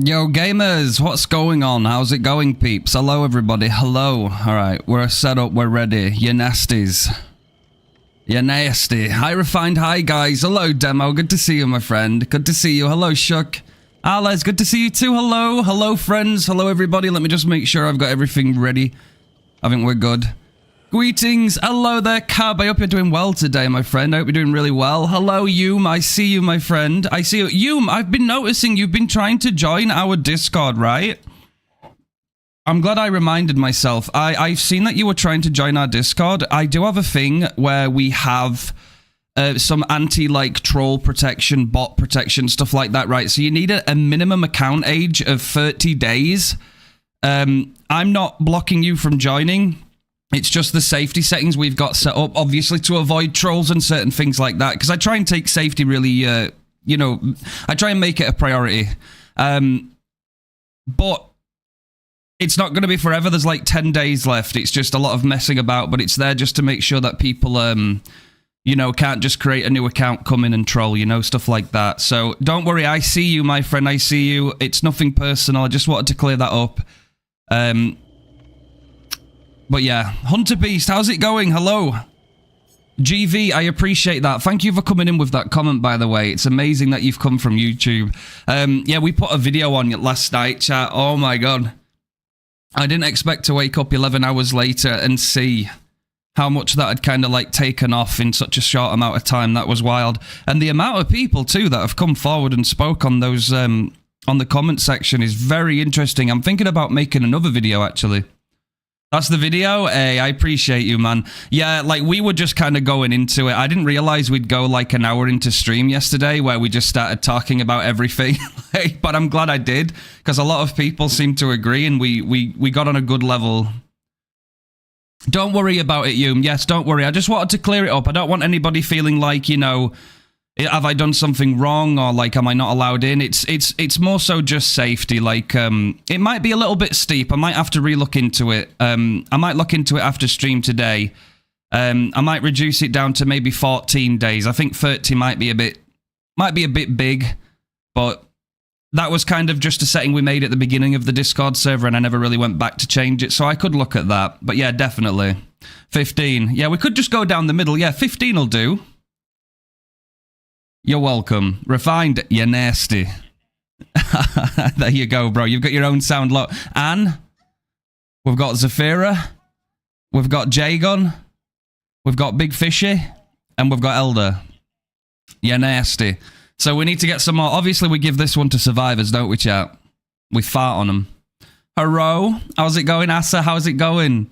Yo, gamers, what's going on? How's it going, peeps? Hello, everybody. Hello. Alright, we're set up, we're ready. You nasties. You nasty. Hi, Refined. Hi, guys. Hello, Demo. Good to see you, my friend. Good to see you. Hello, Shuck. Alice, good to see you too. Hello. Hello, friends. Hello, everybody. Let me just make sure I've got everything ready. I think we're good. Greetings. Hello there, Cab. I hope you're doing well today, my friend. I hope you're doing really well. Hello, Yum. I see you, my friend. I see you. Yum, I've been noticing you've been trying to join our Discord, right? I'm glad I reminded myself. I've seen that you were trying to join our Discord. I do have a thing where we have some anti-like troll protection, bot protection, stuff like that, right? So you need a minimum account age of 30 days. I'm not blocking you from joining. It's just the safety settings we've got set up, obviously, to avoid trolls and certain things like that. Because I try and take safety really, you know, I try and make it a priority. But it's not going to be forever. There's like 10 days left. It's just a lot of messing about, but it's there just to make sure that people, you know, can't just create a new account, come in and troll, you know, stuff like that. So don't worry. I see you, my friend. I see you. It's nothing personal. I just wanted to clear that up. But yeah, Hunter Beast, how's it going? Hello. GV, I appreciate that. Thank you for coming in with that comment, by the way. It's amazing that you've come from YouTube. Yeah, we put a video on last night, chat. Oh my god. I didn't expect to wake up 11 hours later and see how much that had kind of like taken off in such a short amount of time. That was wild. And the amount of people too that have come forward and spoke on those, on the comment section is very interesting. I'm thinking about making another video actually. That's the video? Hey, I appreciate you, man. Yeah, like, we were just kind of going into it. I didn't realize we'd go, like, an hour into stream yesterday where we just started talking about everything. But I'm glad I did, because a lot of people seem to agree, and we got on a good level. Don't worry about it, Yum. Yes, don't worry. I just wanted to clear it up. I don't want anybody feeling like, you know, have I done something wrong, or like, am I not allowed in? It's more so just safety. Like, it might be a little bit steep. I might have to relook into it. I might look into it after stream today. I might reduce it down to maybe 14 days. I think 30 might be a bit big, but that was kind of just a setting we made at the beginning of the Discord server, and I never really went back to change it. So I could look at that. But yeah, definitely 15. Yeah, we could just go down the middle. Yeah, 15 will do. You're welcome. Refined, you're nasty. There you go, bro. You've got your own sound lot. Anne, we've got Zafira, we've got Jagon, we've got Big Fishy, and we've got Elder. You're nasty. So we need to get some more. Obviously, we give this one to survivors, don't we, chat? We fart on them. Hello? How's it going, Asa? How's it going?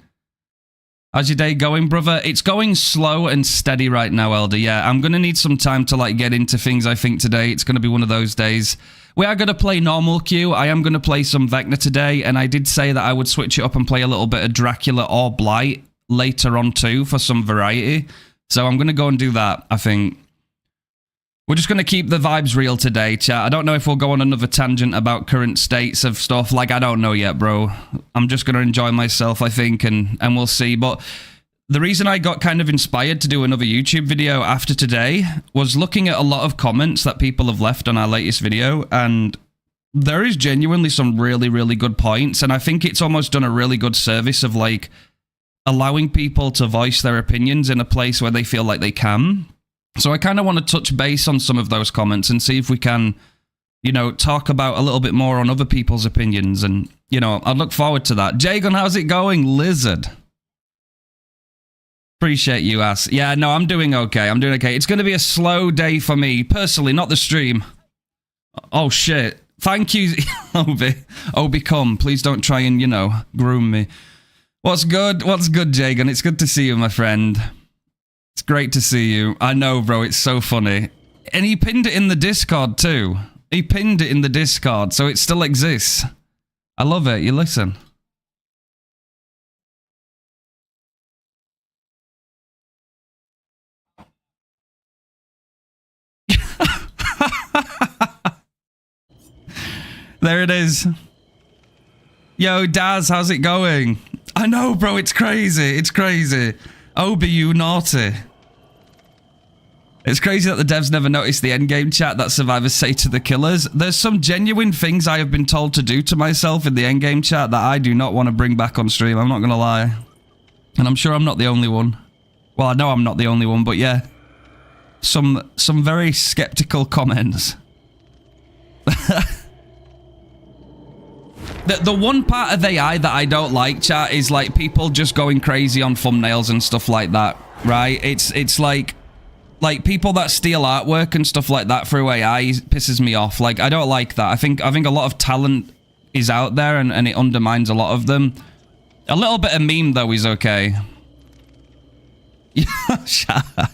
How's your day going, brother? It's going slow and steady right now, Elder. Yeah, I'm going to need some time to, like, get into things, I think, today. It's going to be one of those days. We are going to play normal queue. I am going to play some Vecna today, and I did say that I would switch it up and play a little bit of Dracula or Blight later on, too, for some variety. So I'm going to go and do that, I think. We're just going to keep the vibes real today, chat. I don't know if we'll go on another tangent about current states of stuff. Like, I don't know yet, bro. I'm just going to enjoy myself, I think, and we'll see. But the reason I got kind of inspired to do another YouTube video after today was looking at a lot of comments that people have left on our latest video, and there is genuinely some really, really good points, and I think it's almost done a really good service of, like, allowing people to voice their opinions in a place where they feel like they can. So I kind of want to touch base on some of those comments and see if we can, you know, talk about a little bit more on other people's opinions. And, you know, I'd look forward to that. Jagon, how's it going? Lizard. Appreciate you, ass. Yeah, no, I'm doing okay. I'm doing okay. It's going to be a slow day for me, personally, not the stream. Oh, shit. Thank you, Obi, come. Please don't try and, you know, groom me. What's good? What's good, Jagon? It's good to see you, my friend. It's great to see you. I know, bro. It's so funny. And he pinned it in the Discord, too. He pinned it in the Discord, so it still exists. I love it. You listen. There it is. Yo, Daz, how's it going? I know, bro. It's crazy. It's crazy. Obi, you naughty. It's crazy that the devs never noticed the endgame chat that survivors say to the killers. There's some genuine things I have been told to do to myself in the endgame chat that I do not want to bring back on stream. I'm not going to lie. And I'm sure I'm not the only one. Well, I know I'm not the only one, but yeah. Some very skeptical comments. The one part of AI that I don't like, chat, is like people just going crazy on thumbnails and stuff like that, right? It's like people that steal artwork and stuff like that through AI pisses me off. Like, I don't like that. I think a lot of talent is out there and it undermines a lot of them. A little bit of meme though is okay. Yeah, shut up.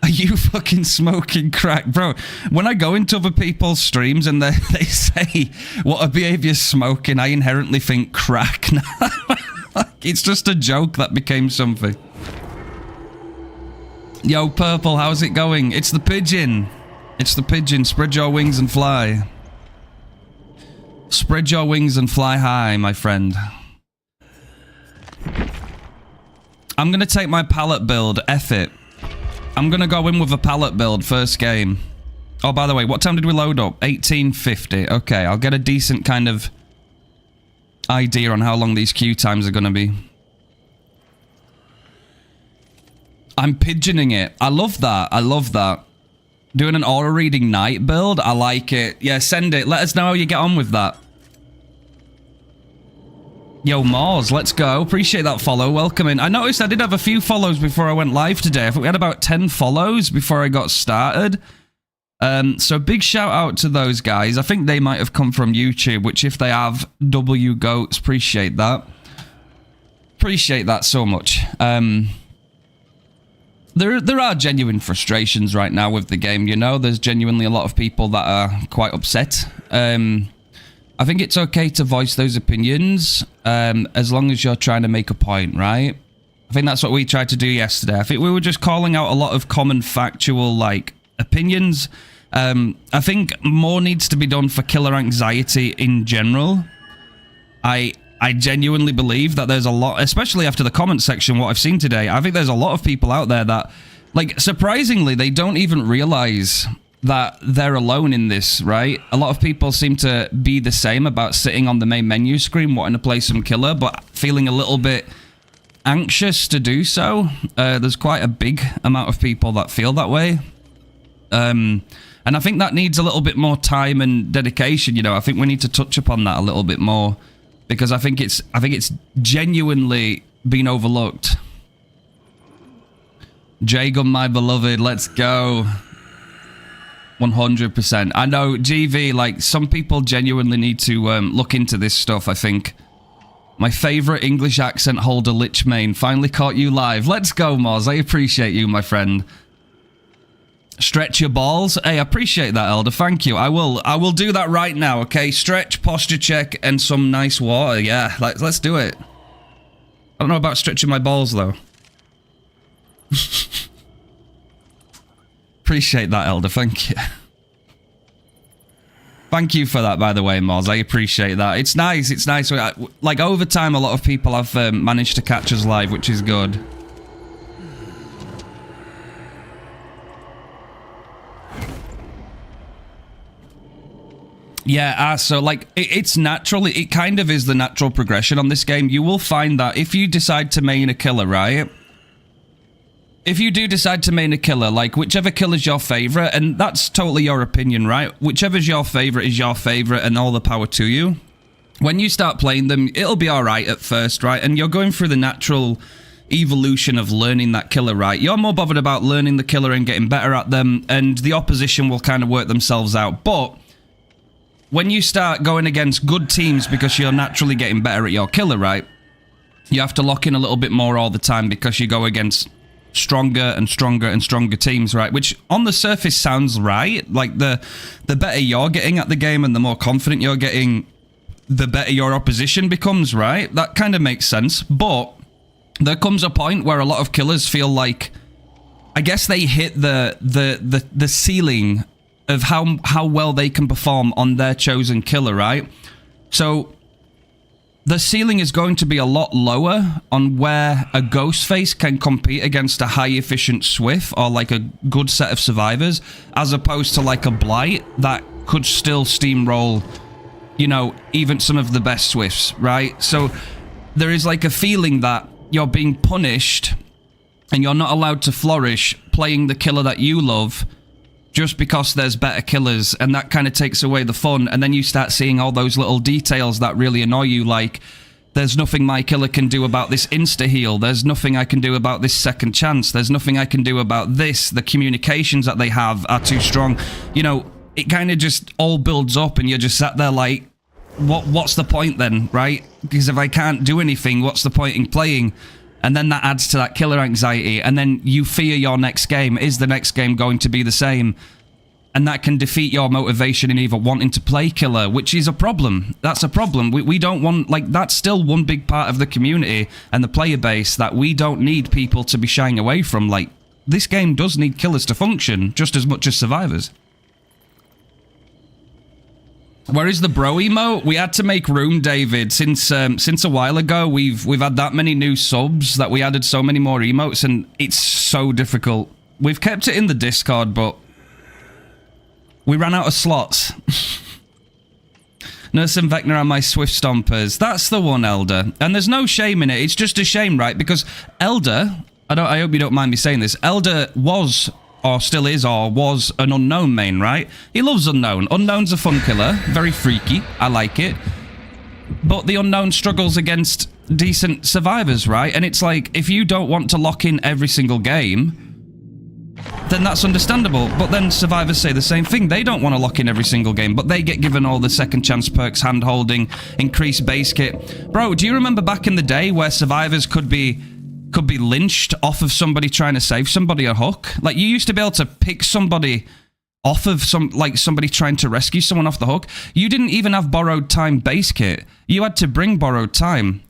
Are you fucking smoking crack? Bro, when I go into other people's streams and they say, what a behavior's smoking, I inherently think crack. It's just a joke that became something. Yo, Purple, how's it going? It's the pigeon. It's the pigeon. Spread your wings and fly. Spread your wings and fly high, my friend. I'm going to take my pallet build. F it. I'm going to go in with a pallet build first game. Oh, by the way, what time did we load up? 1850. Okay, I'll get a decent kind of idea on how long these queue times are going to be. I'm pigeoning it. I love that. I love that. Doing an aura reading night build. I like it. Yeah, send it. Let us know how you get on with that. Yo, Mars, let's go. Appreciate that follow. Welcome in. I noticed I did have a few follows before I went live today. I think we had about 10 follows before I got started. So big shout out to those guys. I think they might have come from YouTube, which if they have, W Goats, appreciate that. Appreciate that so much. There are genuine frustrations right now with the game, you know? There's genuinely a lot of people that are quite upset. I think it's okay to voice those opinions, as long as you're trying to make a point, right? I think that's what we tried to do yesterday. I think we were just calling out a lot of common factual, like, opinions. I think more needs to be done for killer anxiety in general. I genuinely believe that there's a lot, especially after the comment section, what I've seen today, I think there's a lot of people out there that, like, surprisingly, they don't even realize that they're alone in this, right? A lot of people seem to be the same about sitting on the main menu screen wanting to play some killer, but feeling a little bit anxious to do so. There's quite a big amount of people that feel that way. And I think that needs a little bit more time and dedication, you know. I think we need to touch upon that a little bit more, because I think it's genuinely been overlooked. Jagun, my beloved, let's go. 100%. I know, GV, like, some people genuinely need to look into this stuff, I think. My favorite English accent holder, Lichmane, finally caught you live. Let's go, Moz. I appreciate you, my friend. Stretch your balls. Hey, I appreciate that, Elder. Thank you. I will do that right now, okay? Stretch, posture check, and some nice water. Yeah, let's do it. I don't know about stretching my balls, though. Appreciate that, Elder. Thank you. Thank you for that, by the way, Moz. I appreciate that. It's nice. It's nice. Like, over time, a lot of people have managed to catch us live, which is good. Yeah, so, like, it's naturally... It kind of is the natural progression on this game. You will find that if you decide to main a killer, right? If you do decide to main a killer, like, whichever killer's your favorite, and that's totally your opinion, right? Whichever's your favorite is your favorite, and all the power to you. When you start playing them, it'll be alright at first, right? And you're going through the natural evolution of learning that killer, right? You're more bothered about learning the killer and getting better at them, and the opposition will kind of work themselves out. But when you start going against good teams because you're naturally getting better at your killer, right? You have to lock in a little bit more all the time because you go against stronger and stronger and stronger teams, right? Which on the surface sounds right. Like, the better you're getting at the game and the more confident you're getting, the better your opposition becomes, right? That kind of makes sense. But there comes a point where a lot of killers feel like, I guess they hit the ceiling of how well they can perform on their chosen killer, right? So the ceiling is going to be a lot lower on where a Ghostface can compete against a high-efficient Swift or like a good set of survivors, as opposed to like a Blight that could still steamroll, you know, even some of the best Swifts, right? So there is like a feeling that you're being punished and you're not allowed to flourish playing the killer that you love just because there's better killers, and that kind of takes away the fun. And then you start seeing all those little details that really annoy you, like, there's nothing my killer can do about this insta-heal, there's nothing I can do about this second chance, there's nothing I can do about this, the communications that they have are too strong. You know, it kind of just all builds up, and you're just sat there like, what's the point then, right? Because if I can't do anything, what's the point in playing? And then that adds to that killer anxiety, and then you fear your next game. Is the next game going to be the same? And that can defeat your motivation in either wanting to play killer, which is a problem. That's a problem. We don't want, like, that's still one big part of the community and the player base that we don't need people to be shying away from. Like, this game does need killers to function just as much as survivors. Where is the bro emote? We had to make room, David. Since a while ago, we've had that many new subs that we added so many more emotes, and it's so difficult. We've kept it in the Discord, but we ran out of slots. Nurse and Vecna are my Swift Stompers. That's the one, Elder. And there's no shame in it. It's just a shame, right? Because Elder, I hope you don't mind me saying this, Elder was, or still is, or was an Unknown main, right? He loves Unknown. Unknown's a fun killer. Very freaky. I like it. But the Unknown struggles against decent survivors, right? And it's like, if you don't want to lock in every single game, then that's understandable. But then survivors say the same thing. They don't want to lock in every single game, but they get given all the second chance perks, hand-holding, increased base kit. Bro, do you remember back in the day where survivors could be lynched off of somebody trying to save somebody a hook? Like, you used to be able to pick somebody off of somebody trying to rescue someone off the hook. You didn't even have borrowed time base kit. You had to bring borrowed time.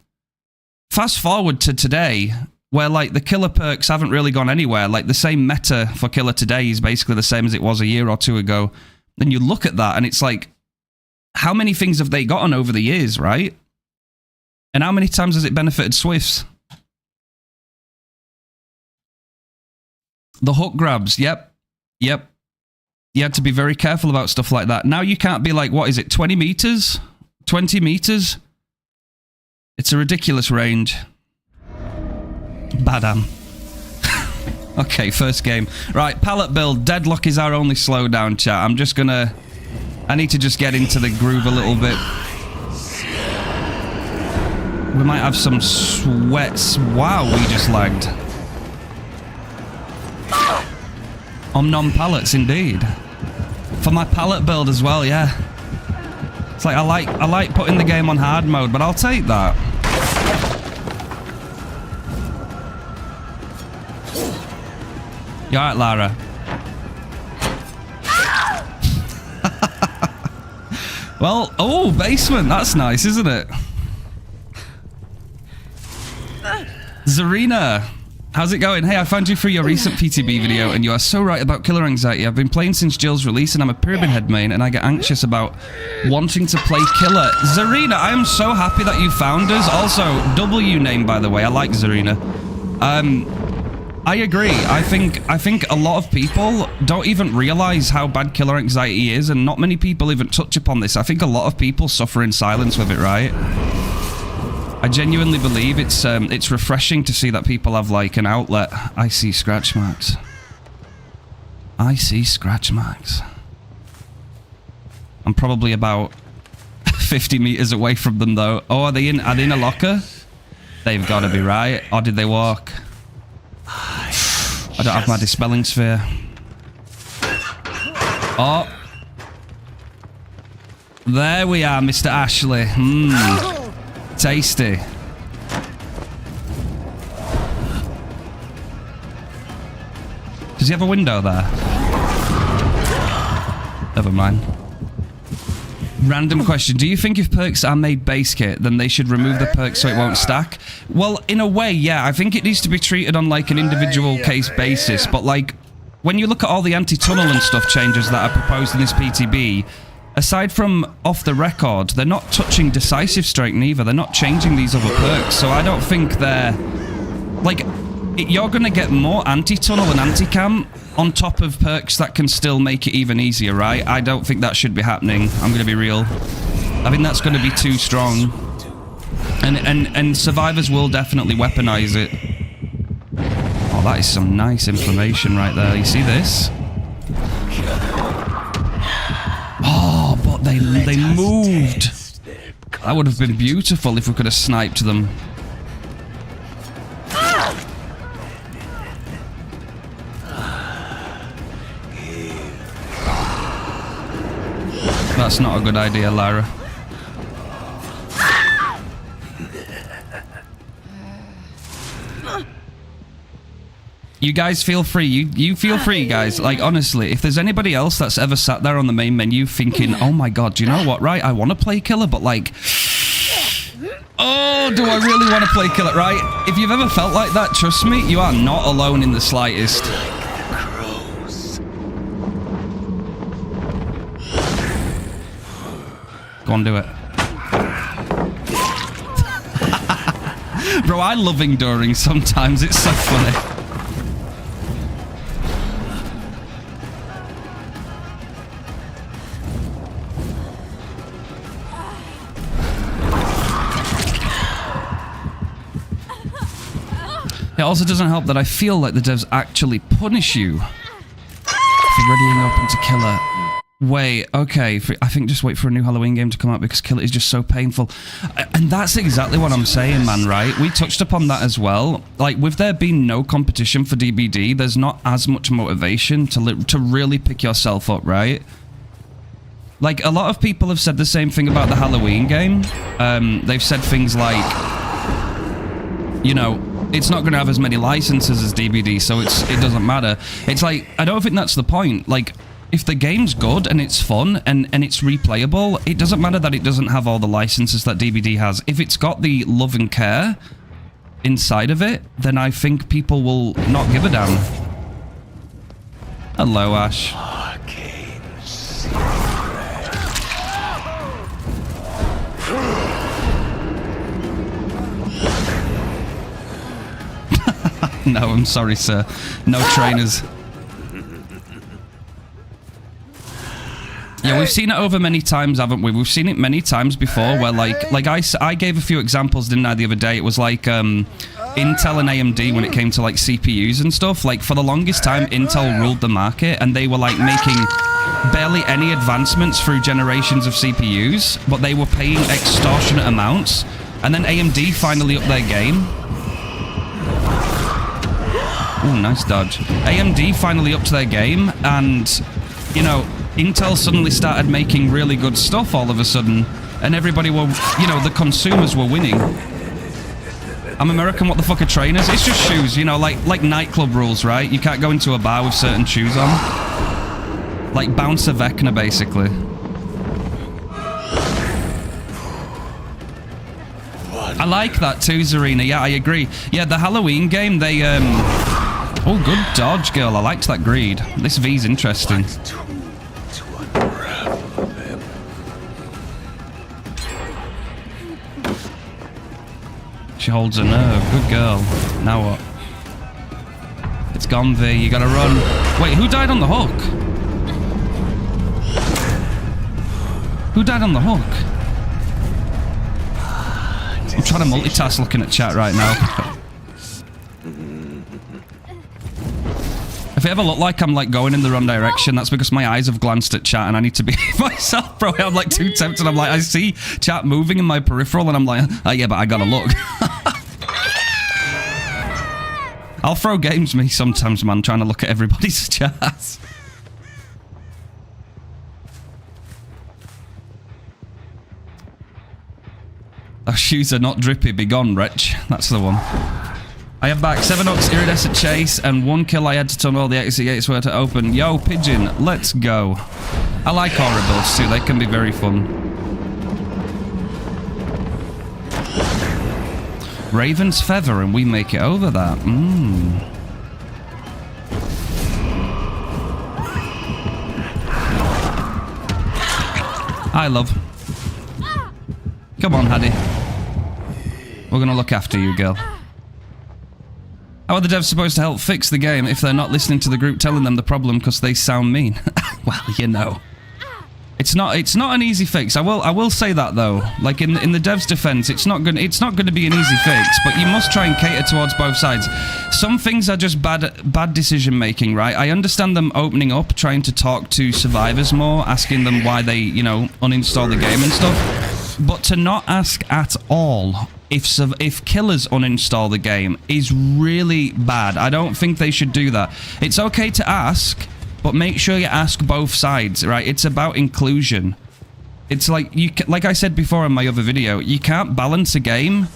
Fast forward to today, where like the killer perks haven't really gone anywhere. Like, the same meta for killer today is basically the same as it was a year or two ago. Then you look at that and it's like, how many things have they gotten over the years, right? And how many times has it benefited Swifts? The hook grabs, yep. You had to be very careful about stuff like that. Now you can't be like, what is it, 20 meters? 20 meters? It's a ridiculous range. Badam. Okay, first game. Right, pallet build. Deadlock is our only slowdown, chat. I'm just gonna... I need to just get into the groove a little bit. We might have some sweats. Wow, we just lagged. Om-nom pallets, indeed. For my pallet build as well, yeah. It's like, I like putting the game on hard mode, but I'll take that. You alright, Lara? Well, oh, basement. That's nice, isn't it? Zarina. How's it going? Hey, I found you through your recent PTB video, and you are so right about killer anxiety. I've been playing since Jill's release, and I'm a Pyramid Head main, and I get anxious about wanting to play killer. Zarina, I am so happy that you found us. Also, W name, by the way. I like Zarina. I agree. I think a lot of people don't even realize how bad killer anxiety is, and not many people even touch upon this. I think a lot of people suffer in silence with it, right? I genuinely believe it's refreshing to see that people have like an outlet. I see scratch marks. I see scratch marks. I'm probably about 50 meters away from them though. Oh, are they in a locker? They've got to be, right? Or did they walk? I don't have my dispelling sphere. Oh. There we are, Mr. Ashley. Tasty. Does he have a window there? Never mind. Random question. Do you think if perks are made base kit, then they should remove the perks so it won't stack? Well, in a way, yeah. I think it needs to be treated on like an individual case basis. But like, when you look at all the anti-tunnel and stuff changes that are proposed in this PTB, aside from off the record, they're not touching decisive strike neither. They're not changing these other perks, so I don't think they're... Like, you're going to get more anti-tunnel and anti-cam on top of perks that can still make it even easier, right? I don't think that should be happening. I'm going to be real. I think that's going to be too strong. And survivors will definitely weaponize it. Oh, that is some nice inflammation right there. You see this? Oh, but they moved. That would have been beautiful if we could have sniped them. That's not a good idea, Lara. You guys feel free. You feel free, guys. Like, honestly, if there's anybody else that's ever sat there on the main menu thinking, oh my god, do you know what, right? I want to play killer, but like... Oh, do I really want to play killer, right? If you've ever felt like that, trust me, you are not alone in the slightest. Go on, do it. Bro, I love enduring sometimes. It's so funny. It also doesn't help that I feel like the devs actually punish you for readying up into killer. Wait, okay, I think just wait for a new Halloween game to come out because killer is just so painful. And that's exactly what I'm saying, man, right? We touched upon that as well. Like, with there being no competition for DBD, there's not as much motivation to really pick yourself up, right? Like, a lot of people have said the same thing about the Halloween game. They've said things like, you know, it's not going to have as many licenses as DBD, so it doesn't matter. It's like, I don't think that's the point. Like, if the game's good and it's fun and it's replayable, it doesn't matter that it doesn't have all the licenses that DBD has. If it's got the love and care inside of it, then I think people will not give a damn. Hello, Ash. No, I'm sorry, sir. No trainers. Yeah, we've seen it over many times, haven't we? We've seen it many times before where, like I gave a few examples, didn't I, the other day? It was like Intel and AMD when it came to, like, CPUs and stuff. Like, for the longest time, Intel ruled the market, and they were, like, making barely any advancements through generations of CPUs, but they were paying extortionate amounts. And then AMD finally upped their game. Ooh, nice dodge. AMD finally upped their game, and, you know, Intel suddenly started making really good stuff all of a sudden, and everybody were, you know, the consumers were winning. I'm American, what the fuck are trainers? It's just shoes, you know, like nightclub rules, right? You can't go into a bar with certain shoes on. Like Bouncer Vecna, basically. I like that too, Zarina. Yeah, I agree. Yeah, the Halloween game, they, oh, good dodge, girl. I liked that greed. This V's interesting. She holds a nerve. Good girl. Now what? It's gone, V. You gotta run. Wait, who died on the hook? Who died on the hook? I'm trying to multitask looking at chat right now. If it ever look like I'm, like, going in the wrong direction, that's because my eyes have glanced at chat and I need to be myself, bro. I'm, like, too tempted. I'm like, I see chat moving in my peripheral and I'm like, oh, yeah, but I gotta look. I'll throw games me sometimes, man, trying to look at everybody's chat. Our shoes are not drippy. Be gone, wretch. That's the one. I have back 7 Ox Iridescent Chase and 1 kill. I had to turn all the exit gates were to open. Yo, Pigeon, let's go. I like horror builds too. They can be very fun. Raven's Feather and we make it over that. Hi, love. Come on, Haddy. We're gonna look after you, girl. How are the devs supposed to help fix the game if they're not listening to the group telling them the problem because they sound mean? Well, you know. It's not an easy fix. I will say that though. Like in the devs' defense, it's not going to be an easy fix, but you must try and cater towards both sides. Some things are just bad decision making, right? I understand them opening up, trying to talk to survivors more, asking them why they, you know, uninstall the game and stuff. But to not ask at all if killers uninstall the game is really bad. I don't think they should do that. It's okay to ask, but make sure you ask both sides, right? It's about inclusion. It's like like I said before in my other video, you can't balance a game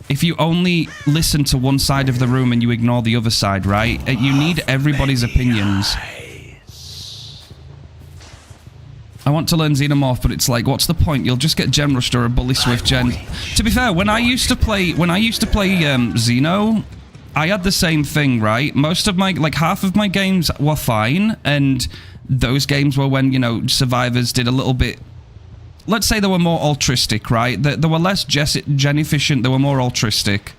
if you only listen to one side of the room and you ignore the other side, right? You need everybody's opinions. I want to learn Xenomorph, but it's like, what's the point? You'll just get Gen Rushed or a Bully Swift Gen. To be fair, when I used to play Xeno, I had the same thing, right? Most of my, like half of my games were fine, and those games were when, you know, survivors did a little bit, let's say they were more altruistic, right? They were less gen efficient, they were more altruistic.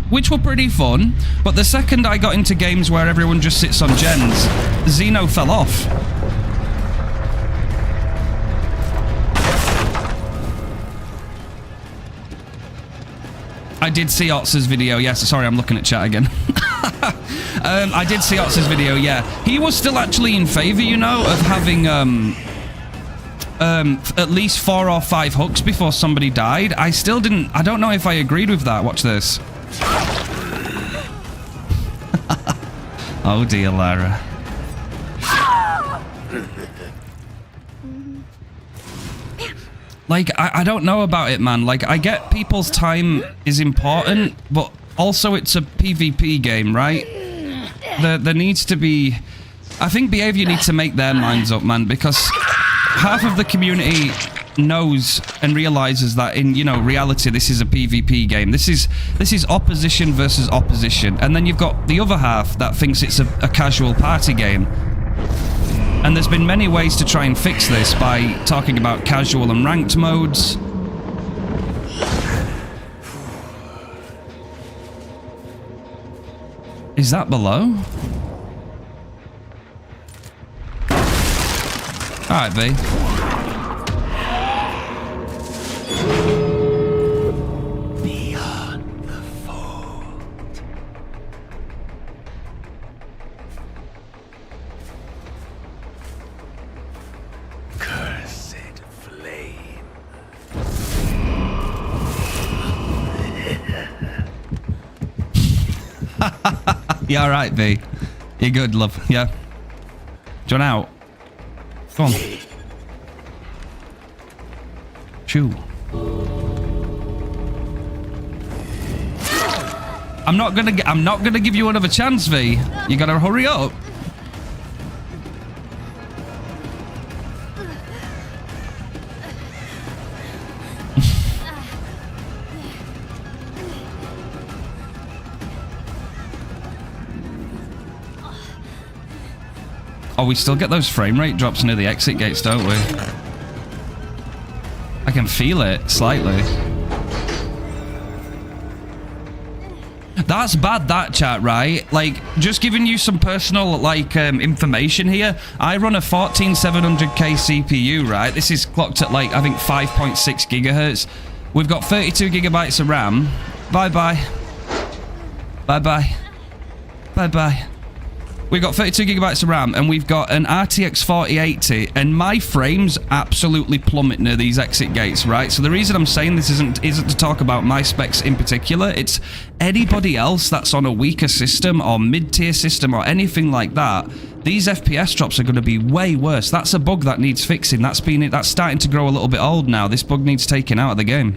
Which were pretty fun, but the second I got into games where everyone just sits on gens, Xeno fell off. I did see Otz's video, yes. Sorry, I'm looking at chat again. I did see Otz's video, yeah. He was still actually in favor, you know, of having at least 4 or 5 hooks before somebody died. I still didn't... I don't know if I agreed with that. Watch this. Oh dear, Lara. Like, I don't know about it, man. Like, I get people's time is important, but also it's a PvP game, right? There needs to be... I think Behavior needs to make their minds up, man, because half of the community knows and realizes that in, you know, reality, this is a PvP game. This is opposition versus opposition. And then you've got the other half that thinks it's a casual party game. And there's been many ways to try and fix this by talking about casual and ranked modes. Is that below? Alright, V. Beyond the fold. Cursed flame. Yeah, alright, V. You're good, love. Yeah. Do you want out? Go on. Chew. I'm not gonna give you another chance, V. You gotta hurry up. Oh, we still get those frame rate drops near the exit gates, don't we? I can feel it slightly. That's bad, that chat, right? Like, just giving you some personal, like, information here. I run a 14700K CPU, right? This is clocked at, like, I think 5.6 gigahertz. We've got 32 gigabytes of RAM. Bye-bye. Bye-bye. Bye-bye. We've got 32 gigabytes of RAM, and we've got an RTX 4080, and my frames absolutely plummet near these exit gates, right? So the reason I'm saying this isn't to talk about my specs in particular. It's anybody else that's on a weaker system or mid-tier system or anything like that. These FPS drops are going to be way worse. That's a bug that needs fixing. That's starting to grow a little bit old now. This bug needs taken out of the game.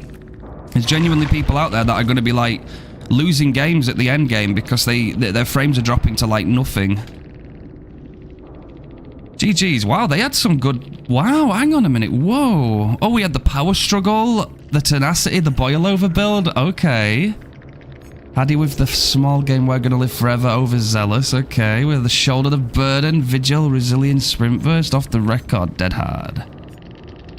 There's genuinely people out there that are going to be like losing games at the end game because their frames are dropping to like nothing. GG's. Wow, they had some good... Wow, hang on a minute. Whoa. Oh, we had the power struggle, the tenacity, the boil over build. Okay. Haddy with the small game We're Gonna Live Forever, overzealous. Okay, with the shoulder the burden, vigil, resilience, sprint burst, off the record, dead hard.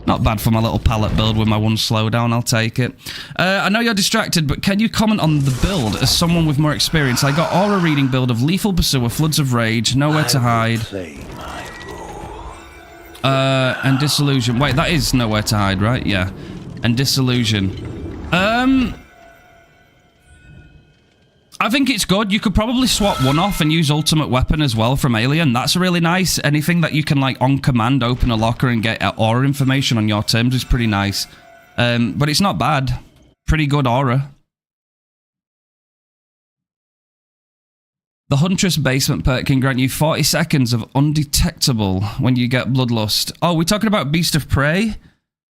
Not bad for my little pallet build with my one slowdown, I'll take it. I know you're distracted, but can you comment on the build as someone with more experience? I got aura reading build of Lethal Pursuer, Floods of Rage, Nowhere to Hide. And Disillusion. Wait, that is Nowhere to Hide, right? Yeah. And Disillusion. I think it's good. You could probably swap one off and use Ultimate Weapon as well from Alien. That's really nice. Anything that you can, like, on command open a locker and get aura information on your terms is pretty nice. But it's not bad. Pretty good aura. The Huntress Basement perk can grant you 40 seconds of undetectable when you get Bloodlust. Oh, we're talking about Beast of Prey?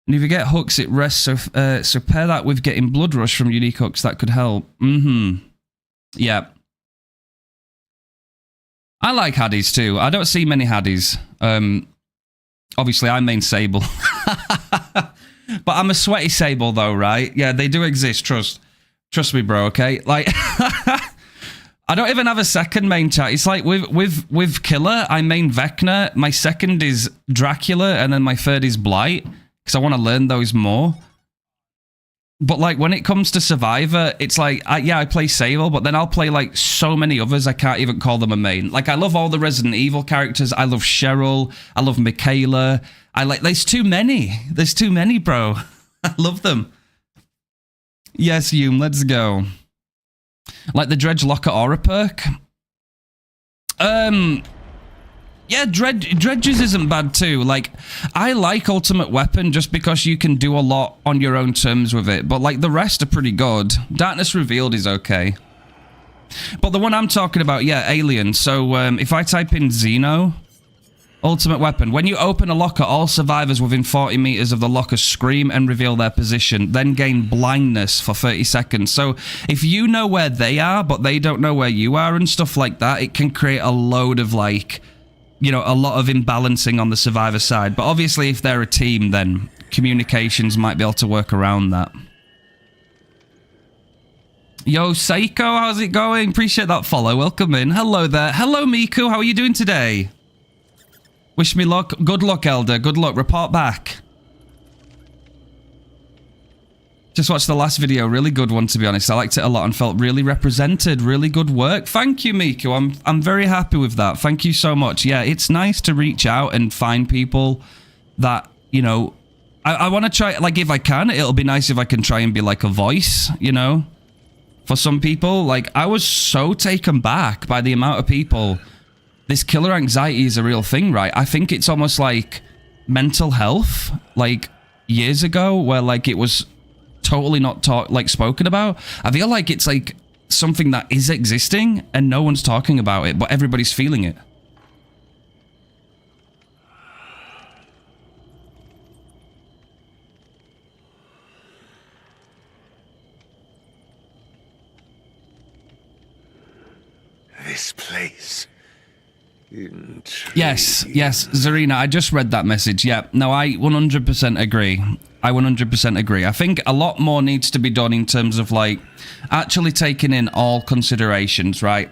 And if you get hooks, it rests, so pair that with getting Blood Rush from unique hooks. That could help. Yeah. I like Haddies too. I don't see many Haddies. Obviously, I main Sable. But I'm a sweaty Sable though, right? Yeah, they do exist, trust me, bro, okay? Like, I don't even have a second main chat. It's like with Killer, I main Vecna. My second is Dracula, and then my third is Blight, because I want to learn those more. But, like, when it comes to Survivor, it's like, I play Sable, but then I'll play, like, so many others, I can't even call them a main. Like, I love all the Resident Evil characters. I love Cheryl. I love Michaela. There's too many. There's too many, bro. I love them. Yes, Hume, let's go. Like the Dredge Locker Aura perk. Yeah, Dredges isn't bad too. Like, I like Ultimate Weapon just because you can do a lot on your own terms with it. But, like, the rest are pretty good. Darkness Revealed is okay. But the one I'm talking about, yeah, Alien. So, if I type in Xeno, Ultimate Weapon. When you open a locker, all survivors within 40 meters of the locker scream and reveal their position, then gain blindness for 30 seconds. So, if you know where they are, but they don't know where you are and stuff like that, it can create a load of, like, you know, a lot of imbalancing on the survivor side. But obviously, if they're a team, then communications might be able to work around that. Yo, Seiko, how's it going? Appreciate that follow. Welcome in. Hello there. Hello, Miku. How are you doing today? Wish me luck. Good luck, Elder. Good luck. Report back. Just watched the last video. Really good one, to be honest. I liked it a lot and felt really represented. Really good work. Thank you, Miku. I'm very happy with that. Thank you so much. Yeah, it's nice to reach out and find people that, you know, I want to try, like, if I can, it'll be nice if I can try and be like a voice, you know, for some people. Like, I was so taken back by the amount of people. This killer anxiety is a real thing, right? I think it's almost like mental health, like, years ago, where, like, it was totally not spoken about. I feel like it's like something that is existing and no one's talking about it, but everybody's feeling it. This place. Yes, Zarina, I just read that message. Yeah, no, I 100% agree. I 100% agree. I think a lot more needs to be done in terms of, like, actually taking in all considerations, right?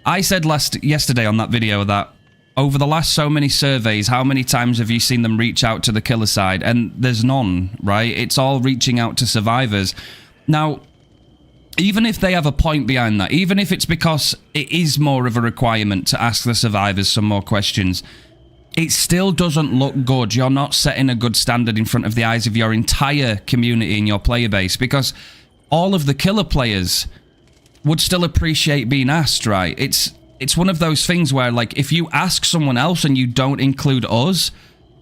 I said yesterday on that video that over the last so many surveys, how many times have you seen them reach out to the killer side? And there's none, right? It's all reaching out to survivors. Now, even if they have a point behind that, even if it's because it is more of a requirement to ask the survivors some more questions, it still doesn't look good. You're not setting a good standard in front of the eyes of your entire community and your player base, because all of the killer players would still appreciate being asked, right? It's one of those things where, like, if you ask someone else and you don't include us,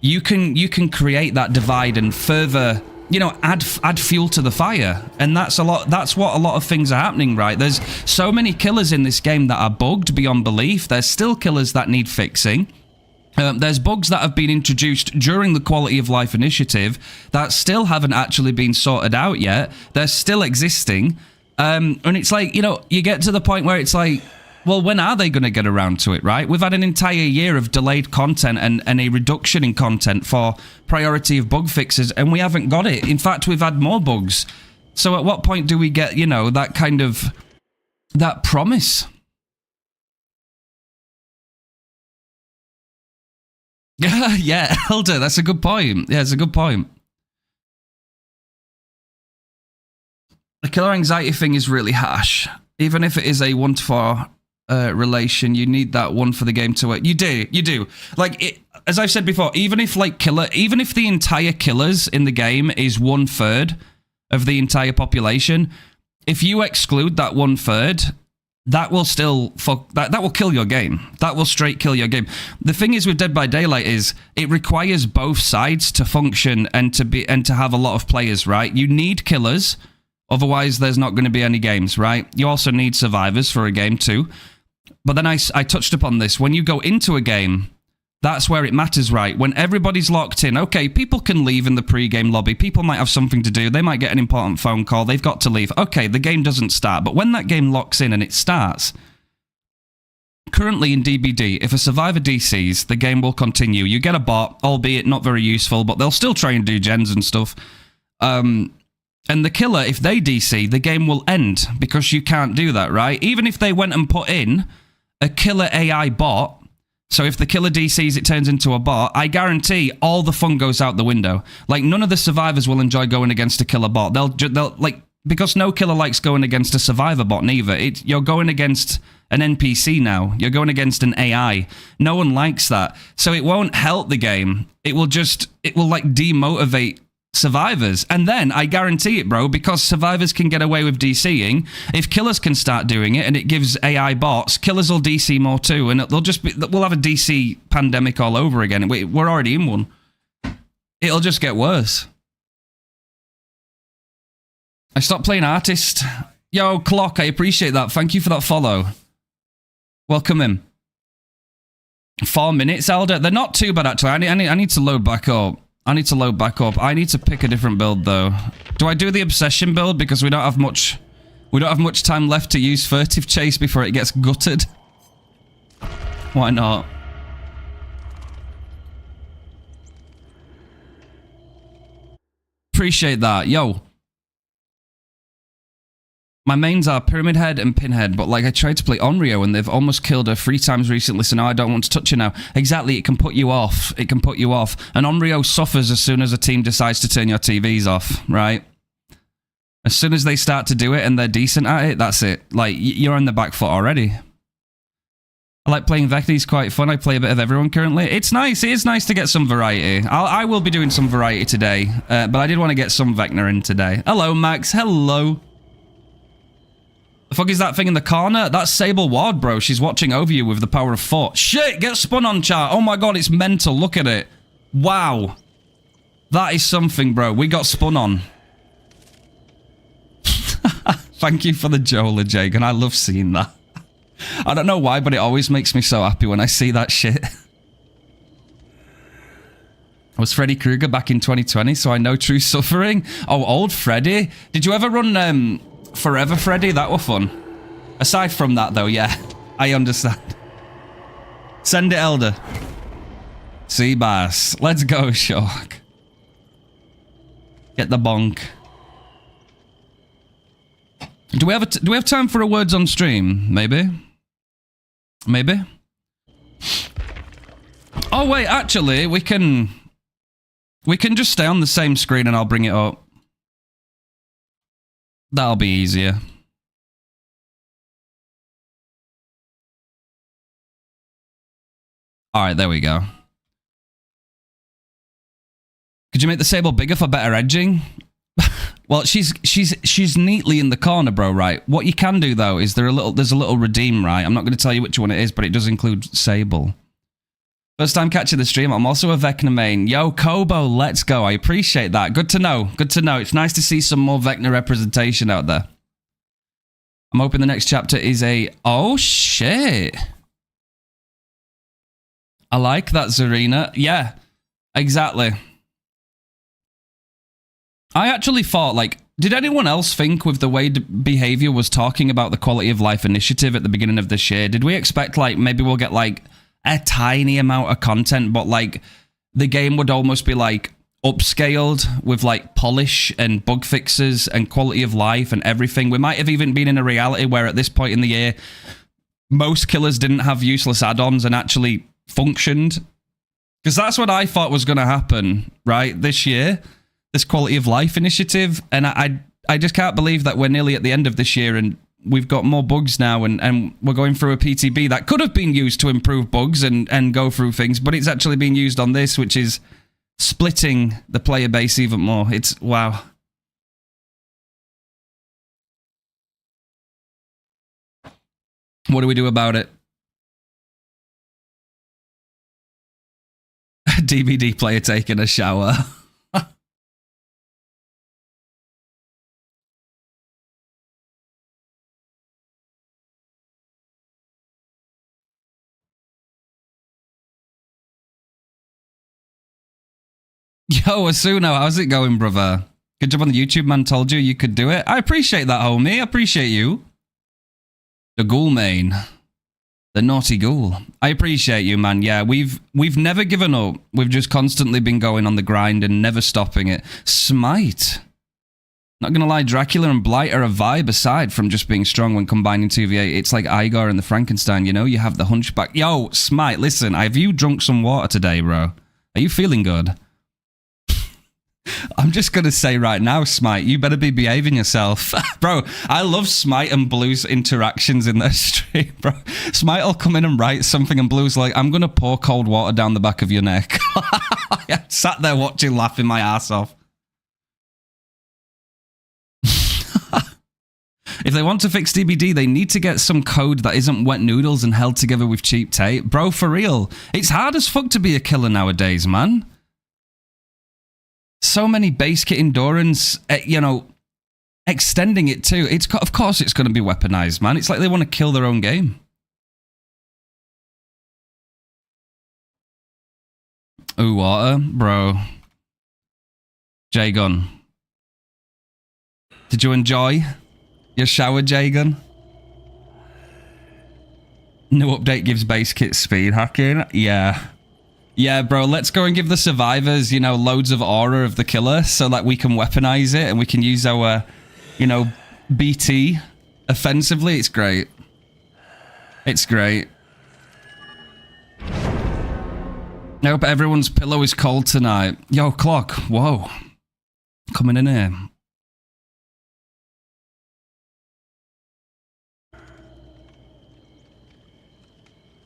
you can create that divide and further, you know, add fuel to the fire. And that's what a lot of things are happening, right? There's so many killers in this game that are bugged beyond belief. There's still killers that need fixing. There's bugs that have been introduced during the Quality of Life initiative that still haven't actually been sorted out yet. They're still existing. And it's like, you know, you get to the point where it's like, well, when are they going to get around to it, right? We've had an entire year of delayed content and a reduction in content for priority of bug fixes, and we haven't got it. In fact, we've had more bugs. So at what point do we get, you know, that kind of, that promise? Yeah, Elder, that's a good point. Yeah, it's a good point. The killer anxiety thing is really harsh. Even if it is a 1-to-4 relation, you need that one for the game to work. You do. Like, as I've said before, even if the entire killers in the game is 1/3 of the entire population, if you exclude that 1/3, that will still that will kill your game. That will straight kill your game. The thing is with Dead by Daylight is it requires both sides to function and to have a lot of players, right? You need killers, otherwise there's not going to be any games, right? You also need survivors for a game too. But then I touched upon this. When you go into a game, that's where it matters, right? When everybody's locked in, okay, people can leave in the pre-game lobby. People might have something to do. They might get an important phone call. They've got to leave. Okay, the game doesn't start. But when that game locks in and it starts, currently in DBD, if a survivor DCs, the game will continue. You get a bot, albeit not very useful, but they'll still try and do gens and stuff. And the killer, if they DC, the game will end because you can't do that, right? Even if they went and put in a killer AI bot, so if the killer DCs, it turns into a bot, I guarantee all the fun goes out the window. Like, none of the survivors will enjoy going against a killer bot. They'll like, because no killer likes going against a survivor bot neither. You're going against an NPC now. You're going against an AI. No one likes that. So it won't help the game. It will like demotivate survivors. And then I guarantee it, bro, because survivors can get away with DCing. If killers can start doing it and it gives AI bots, killers will DC more too, and we'll have a DC pandemic all over again. We're already in one. It'll just get worse. I stopped playing Artist. Yo, Clock, I appreciate that. Thank you for that follow. Welcome in. 4 minutes, Elder. They're not too bad, actually. I need to load back up. I need to pick a different build, though. Do I do the Obsession build? Because we don't have much time left to use Furtive Chase before it gets gutted. Why not? Appreciate that. Yo. My mains are Pyramid Head and Pinhead, but like I tried to play Onryo and they've almost killed her 3 times recently, so now I don't want to touch her now. Exactly, it can put you off. It can put you off. And Onryo suffers as soon as a team decides to turn your TVs off, right? As soon as they start to do it and they're decent at it, that's it. Like, you're on the back foot already. I like playing Vecna, he's quite fun. I play a bit of everyone currently. It's nice, it is nice to get some variety. I will be doing some variety today, but I did want to get some Vecna in today. Hello, Max, hello. The fuck is that thing in the corner? That's Sable Ward, bro. She's watching over you with the power of 4. Shit, get spun on, chat. Oh my god, it's mental. Look at it. Wow. That is something, bro. We got spun on. Thank you for the Joel, Jagan. I love seeing that. I don't know why, but it always makes me so happy when I see that shit. I was Freddy Krueger back in 2020, so I know true suffering. Oh, old Freddy. Did you ever run Forever Freddy? That were fun. Aside from that, though, yeah. I understand. Send it, Elder. Seabass. Let's go, Shock. Get the bonk. Do we have time for a words on stream? Maybe. Maybe. Oh wait, actually, we can just stay on the same screen and I'll bring it up. That'll be easier. Alright, there we go. Could you make the Sable bigger for better edging? Well, she's neatly in the corner, bro, right? What you can do, though, is there's a little redeem, right? I'm not going to tell you which one it is, but it does include Sable. First time catching the stream. I'm also a Vecna main. Yo, Kobo, let's go. I appreciate that. Good to know. Good to know. It's nice to see some more Vecna representation out there. I'm hoping the next chapter is a... Oh, shit. I like that, Zarina. Yeah, exactly. I actually thought, like, did anyone else think with the way Behavior was talking about the Quality of Life initiative at the beginning of this year, did we expect, like, maybe we'll get, like, a tiny amount of content, but, like, the game would almost be, like, upscaled with, like, polish and bug fixes and quality of life and everything? We might have even been in a reality where at this point in the year, most killers didn't have useless add-ons and actually functioned. Because that's what I thought was going to happen, right, this year. This Quality of Life initiative, and I just can't believe that we're nearly at the end of this year and we've got more bugs now and we're going through a PTB that could have been used to improve bugs and go through things, but it's actually being used on this, which is splitting the player base even more. It's wow. What do we do about it? DVD player taking a shower. Yo, Asuno, how's it going, brother? Good job on the YouTube, man. Told you you could do it. I appreciate that, homie. I appreciate you. The ghoul main. The naughty ghoul. I appreciate you, man. Yeah, we've never given up. We've just constantly been going on the grind and never stopping it. Smite. Not gonna lie, Dracula and Blight are a vibe aside from just being strong when combining 2v8. It's like Igor and the Frankenstein, you know? You have the hunchback. Yo, Smite, listen, have you drunk some water today, bro? Are you feeling good? I'm just going to say right now, Smite, you better be behaving yourself. Bro, I love Smite and Blue's interactions in their stream, bro. Smite will come in and write something and Blue's like, I'm going to pour cold water down the back of your neck. I sat there watching, laughing my ass off. If they want to fix DBD, they need to get some code that isn't wet noodles and held together with cheap tape. Bro, for real. It's hard as fuck to be a killer nowadays, man. So many base kit endurance, you know, extending it too. Of course it's going to be weaponized, man. It's like they want to kill their own game. Ooh, water, bro. J-Gun. Did you enjoy your shower, J-Gun? New update gives base kit speed hacking. Yeah. Yeah, bro, let's go and give the survivors, you know, loads of aura of the killer so that we can weaponize it and we can use our, you know, BT offensively. It's great. It's great. I hope everyone's pillow is cold tonight. Yo, Clock, whoa. Coming in here.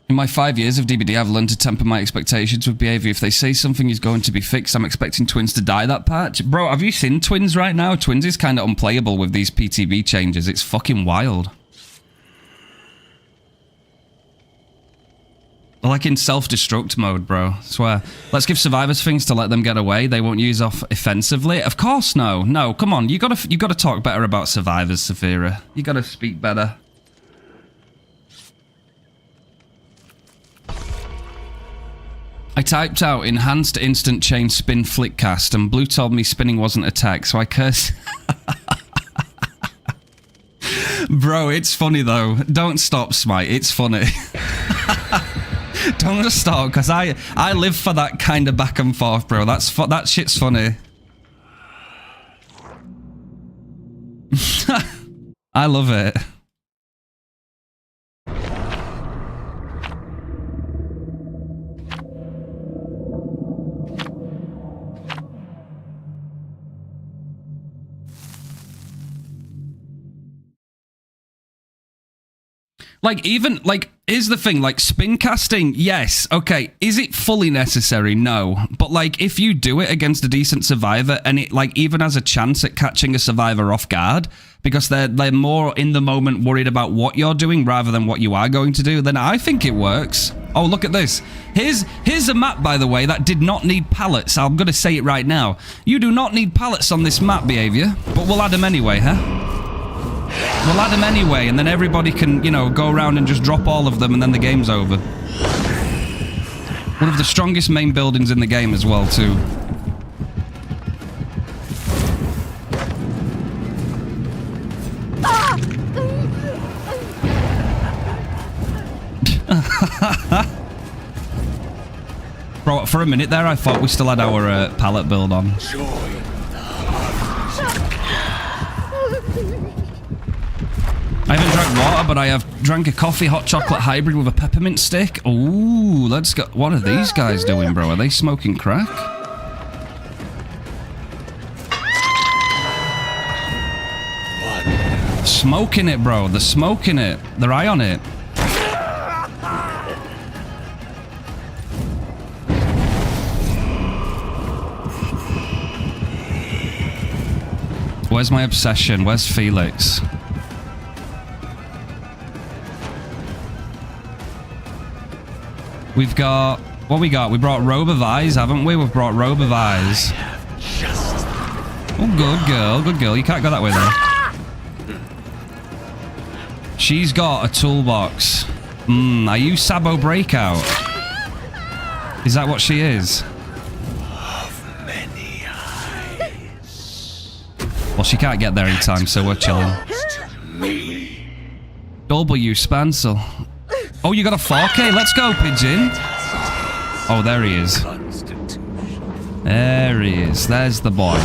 In my 5 years of DBD, I've learned to temper my expectations with behavior. If they say something is going to be fixed, I'm expecting Twins to die that patch. Bro, have you seen Twins right now? Twins is kind of unplayable with these PTB changes. It's fucking wild. They're like in self-destruct mode, bro. I swear. Let's give survivors things to let them get away. They won't use off offensively. Of course, no. No, come on. You gotta talk better about survivors, Saphira. You gotta speak better. I typed out enhanced instant chain spin flick cast and Blue told me spinning wasn't a tech, so I cursed. Bro, it's funny though. Don't stop, Smite. It's funny. Don't just stop, because I live for that kind of back and forth, bro. That shit's funny. I love it. Like, even, like, here's the thing, like, spin casting, yes, okay, is it fully necessary? No. But, like, if you do it against a decent survivor, and it, like, even has a chance at catching a survivor off guard, because they're more in the moment worried about what you're doing rather than what you are going to do, then I think it works. Oh, look at this. Here's a map, by the way, that did not need pallets. I'm going to say it right now. You do not need pallets on this map, behavior, but we'll add them anyway, huh? We'll add them anyway, and then everybody can, you know, go around and just drop all of them, and then the game's over. One of the strongest main buildings in the game as well, too. Bro, for a minute there, I thought we still had our pallet build on. I haven't drank water, but I have drank a coffee hot chocolate hybrid with a peppermint stick. Ooh, let's go. What are these guys doing, bro? Are they smoking crack? smoking it, bro. They're smoking it. They're high on it. Where's my obsession? Where's Felix? We've got... What we got? We brought Robe of Eyes, haven't we? We've brought Robe of Eyes. Oh, good girl. Good girl. You can't go that way, though. She's got a toolbox. Are you Sabo Breakout? Is that what she is? Of many eyes. Well, she can't get there in time, so we're chilling. W Spancel. Oh, you got a 4K? Let's go, Pigeon. Oh, there he is. There he is. There's the boy.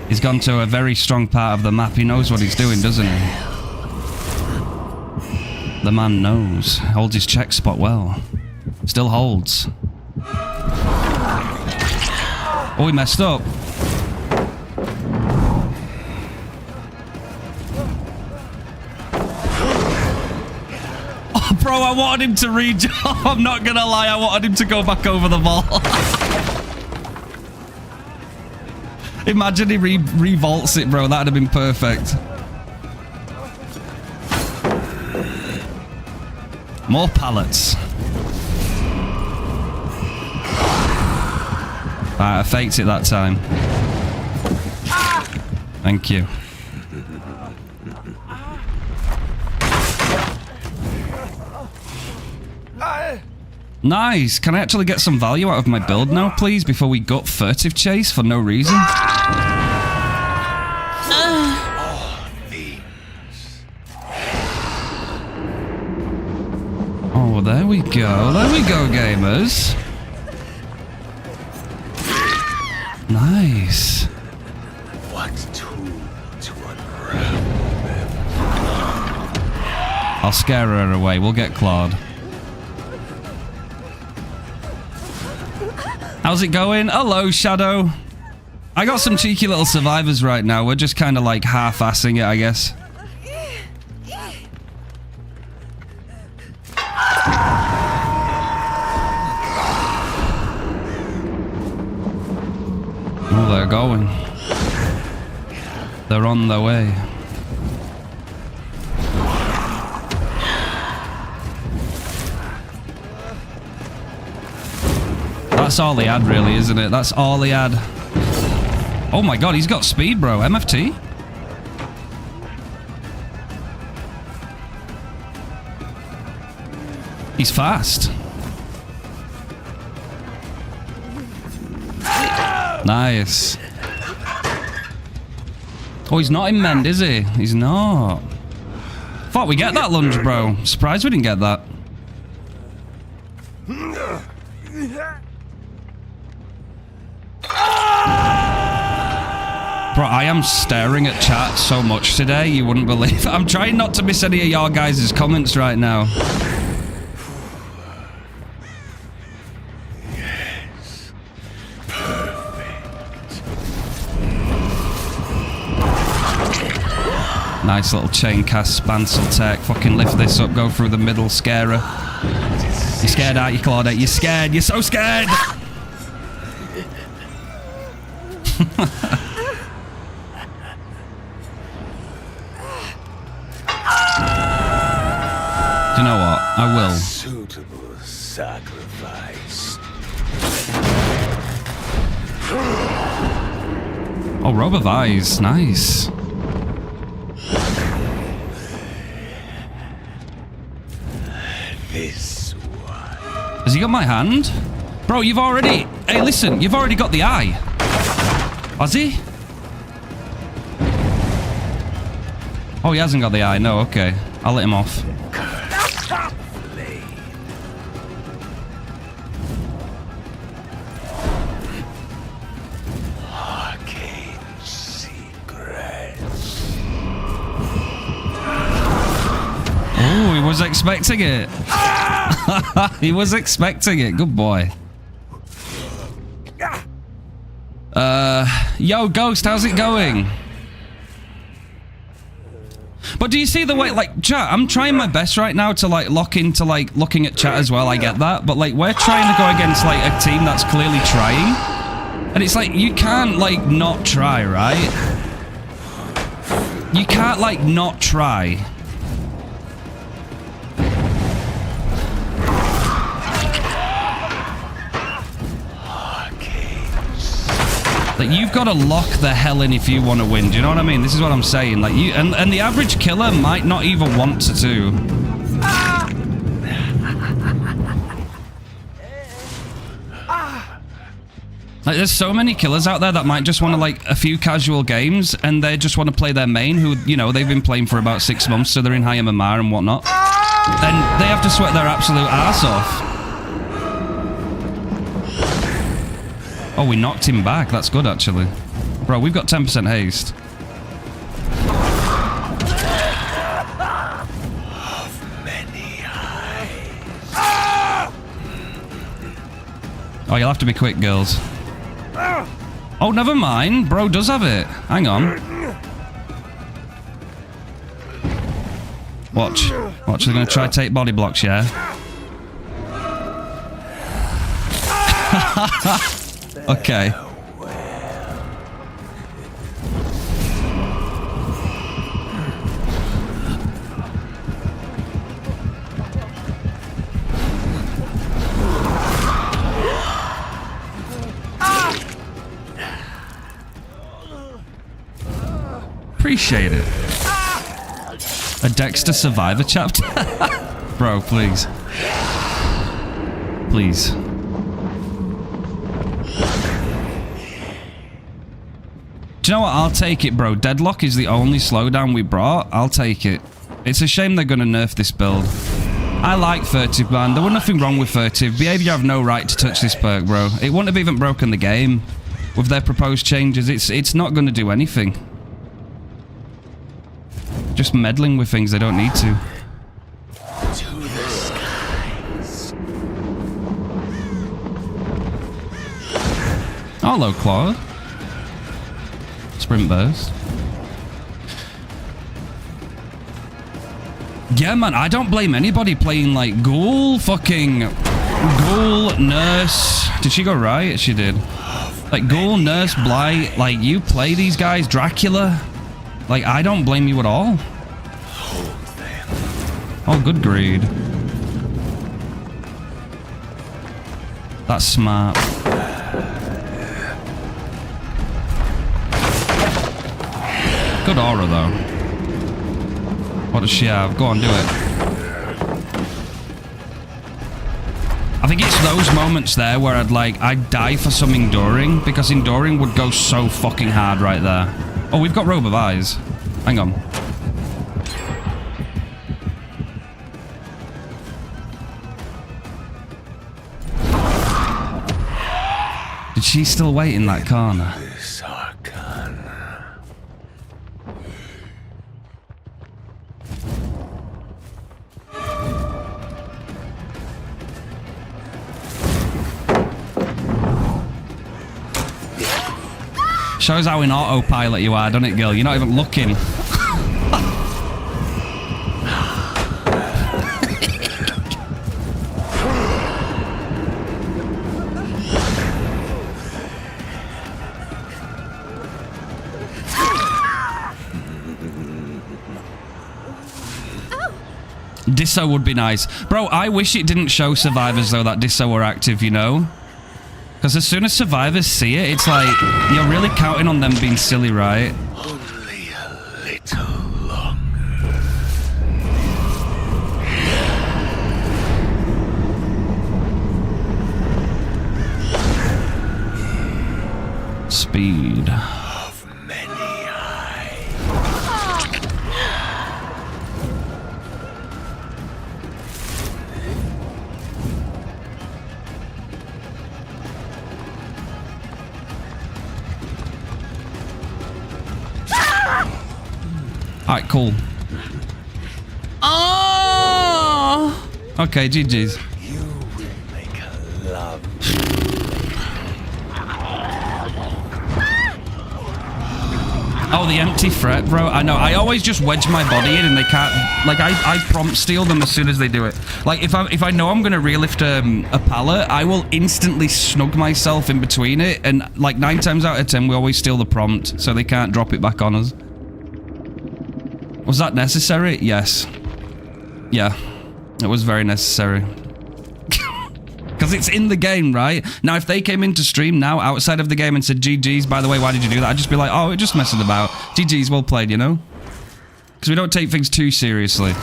He's gone to a very strong part of the map. He knows what he's doing, doesn't he? The man knows. Holds his check spot well. Still holds. Oh, he messed up. Oh, bro, I wanted him to rejump. I'm not gonna lie, I wanted him to go back over the ball. Imagine he revolts it, bro. That'd have been perfect. More pallets. Alright, I faked it that time. Thank you. Nice. Can I actually get some value out of my build now, please, before we gut furtive chase for no reason? Oh, there we go. There we go, gamers. Nice. What tool to unravel them? I'll scare her away. We'll get clawed. How's it going? Hello, Shadow. I got some cheeky little survivors right now. We're just kind of like half-assing it, I guess. Oh, they're going. They're on their way. That's all he had, really, isn't it? That's all he had. Oh my god, he's got speed, bro. MFT? He's fast. Nice. Oh, he's not in mend, is he? He's not. Thought we get that lunge, bro. Surprised we didn't get that. Bro, I am staring at chat so much today, you wouldn't believe it. I'm trying not to miss any of your guys' comments right now. Yes. Perfect. Nice little chain cast, Spancel tech. Fucking lift this up, go through the middle, scare her. You're scared, aren't you, Claudette? You're scared. You're so scared. Do you know what? I will. Suitable sacrifice. Oh, Robe of Eyes. Nice. This one. Has he got my hand? Bro, you've already... Hey, listen. You've already got the eye. Has he? Oh, he hasn't got the eye. No, okay. I'll let him off. Arcane secrets. Oh, he was expecting it. He was expecting it. Good boy. Yo, Ghost, how's it going? But do you see the way, like, chat, I'm trying my best right now to, like, lock into, like, looking at chat as well, I get that. But, like, we're trying to go against, like, a team that's clearly trying. And it's like, you can't, like, not try, right? You can't, like, not try. Like, you've got to lock the hell in if you want to win. Do you know what I mean? This is what I'm saying. Like, you and the average killer might not even want to do. Like, there's so many killers out there that might just want to, like, a few casual games, and they just want to play their main, who, you know, they've been playing for about 6 months, so they're in high MMR and whatnot. And they have to sweat their absolute ass off. Oh, we knocked him back. That's good, actually. Bro, we've got 10% haste. Oh, you'll have to be quick, girls. Oh, never mind. Bro does have it. Hang on. Watch. Watch, they're going to try to take body blocks, yeah? Okay. Appreciate it. A Dexter Survivor chapter? Bro, please. Please. Do you know what? I'll take it, bro. Deadlock is the only slowdown we brought. I'll take it. It's a shame they're going to nerf this build. I like furtive, man. There was nothing wrong with furtive. Behavior have no right to touch this perk, bro. It wouldn't have even broken the game with their proposed changes. It's not going to do anything. Just meddling with things they don't need to. To the skies. Hello, Claude. Sprint burst. Yeah, man, I don't blame anybody playing like Ghoul, fucking Ghoul, Nurse. Did she go right? She did. Like Ghoul, Nurse, Blight. Like, you play these guys, Dracula. Like, I don't blame you at all. Oh, good greed. That's smart. Good aura, though. What does she have? Go on, do it. I think it's those moments there where I'd die for some Enduring, because Enduring would go so fucking hard right there. Oh, we've got Robe of Eyes. Hang on. Did she still wait in that corner? Shows how in autopilot you are, doesn't it, Gil? You're not even looking. Disso would be nice. Bro, I wish it didn't show survivors, though, that Disso were active, you know? Because as soon as survivors see it, it's like, you're really counting on them being silly, right? Only a little longer. Speed. Of many eyes. Alright, cool. Oh! Okay, GG's. You will make a love. Oh, the empty threat, bro. I know. I always just wedge my body in and they can't... Like, I prompt steal them as soon as they do it. Like, if I know I'm going to relift a pallet, I will instantly snug myself in between it. And, like, 9 times out of 10, we always steal the prompt so they can't drop it back on us. Was that necessary? Yes. Yeah. It was very necessary. Because it's in the game, right? Now, if they came into stream now, outside of the game, and said, GG's, by the way, why did you do that? I'd just be like, oh, we're just messing about. GG's, well played, you know? Because we don't take things too seriously.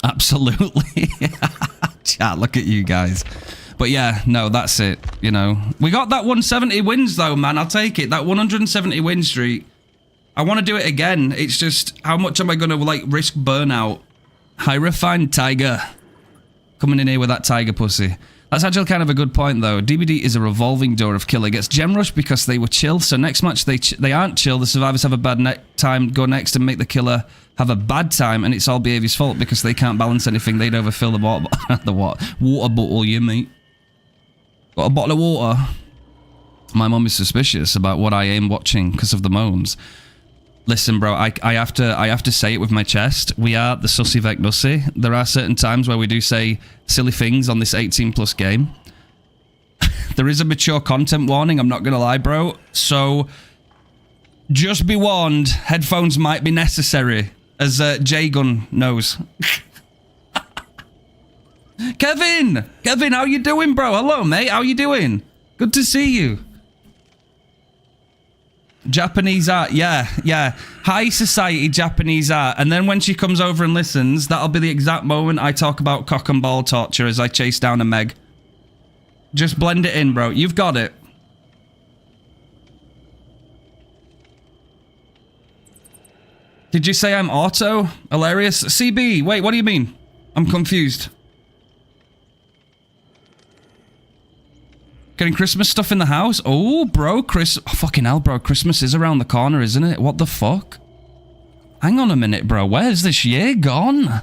Absolutely. Chat, look at you guys. But yeah, no, that's it, you know. We got that 170 wins, though, man. I'll take it. That 170 win streak. I want to do it again. It's just, how much am I going to, like, risk burnout? High refined tiger. Coming in here with that tiger pussy. That's actually kind of a good point, though. DBD is a revolving door of killer. Gets gem rush because they were chill. So next match, they aren't chill. The survivors have a bad time, go next and make the killer have a bad time. And it's all behavior's fault because they can't balance anything. They'd overfill the water, water bottle, you mate. Got a bottle of water. My mum is suspicious about what I aim watching because of the moans. Listen, bro, I have to say it with my chest. We are the Sussy Vec Nussy. There are certain times where we do say silly things on this 18+ game. There is a mature content warning, I'm not going to lie, bro. So, just be warned, headphones might be necessary, as J-Gun knows. Kevin, how you doing, bro? Hello, mate. How you doing? Good to see you. Japanese art, yeah. High society Japanese art. And then when she comes over and listens, that'll be the exact moment I talk about cock and ball torture as I chase down a Meg. Just blend it in, bro. You've got it. Did you say I'm auto? Hilarious. CB, wait, what do you mean? I'm confused. Getting Christmas stuff in the house? Oh, bro, oh, fucking hell, bro. Christmas is around the corner, isn't it? What the fuck? Hang on a minute, bro. Where's this year gone?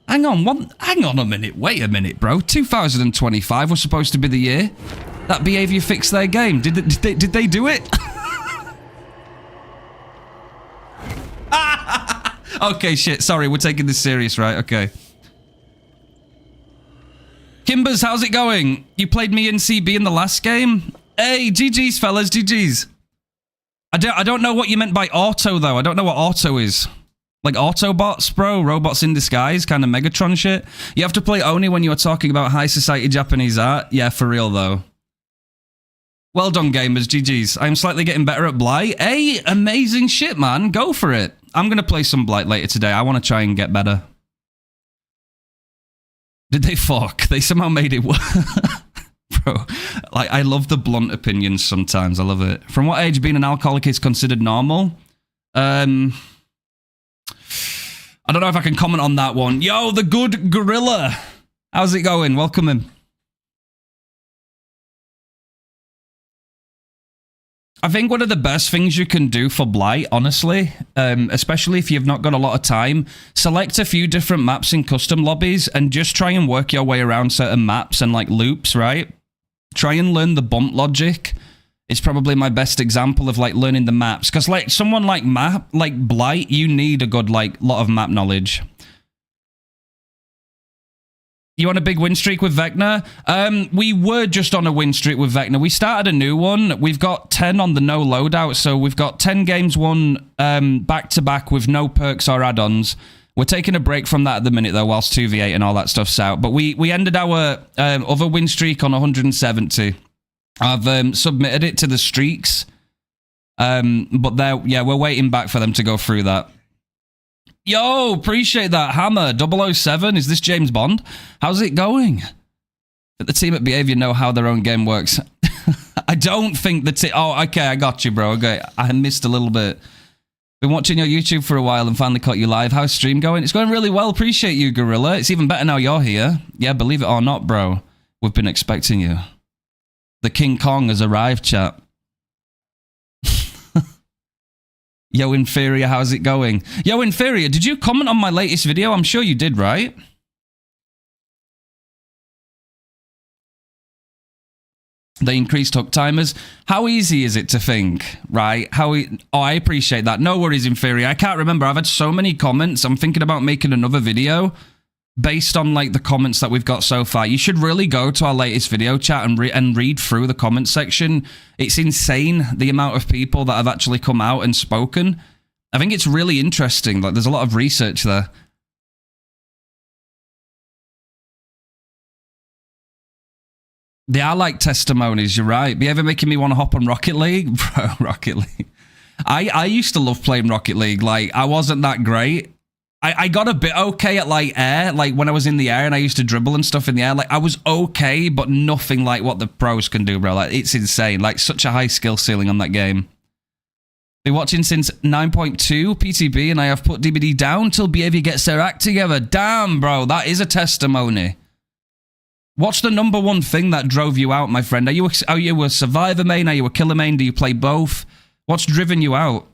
Hang on a minute. Wait a minute, bro. 2025 was supposed to be the year that Behavior fixed their game. Did they do it? Okay, shit. Sorry, we're taking this serious, right? Okay. Kimbers, how's it going? You played me in CB in the last game? Hey, GG's, fellas, GG's. I don't know what you meant by auto, though. I don't know what auto is. Like Autobots, bro? Robots in disguise? Kind of Megatron shit? You have to play Oni when you were talking about high society Japanese art? Yeah, for real, though. Well done, gamers. GG's. I'm slightly getting better at Blight. Hey, amazing shit, man. Go for it. I'm going to play some Blight later today. I want to try and get better. Did they fuck? They somehow made it work. Bro, like, I love the blunt opinions sometimes. I love it. From what age being an alcoholic is considered normal? I don't know if I can comment on that one. Yo, the good gorilla. How's it going? Welcome in. I think one of the best things you can do for Blight, honestly, especially if you've not got a lot of time, select a few different maps in custom lobbies and just try and work your way around certain maps and like loops, right? Try and learn the bump logic. It's probably my best example of like learning the maps. Because like someone like Blight, you need a good like lot of map knowledge. You on a big win streak with Vecna? We were just on a win streak with Vecna. We started a new one. We've got 10 on the no loadout, so we've got 10 games won back-to-back with no perks or add-ons. We're taking a break from that at the minute, though, whilst 2v8 and all that stuff's out. But we ended our other win streak on 170. I've submitted it to the streaks. But we're waiting back for them to go through that. Yo, appreciate that. Hammer 007. Is this James Bond? How's it going? The team at Behavior know how their own game works. I don't think the team... Oh, okay, I got you, bro. Okay, I missed a little bit. Been watching your YouTube for a while and finally caught you live. How's stream going? It's going really well. Appreciate you, Gorilla. It's even better now you're here. Yeah, believe it or not, bro. We've been expecting you. The King Kong has arrived, chat. Yo, Inferior, how's it going? Yo, Inferior, did you comment on my latest video? I'm sure you did, right? They increased hook timers. How easy is it to think, right? Oh, I appreciate that. No worries, Inferior. I can't remember. I've had so many comments. I'm thinking about making another video based on like the comments that we've got so far. You should really go to our latest video chat and read through the comment section. It's insane the amount of people that have actually come out and spoken. I think it's really interesting. Like, there's a lot of research there. They are like testimonies, you're right. Be ever making me want to hop on Rocket League? Bro, Rocket League. I used to love playing Rocket League. Like, I wasn't that great. I got a bit okay at, like, air. Like, when I was in the air and I used to dribble and stuff in the air. Like, I was okay, but nothing like what the pros can do, bro. Like, it's insane. Like, such a high skill ceiling on that game. Been watching since 9.2 PTB, and I have put DBD down till Behavior gets their act together. Damn, bro. That is a testimony. What's the #1 thing that drove you out, my friend? Are you a survivor main? Are you a killer main? Do you play both? What's driven you out?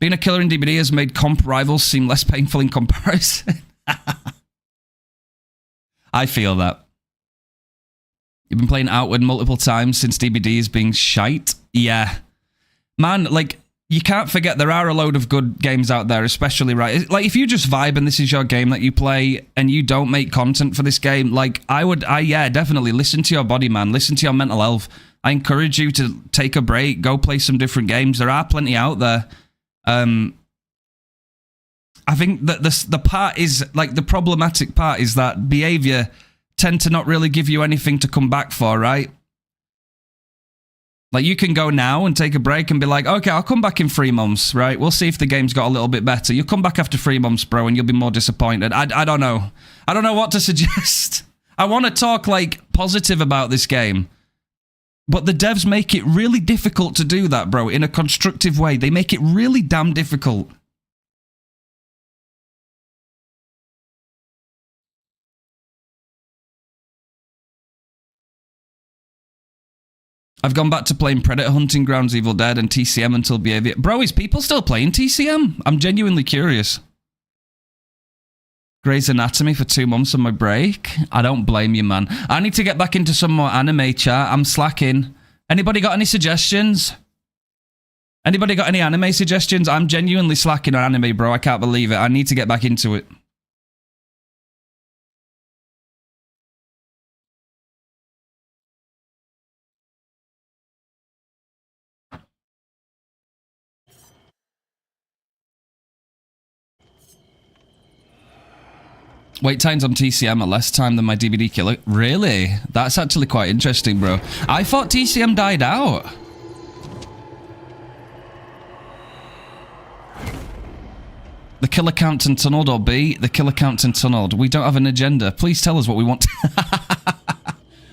Being a killer in DBD has made comp rivals seem less painful in comparison. I feel that. You've been playing Outward multiple times since DBD is being shite? Yeah. Man, like, you can't forget there are a load of good games out there, especially, right? Like, if you just vibe and this is your game that you play and you don't make content for this game, like, yeah, definitely listen to your body, man. Listen to your mental health. I encourage you to take a break, go play some different games. There are plenty out there. I think that the part is, like, the problematic part is that Behavior tend to not really give you anything to come back for, right? Like, you can go now and take a break and be like, okay, I'll come back in 3 months, right? We'll see if the game's got a little bit better. You'll come back after 3 months, bro, and you'll be more disappointed. I don't know. I don't know what to suggest. I want to talk, like, positive about this game. But the devs make it really difficult to do that, bro, in a constructive way. They make it really damn difficult. I've gone back to playing Predator Hunting Grounds, Evil Dead, and TCM until Behavior. Bro, is people still playing TCM? I'm genuinely curious. Grey's Anatomy for 2 months on my break. I don't blame you, man. I need to get back into some more anime chat. I'm slacking. Anybody got any suggestions? Anybody got any anime suggestions? I'm genuinely slacking on anime, bro. I can't believe it. I need to get back into it. Wait times on TCM are less time than my DBD killer. Really? That's actually quite interesting, bro. I thought TCM died out. The killer Campton tunneled, or B, the killer Campton tunneled. We don't have an agenda. Please tell us what we want.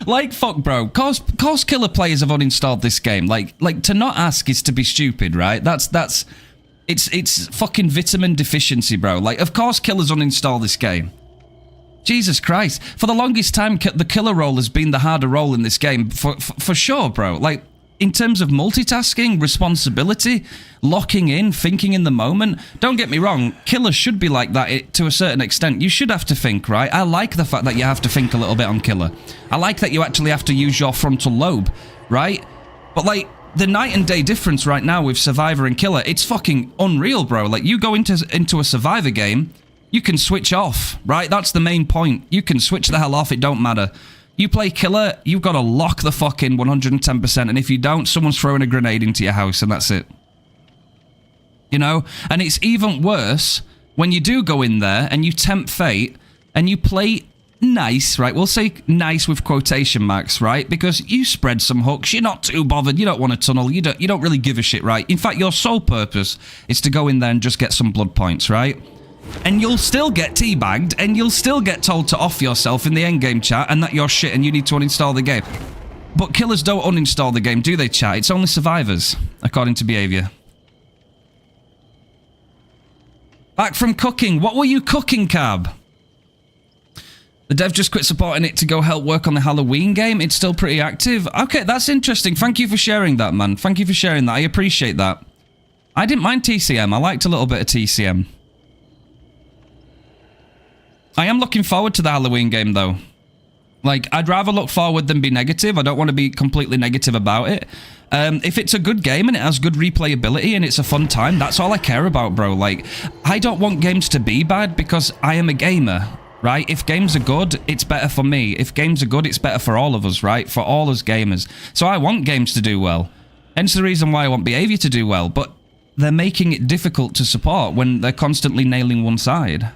Like, fuck, bro. Course killer players have uninstalled this game. Like to not ask is to be stupid, right? It's fucking vitamin deficiency, bro. Like, of course killers uninstall this game. Jesus Christ. For the longest time, the killer role has been the harder role in this game. For sure, bro. Like, in terms of multitasking, responsibility, locking in, thinking in the moment. Don't get me wrong. Killers should be like that to a certain extent. You should have to think, right? I like the fact that you have to think a little bit on killer. I like that you actually have to use your frontal lobe, right? But, like, the night and day difference right now with Survivor and Killer, it's fucking unreal, bro. Like, you go into a Survivor game, you can switch off, right? That's the main point. You can switch the hell off, it don't matter. You play Killer, you've got to lock the fuck in 110%, and if you don't, someone's throwing a grenade into your house, and that's it. You know? And it's even worse when you do go in there, and you tempt fate, and you play nice, right? We'll say nice with quotation marks, right? Because you spread some hooks, you're not too bothered, you don't want to tunnel, you don't really give a shit, right? In fact, your sole purpose is to go in there and just get some blood points, right? And you'll still get teabagged, and you'll still get told to off yourself in the endgame chat, and that you're shit and you need to uninstall the game. But killers don't uninstall the game, do they, chat? It's only survivors, according to Behavior. Back from cooking. What were you cooking, Cab? The dev just quit supporting it to go help work on the Halloween game. It's still pretty active. Okay, that's interesting. Thank you for sharing that, man. Thank you for sharing that. I appreciate that. I didn't mind TCM. I liked a little bit of TCM. I am looking forward to the Halloween game, though. Like, I'd rather look forward than be negative. I don't want to be completely negative about it. If it's a good game and it has good replayability and it's a fun time, that's all I care about, bro. Like, I don't want games to be bad because I am a gamer, right? If games are good, it's better for me. If games are good, it's better for all of us, right? For all us gamers. So I want games to do well. Hence the reason why I want behavior to do well. But they're making it difficult to support when they're constantly nailing one side.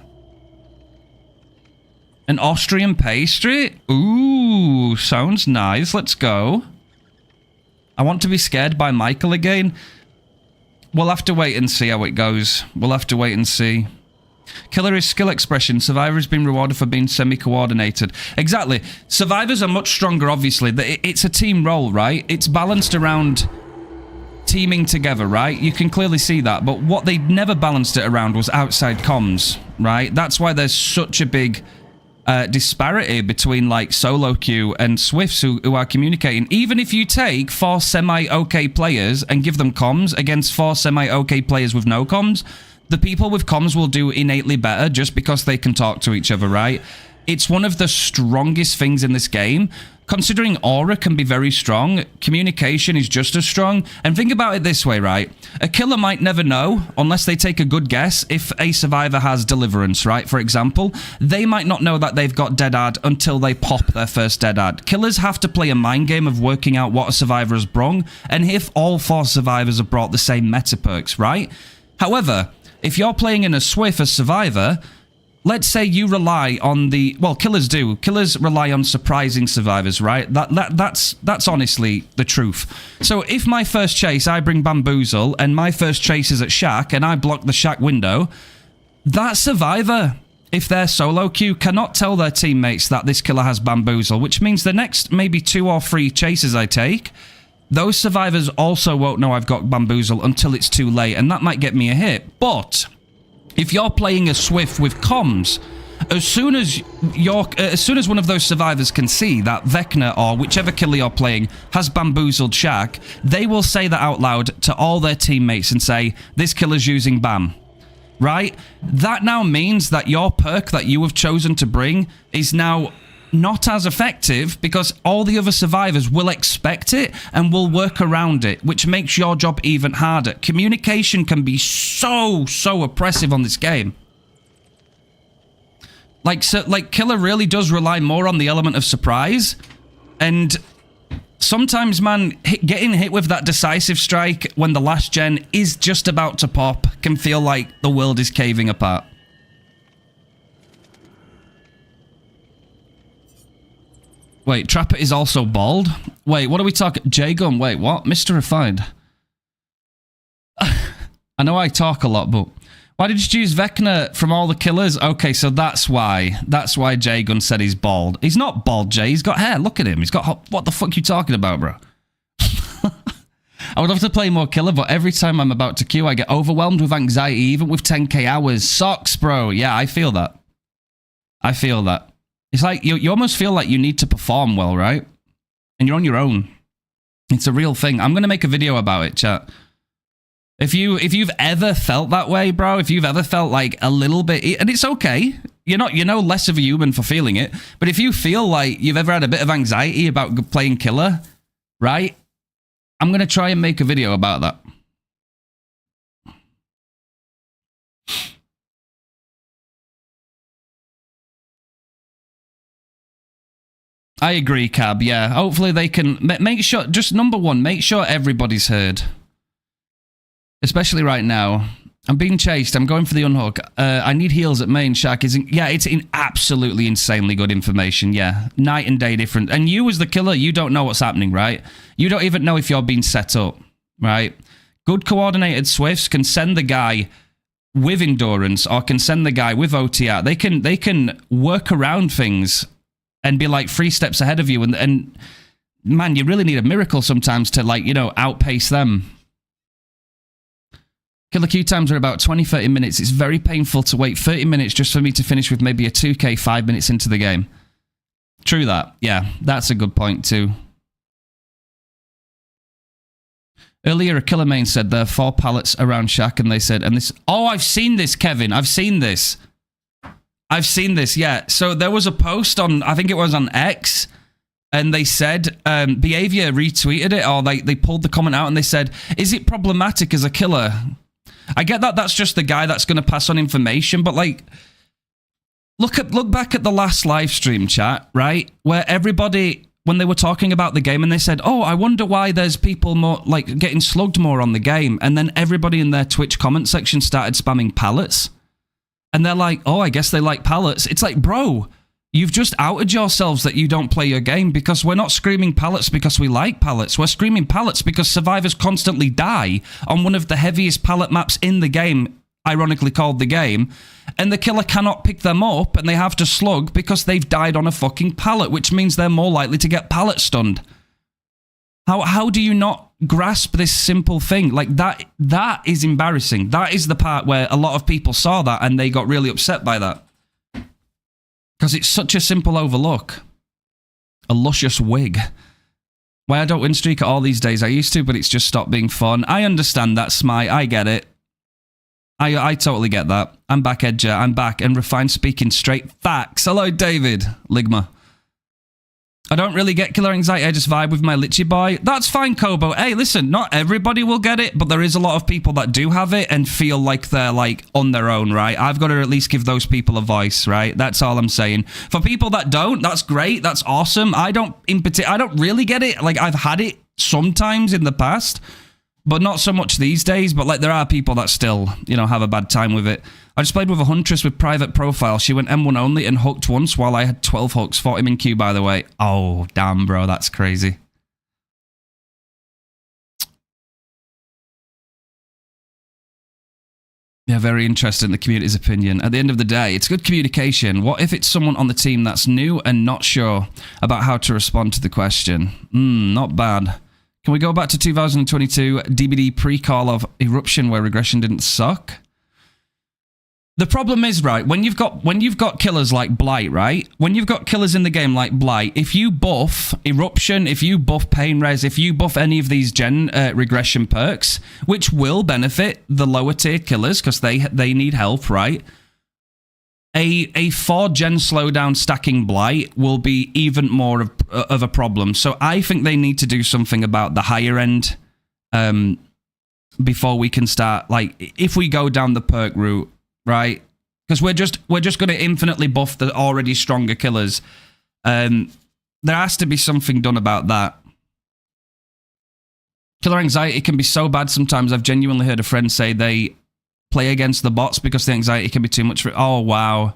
An Austrian pastry? Ooh, sounds nice. Let's go. I want to be scared by Michael again. We'll have to wait and see how it goes. We'll have to wait and see. Killer is skill expression. Survivor has been rewarded for being semi-coordinated. Exactly. Survivors are much stronger, obviously. It's a team role, right? It's balanced around teaming together, right? You can clearly see that. But what they never balanced it around was outside comms, right? That's why there's such a big disparity between like solo queue and Swifts who are communicating. Even if you take 4 semi-okay players and give them comms against 4 semi-okay players with no comms, the people with comms will do innately better just because they can talk to each other, right? It's one of the strongest things in this game. Considering aura can be very strong, communication is just as strong. And think about it this way, right? A killer might never know, unless they take a good guess, if a survivor has deliverance, right? For example, they might not know that they've got dead ad until they pop their first dead ad. Killers have to play a mind game of working out what a survivor has brung, and if all 4 survivors have brought the same meta perks, right? However, if you're playing in a Swift as survivor, let's say you rely on the... Well, killers do. Killers rely on surprising survivors, right? That's honestly the truth. So if my first chase, I bring Bamboozle, and my first chase is at Shack, and I block the Shack window, that survivor, if they're solo queue, cannot tell their teammates that this killer has Bamboozle, which means the next maybe 2 or 3 chases I take, those survivors also won't know I've got Bamboozle until it's too late, and that might get me a hit. But if you're playing a Swift with comms, as soon as one of those survivors can see that Vecna or whichever killer you're playing has bamboozled Shack, they will say that out loud to all their teammates and say, this killer's using BAM. Right? That now means that your perk that you have chosen to bring is now not as effective because all the other survivors will expect it and will work around it, which makes your job even harder. Communication can be so oppressive on this game. Like Killer really does rely more on the element of surprise, and sometimes, man, getting hit with that decisive strike when the last gen is just about to pop can feel like the world is caving apart. Wait, Trapper is also bald? Wait, what are we talking? J-Gun, wait, what? Mr. Refined. I know I talk a lot, but why did you choose Vecna from all the killers? Okay, so that's why. That's why J-Gun said he's bald. He's not bald, Jay. He's got hair. Look at him. He's got... What the fuck are you talking about, bro? I would love to play more killer, but every time I'm about to queue, I get overwhelmed with anxiety, even with 10k hours. Socks, bro. Yeah, I feel that. I feel that. It's like you almost feel like you need to perform well, right? And you're on your own. It's a real thing. I'm going to make a video about it, chat. If you've ever felt that way, bro, if you've ever felt like a little bit, and it's okay. You're no less of a human for feeling it. But if you feel like you've ever had a bit of anxiety about playing killer, right? I'm going to try and make a video about that. I agree, Cab, yeah. Hopefully they can make sure, just number one, make sure everybody's heard. Especially right now. I'm being chased. I'm going for the unhook. I need heals at main. Shack isn't... Yeah, it's absolutely insanely good information, yeah. Night and day different. And you as the killer, you don't know what's happening, right? You don't even know if you're being set up, right? Good coordinated Swifts can send the guy with endurance or can send the guy with OTR. They can work around things and be like 3 steps ahead of you. And man, you really need a miracle sometimes to, like, you know, outpace them. Killer queue times are about 20-30 minutes. It's very painful to wait 30 minutes just for me to finish with maybe a 2k 5 minutes into the game. True that. Yeah, that's a good point too. Earlier, a killer main said there are 4 pallets around Shack, and they said, and this... Oh, I've seen this, Kevin. I've seen this. I've seen this, yeah. So there was a post on, I think it was on X, and they said, Behavior retweeted it, or they pulled the comment out and they said, is it problematic as a killer? I get that that's just the guy that's going to pass on information, but like, look back at the last live stream chat, right? Where everybody, when they were talking about the game and they said, oh, I wonder why there's people more like getting slugged more on the game. And then everybody in their Twitch comment section started spamming pallets. And they're like, oh, I guess they like pallets. It's like, bro, you've just outed yourselves that you don't play your game, because we're not screaming pallets because we like pallets. We're screaming pallets because survivors constantly die on one of the heaviest pallet maps in the game, ironically called the game, and the killer cannot pick them up and they have to slug because they've died on a fucking pallet, which means they're more likely to get pallet stunned. How do you not grasp this simple thing? Like, that is embarrassing. That is the part where a lot of people saw that and they got really upset by that. Because it's such a simple overlook. A luscious wig. Why I don't win streak at all these days. I used to, but it's just stopped being fun. I understand that, Smite. I get it. I totally get that. I'm back, Edger. I'm back. And Refined speaking straight facts. Hello, David. Ligma. I don't really get killer anxiety. I just vibe with my Litchi boy. That's fine, Kobo. Hey, listen, not everybody will get it, but there is a lot of people that do have it and feel like they're, like, on their own, right? I've got to at least give those people a voice, right? That's all I'm saying. For people that don't, that's great. That's awesome. I don't really get it. Like, I've had it sometimes in the past, but not so much these days. But, like, there are people that still, you know, have a bad time with it. I just played with a Huntress with private profile. She went M1 only and hooked once while I had 12 hooks. Fought him in queue, by the way. Oh, damn, bro. That's crazy. Yeah, very interested in the community's opinion. At the end of the day, it's good communication. What if it's someone on the team that's new and not sure about how to respond to the question? Not bad. Can we go back to 2022 DBD pre-call of Eruption where regression didn't suck? The problem is, right, when you've got killers like Blight, right? When you've got killers in the game like Blight, if you buff Eruption, if you buff Pain Res, if you buff any of these regression perks, which will benefit the lower tier killers because they need help, right? A 4 gen slowdown stacking Blight will be even more of a problem. So I think they need to do something about the higher end before we can start, like, if we go down the perk route, right? Because we're just going to infinitely buff the already stronger killers. There has to be something done about that. Killer anxiety can be so bad sometimes. I've genuinely heard a friend say they play against the bots because the anxiety can be too much for... Oh, wow.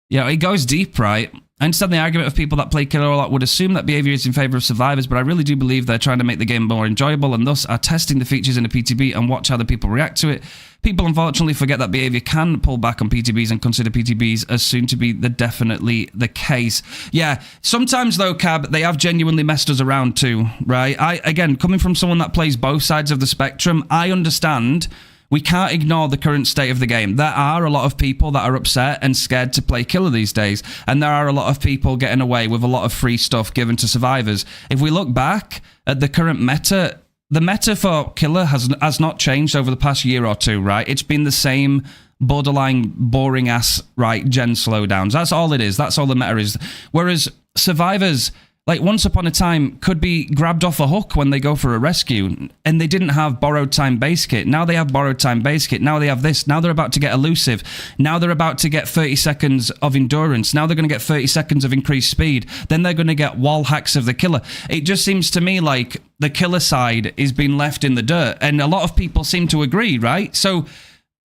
Yeah, it goes deep, right? I understand the argument of people that play killer a lot would assume that behavior is in favor of survivors, but I really do believe they're trying to make the game more enjoyable and thus are testing the features in a PTB and watch how the people react to it. People unfortunately forget that behavior can pull back on PTBs and consider PTBs as soon to be definitely the case. Yeah, sometimes though, Cab, they have genuinely messed us around too, right? Again, coming from someone that plays both sides of the spectrum, I understand. We can't ignore the current state of the game. There are a lot of people that are upset and scared to play killer these days, and there are a lot of people getting away with a lot of free stuff given to survivors. If we look back at the current meta, the meta for killer has not changed over the past year or two, right? It's been the same borderline boring ass, right, gen slowdowns. That's all it is. That's all the meta is. Whereas survivors, like, once upon a time, could be grabbed off a hook when they go for a rescue, and they didn't have borrowed time base kit. Now they have borrowed time base kit. Now they have this. Now they're about to get elusive. Now they're about to get 30 seconds of endurance. Now they're going to get 30 seconds of increased speed. Then they're going to get wall hacks of the killer. It just seems to me like the killer side is being left in the dirt, and a lot of people seem to agree, right? So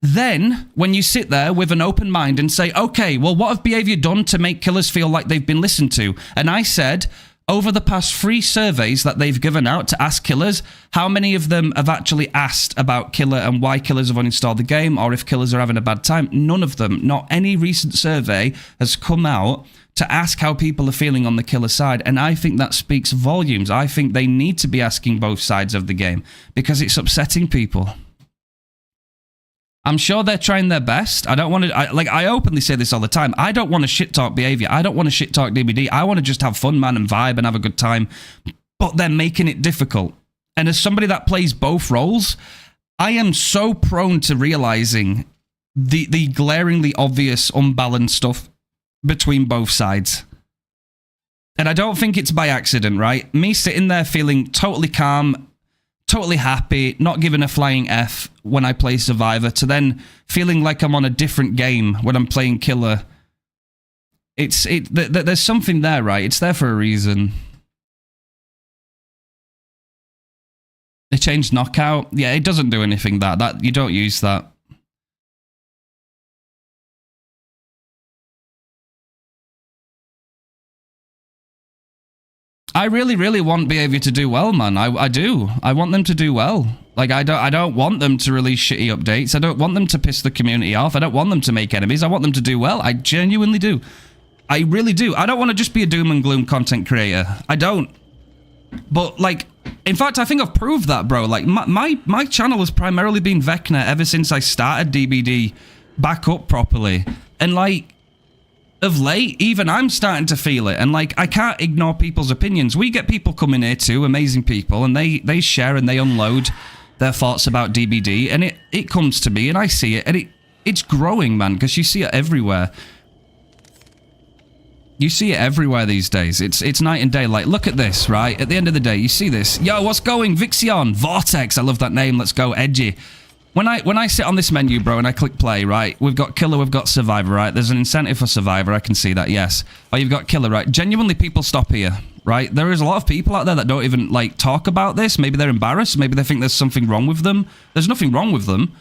then, when you sit there with an open mind and say, okay, well, what have behavior done to make killers feel like they've been listened to? And I said, over the past 3 surveys that they've given out to ask killers, how many of them have actually asked about killer and why killers have uninstalled the game, or if killers are having a bad time? None of them, not any recent survey, has come out to ask how people are feeling on the killer side. And I think that speaks volumes. I think they need to be asking both sides of the game because it's upsetting people. I'm sure they're trying their best. I don't want to, I openly say this all the time. I don't want to shit talk behavior. I don't want to shit talk DBD. I want to just have fun, man, and vibe and have a good time. But they're making it difficult. And as somebody that plays both roles, I am so prone to realizing the glaringly obvious unbalanced stuff between both sides. And I don't think it's by accident, right? Me sitting there feeling totally calm, totally happy, not giving a flying F when I play Survivor, to then feeling like I'm on a different game when I'm playing Killer. There's something there, right? It's there for a reason. They changed knockout. Yeah, it doesn't do anything. That you don't use that. I really, really want Behavior to do well, man. I do. I want them to do well. Like, I don't want them to release shitty updates. I don't want them to piss the community off. I don't want them to make enemies. I want them to do well. I genuinely do. I really do. I don't want to just be a doom and gloom content creator. I don't. But, like, in fact, I think I've proved that, bro. Like, my channel has primarily been Vecna ever since I started DBD back up properly. And, like, of late, even I'm starting to feel it. And, like, I can't ignore people's opinions. We get people coming here too, amazing people, and they share and they unload their thoughts about DBD. And it comes to me and I see it. And it's growing, man, because you see it everywhere. You see it everywhere these days. It's night and day. Like, look at this, right? At the end of the day, you see this. Yo, what's going? Vixion, Vortex. I love that name. Let's go, edgy. When I sit on this menu, bro, and I click play, right? We've got Killer, we've got Survivor, right? There's an incentive for Survivor. I can see that, yes. Oh, you've got Killer, right? Genuinely, people stop here, right? There is a lot of people out there that don't even, like, talk about this. Maybe they're embarrassed. Maybe they think there's something wrong with them. There's nothing wrong with them.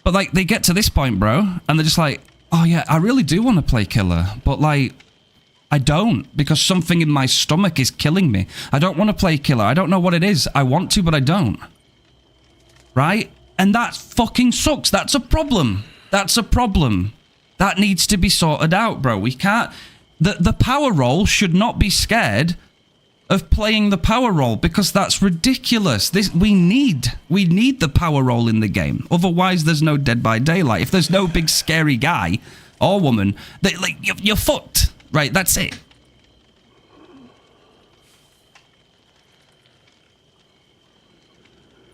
But, like, they get to this point, bro, and they're just like, oh, yeah, I really do want to play Killer. But, like, I don't, because something in my stomach is killing me. I don't want to play Killer. I don't know what it is. I want to, but I don't. Right? And that fucking sucks. That's a problem. That's a problem. That needs to be sorted out, bro. We can't... The power role should not be scared of playing the power role, because that's ridiculous. We need the power role in the game. Otherwise, there's no Dead by Daylight. If there's no big scary guy or woman, you're fucked. Right, that's it.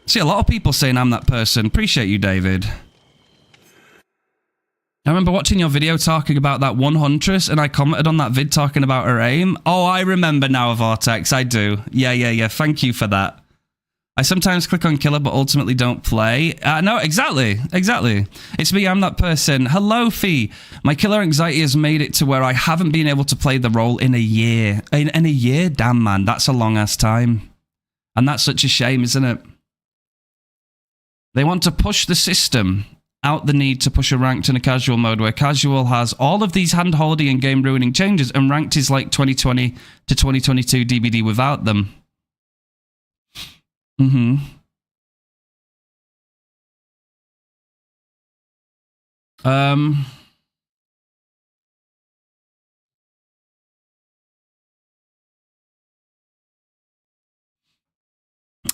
See, a lot of people saying I'm that person. Appreciate you, David. I remember watching your video talking about that one Huntress, and I commented on that vid talking about her aim. Oh, I remember now, Vortex. I do. Yeah. Thank you for that. I sometimes click on Killer, but ultimately don't play. No, exactly. It's me, I'm that person. Hello, Fee. My Killer anxiety has made it to where I haven't been able to play the role in a year. In a year? Damn, man, that's a long-ass time. And that's such a shame, isn't it? They want to push the system out the need to push a ranked in a casual mode, where casual has all of these hand-holding and game-ruining changes, and ranked is like 2020 to 2022 DBD without them.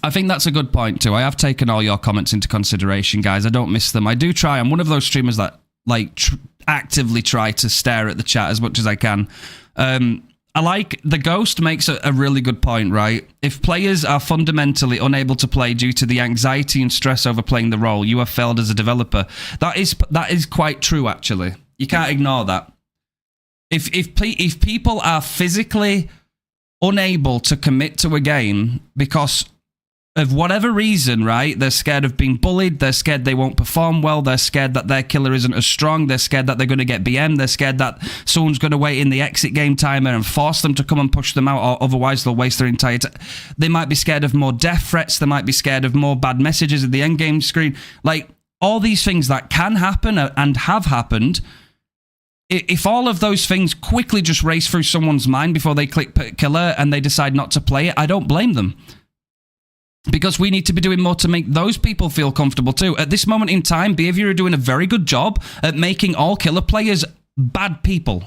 I think that's a good point too. I have taken all your comments into consideration, guys. I don't miss them. I do try. I'm one of those streamers that like actively try to stare at the chat as much as I can. I like the Ghost makes a really good point, right? If players are fundamentally unable to play due to the anxiety and stress over playing the role, you have failed as a developer. That is quite true, actually. You can't ignore that. If people are physically unable to commit to a game because of whatever reason, right? They're scared of being bullied. They're scared they won't perform well. They're scared that their killer isn't as strong. They're scared that they're going to get BM. They're scared that someone's going to wait in the exit game timer and force them to come and push them out, or otherwise they'll waste their entire time. They might be scared of more death threats. They might be scared of more bad messages at the end game screen. Like, all these things that can happen and have happened, if all of those things quickly just race through someone's mind before they click killer and they decide not to play it, I don't blame them. Because we need to be doing more to make those people feel comfortable too. At this moment in time, Behavior are doing a very good job at making all killer players bad people.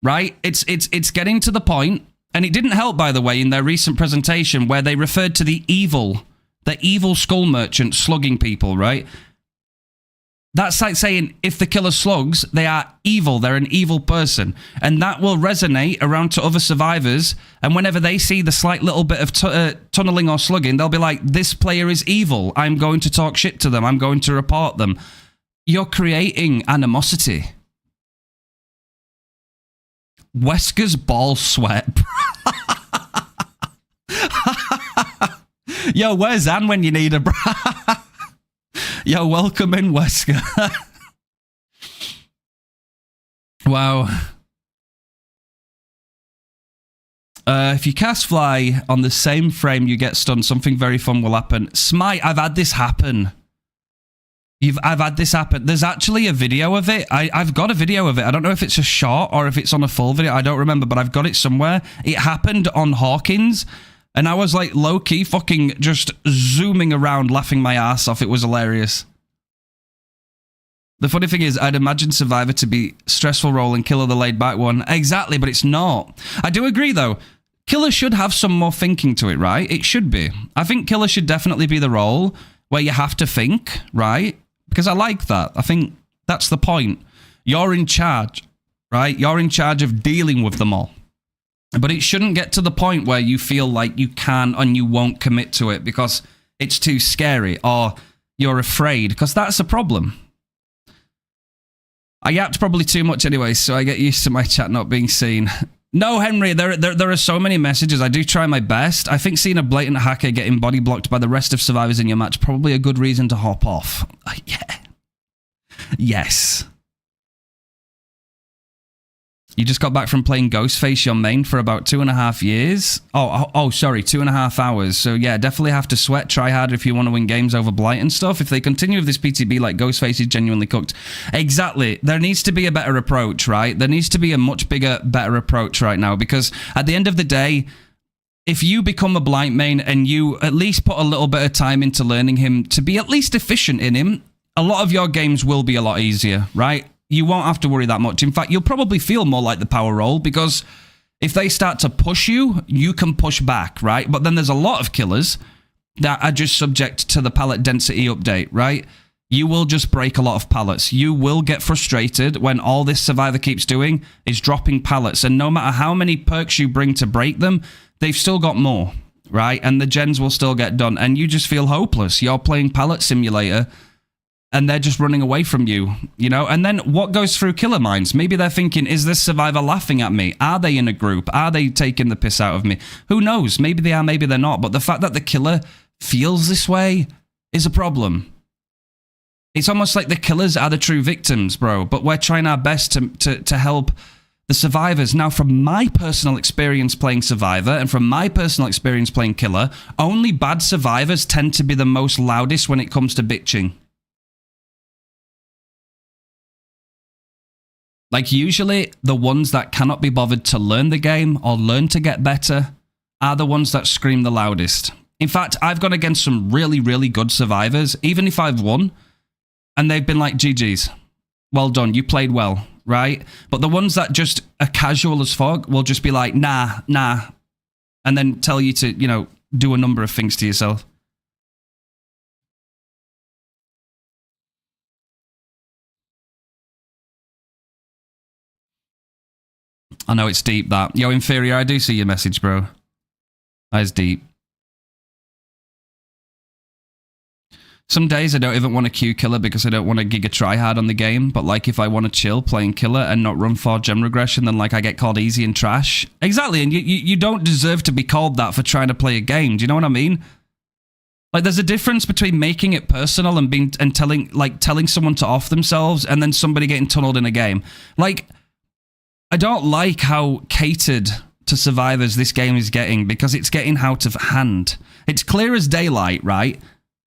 Right? It's getting to the point, and it didn't help, by the way, in their recent presentation where they referred to the evil skull merchant slugging people, right? That's like saying if the killer slugs, they are evil. They're an evil person. And that will resonate around to other survivors. And whenever they see the slight little bit of tunneling or slugging, they'll be like, this player is evil. I'm going to talk shit to them. I'm going to report them. you're creating animosity. Wesker's ball sweat. Yo, where's Anne when you need her, bro? Yo, welcome in, Wesker. Wow. If you cast fly on the same frame, you get stunned. Something very fun will happen. Smite, I've had this happen. I've had this happen. There's actually a video of it. I've got a video of it. I don't know if it's a short or if it's on a full video. I don't remember, but I've got it somewhere. It happened on Hawkins, and I was like low-key fucking just zooming around, laughing my ass off. It was hilarious. The funny thing is, I'd imagine Survivor to be stressful role and Killer the laid-back one. Exactly, but it's not. I do agree, though. Killer should have some more thinking to it, right? It should be. I think Killer should definitely be the role where you have to think, right? Because I like that. I think that's the point. You're in charge, right? You're in charge of dealing with them all. But it shouldn't get to the point where you feel like you can and you won't commit to it because it's too scary or you're afraid, because that's a problem. I yapped probably too much anyway, so I get used to my chat not being seen. No, Henry, there are so many messages. I do try my best. I think seeing a blatant hacker getting body blocked by the rest of survivors in your match probably a good reason to hop off. Yeah. Yes. You just got back from playing Ghostface, your main, for about 2.5 years. Oh, sorry, 2.5 hours. So yeah, definitely have to sweat, try harder if you want to win games over Blight and stuff. If they continue with this PTB like Ghostface is genuinely cooked. Exactly. There needs to be a better approach, right? There needs to be a much bigger, better approach right now, because at the end of the day, if you become a Blight main and you at least put a little bit of time into learning him to be at least efficient in him, a lot of your games will be a lot easier, right? You won't have to worry that much. In fact, you'll probably feel more like the power role, because if they start to push you, you can push back, right? But then there's a lot of killers that are just subject to the pallet density update, right? You will just break a lot of pallets. You will get frustrated when all this Survivor keeps doing is dropping pallets. And no matter how many perks you bring to break them, they've still got more, right? And the gens will still get done. And you just feel hopeless. You're playing Pallet Simulator, and they're just running away from you, you know? And then what goes through killer minds? Maybe they're thinking, is this survivor laughing at me? Are they in a group? Are they taking the piss out of me? Who knows? Maybe they are, maybe they're not. But the fact that the killer feels this way is a problem. It's almost like the killers are the true victims, bro. But we're trying our best to help the survivors. Now, from my personal experience playing Survivor and from my personal experience playing Killer, only bad survivors tend to be the most loudest when it comes to bitching. Like, usually, the ones that cannot be bothered to learn the game or learn to get better are the ones that scream the loudest. In fact, I've gone against some really, really good survivors, even if I've won, and they've been like, GG's. Well done, you played well, right? But the ones that just are casual as fuck will just be like, nah, and then tell you to, you know, do a number of things to yourself. I know it's deep, that. Yo, Inferior, I do see your message, bro. That is deep. Some days I don't even want to queue Killer because I don't want to giga tryhard on the game, but like if I want to chill playing Killer and not run for gem regression, then like I get called easy and trash. Exactly, and you don't deserve to be called that for trying to play a game. Do you know what I mean? Like, there's a difference between making it personal and telling someone to off themselves and then somebody getting tunneled in a game. Like, I don't like how catered to survivors this game is getting, because it's getting out of hand. It's clear as daylight, right?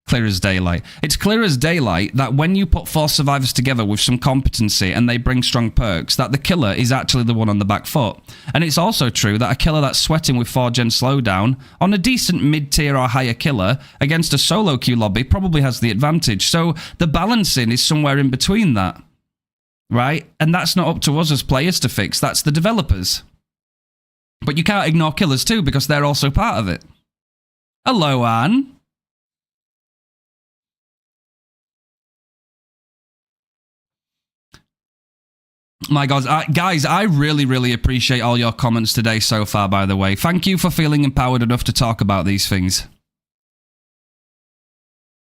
Clear as daylight. It's clear as daylight that when you put 4 survivors together with some competency and they bring strong perks, that the killer is actually the one on the back foot. And it's also true that a killer that's sweating with 4-gen slowdown on a decent mid-tier or higher killer against a solo queue lobby probably has the advantage. So the balancing is somewhere in between that. Right? And that's not up to us as players to fix. That's the developers. But you can't ignore killers too, because they're also part of it. Hello, Anne. My God, guys, I really, really appreciate all your comments today so far, by the way. Thank you for feeling empowered enough to talk about these things.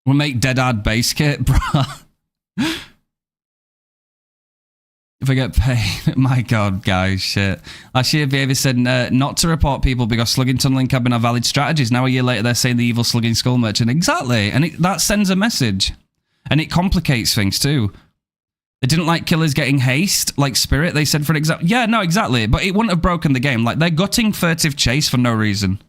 We'll make Dead Hard base kit, bruh. If I get paid, my God, guys, shit. Last year, Behavior said not to report people because slugging, tunneling, cabin are valid strategies. Now a year later, they're saying the evil slugging skull merchant. Exactly, and that sends a message. And it complicates things too. They didn't like killers getting haste, like Spirit. They said for an example. Yeah, no, exactly. But it wouldn't have broken the game. Like, they're gutting furtive chase for no reason.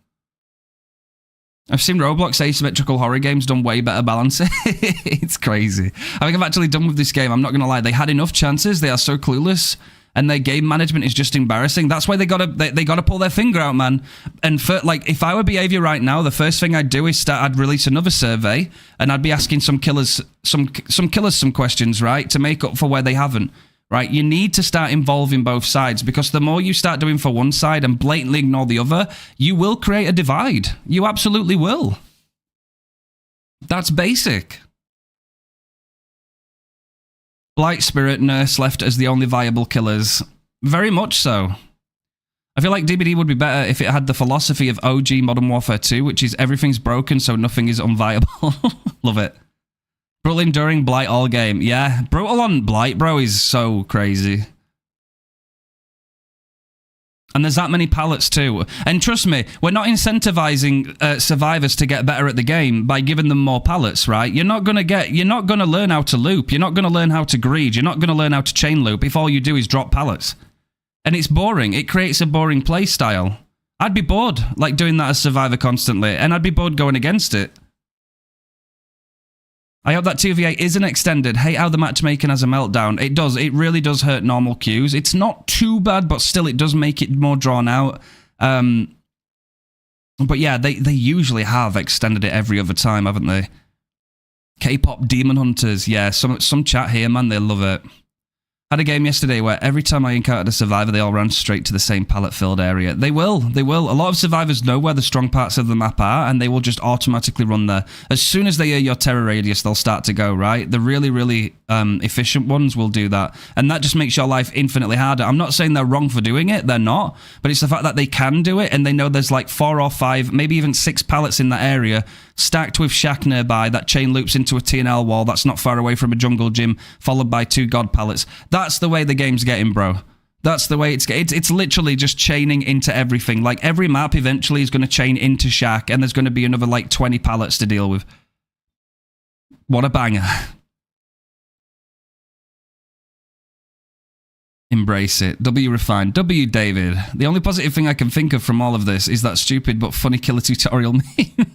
I've seen Roblox asymmetrical horror games done way better balancing. It's crazy. I think I'm actually done with this game. I'm not going to lie. They had enough chances. They are so clueless. And their game management is just embarrassing. That's why they gotta pull their finger out, man. And for, like, if I were Behavior right now, the first thing I'd do is I'd release another survey, and I'd be asking some killers some questions, right, to make up for where they haven't. Right, you need to start involving both sides, because the more you start doing for one side and blatantly ignore the other, you will create a divide. You absolutely will. That's basic. Blight, Spirit, Nurse left as the only viable killers. Very much so. I feel like DBD would be better if it had the philosophy of OG Modern Warfare 2, which is everything's broken so nothing is unviable. Love it. Brutal enduring Blight all game. Yeah, brutal on Blight, bro, is so crazy. And there's that many pallets too. And trust me, we're not incentivizing survivors to get better at the game by giving them more pallets, right? You're not gonna learn how to loop. You're not gonna learn how to greed. You're not gonna learn how to chain loop if all you do is drop pallets. And it's boring. It creates a boring play style. I'd be bored, like, doing that as survivor constantly, and I'd be bored going against it. I hope that 2v8 isn't extended. Hate how the matchmaking has a meltdown. It does. It really does hurt normal queues. It's not too bad, but still it does make it more drawn out. But yeah, they usually have extended it every other time, haven't they? K-pop Demon Hunters. Yeah, some chat here, man, they love it. Had a game yesterday where every time I encountered a survivor, they all ran straight to the same pallet-filled area. They will. A lot of survivors know where the strong parts of the map are, and they will just automatically run there. As soon as they hear your terror radius, they'll start to go, right? The really, really efficient ones will do that. And that just makes your life infinitely harder. I'm not saying they're wrong for doing it. They're not. But it's the fact that they can do it, and they know there's like 4 or 5, maybe even 6 pallets in that area, stacked with shack nearby that chain loops into a TNL wall that's not far away from a jungle gym, followed by 2 god pallets. That's the way the game's getting, bro. That's the way it's literally just chaining into everything. Like, every map eventually is going to chain into shack, and there's going to be another, like, 20 pallets to deal with. What a banger. Embrace it. W Refined. W David. The only positive thing I can think of from all of this is that stupid but funny killer tutorial meme.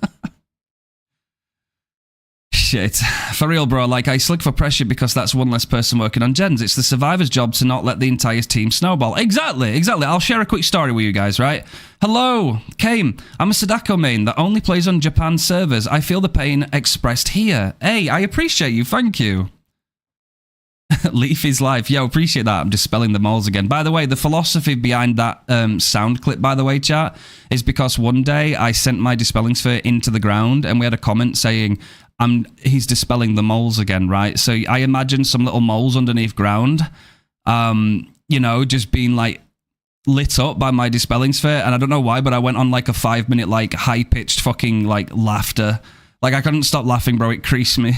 Shit. For real, bro, like, I slick for pressure because that's one less person working on gens. It's the survivor's job to not let the entire team snowball. Exactly. I'll share a quick story with you guys, right? Hello, Kame. I'm a Sadako main that only plays on Japan servers. I feel the pain expressed here. Hey, I appreciate you. Thank you. Leaf is life. Yo, appreciate that. I'm dispelling the moles again. By the way, the philosophy behind that sound clip, by the way, chat, is because one day I sent my dispelling sphere into the ground, and we had a comment saying, he's dispelling the moles again, right? So I imagine some little moles underneath ground, you know, just being, like, lit up by my dispelling sphere, and I don't know why, but I went on, like, a 5-minute, like, high-pitched fucking, like, laughter. Like, I couldn't stop laughing, bro. It creased me.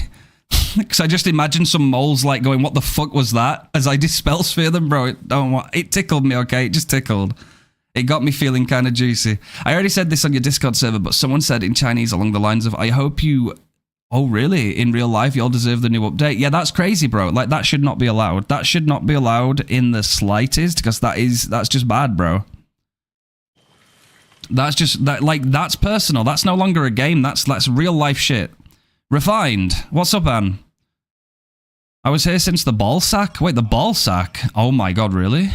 Because I just imagined some moles, like, going, what the fuck was that? As I dispel sphere them, bro. It tickled me, okay? It just tickled. It got me feeling kind of juicy. I already said this on your Discord server, but someone said in Chinese along the lines of, I hope you... Oh, really? In real life, you'll deserve the new update? Yeah, that's crazy, bro. Like, that should not be allowed. That should not be allowed in the slightest, because that's just bad, bro. That's just, that's personal. That's no longer a game. That's real life shit. Refined. What's up, Anne? I was here since the ball sack. Wait, the ball sack? Oh my god, really?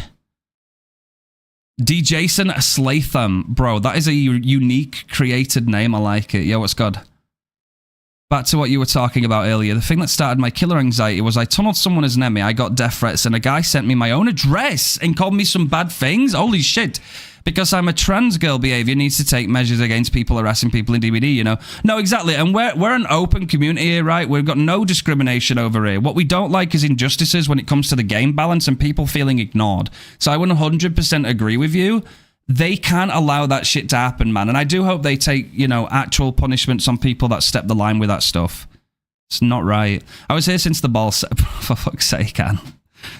D. Jason Slatham. Bro, that is a unique created name. I like it. Yo, what's good? Back to what you were talking about earlier. The thing that started my killer anxiety was I tunneled someone as an enemy, I got death threats, and a guy sent me my own address and called me some bad things. Holy shit. Because I'm a trans girl, behavior needs to take measures against people harassing people in DBD, you know? No, exactly. And we're an open community here, right? We've got no discrimination over here. What we don't like is injustices when it comes to the game balance and people feeling ignored. So I 100% agree with you. They can't allow that shit to happen, man. And I do hope they take, you know, actual punishments on people that step the line with that stuff. It's not right. I was here since the ball set. For fuck's sake, Anne.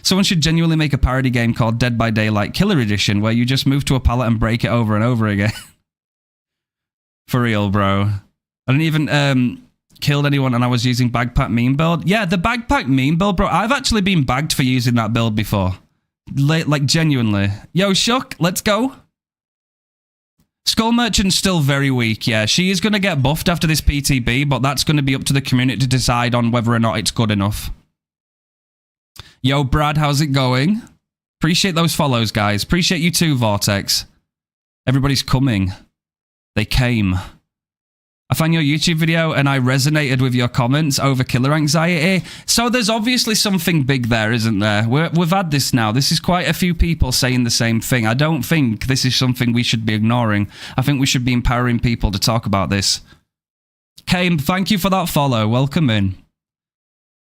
Someone should genuinely make a parody game called Dead by Daylight Killer Edition, where you just move to a pallet and break it over and over again. For real, bro. I didn't even killed anyone and I was using Bagpack meme build. Yeah, the Bagpack meme build, bro. I've actually been bagged for using that build before. Like, genuinely. Yo, Shuck, let's go. Skull Merchant's still very weak, yeah. She is going to get buffed after this PTB, but that's going to be up to the community to decide on whether or not it's good enough. Yo, Brad, how's it going? Appreciate those follows, guys. Appreciate you too, Vortex. Everybody's coming. They came. I found your YouTube video and I resonated with your comments over killer anxiety. So there's obviously something big there, isn't there? We've had this now. This is quite a few people saying the same thing. I don't think this is something we should be ignoring. I think we should be empowering people to talk about this. Kame, thank you for that follow. Welcome in.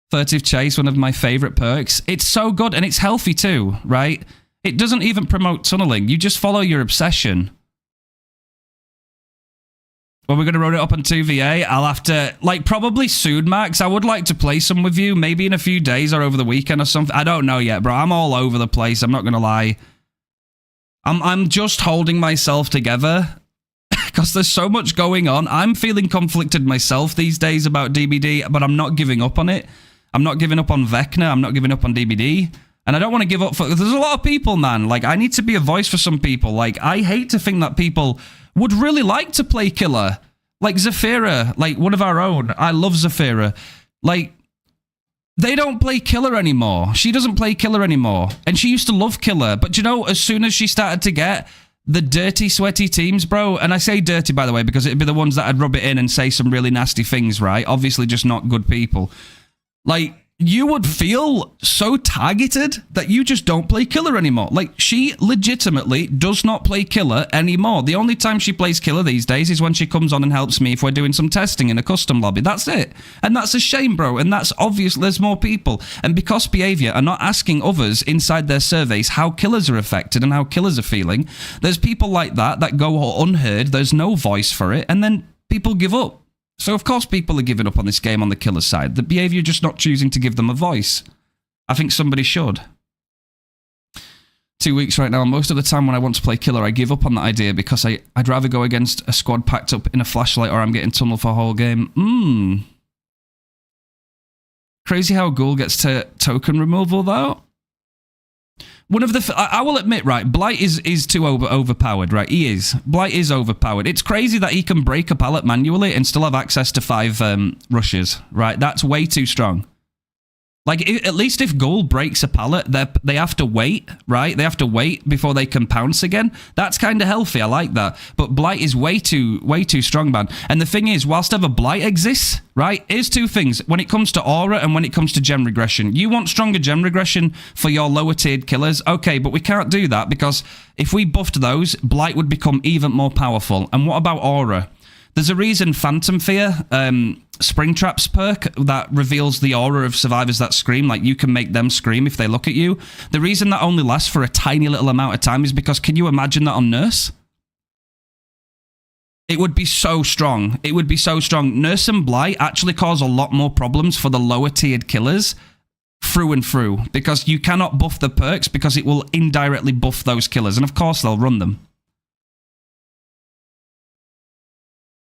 Furtive Chase, one of my favorite perks. It's so good and it's healthy too, right? It doesn't even promote tunneling. You just follow your obsession. Well, we're going to run it up on 2VA. I'll have to, like, probably soon, Max. I would like to play some with you, maybe in a few days or over the weekend or something. I don't know yet, bro. I'm all over the place. I'm not going to lie. I'm just holding myself together because there's so much going on. I'm feeling conflicted myself these days about DBD, but I'm not giving up on it. I'm not giving up on Vecna. I'm not giving up on DBD. And I don't want to give up for... There's a lot of people, man. Like, I need to be a voice for some people. Like, I hate to think that people would really like to play killer. Like Zafira, like one of our own. I love Zafira. Like, they don't play killer anymore. She doesn't play killer anymore. And she used to love killer. But you know, as soon as she started to get the dirty, sweaty teams, bro, and I say dirty, by the way, because it'd be the ones that I'd rub it in and say some really nasty things, right? Obviously just not good people. Like, you would feel so targeted that you just don't play killer anymore. Like, she legitimately does not play killer anymore. The only time she plays killer these days is when she comes on and helps me if we're doing some testing in a custom lobby. That's it. And that's a shame, bro. And that's obvious. There's more people. And because Behavior are not asking others inside their surveys how killers are affected and how killers are feeling, there's people like that that go unheard. There's no voice for it. And then people give up. So, of course, people are giving up on this game on the killer side. The Behavior just not choosing to give them a voice. I think somebody should. 2 weeks right now. Most of the time when I want to play killer, I give up on that idea because I'd rather go against a squad packed up in a flashlight or I'm getting tunnel for a whole game. Crazy how Ghoul gets to token removal, though. One of the... I will admit, right, Blight is too overpowered, right? He is. Blight is overpowered. It's crazy that he can break a pallet manually and still have access to 5 rushes, right? That's way too strong. Like, at least if Ghoul breaks a pallet, they have to wait, right? They have to wait before they can pounce again. That's kind of healthy. I like that. But Blight is way too strong, man. And the thing is, whilst ever Blight exists, right, here's two things. When it comes to aura and when it comes to gem regression. You want stronger gem regression for your lower tiered killers? Okay, but we can't do that because if we buffed those, Blight would become even more powerful. And what about aura? There's a reason Phantom Fear, Springtrap's perk that reveals the aura of survivors that scream, like you can make them scream if they look at you. The reason that only lasts for a tiny little amount of time is because can you imagine that on Nurse? It would be so strong. It would be so strong. Nurse and Blight actually cause a lot more problems for the lower tiered killers through and through because you cannot buff the perks because it will indirectly buff those killers. And of course they'll run them.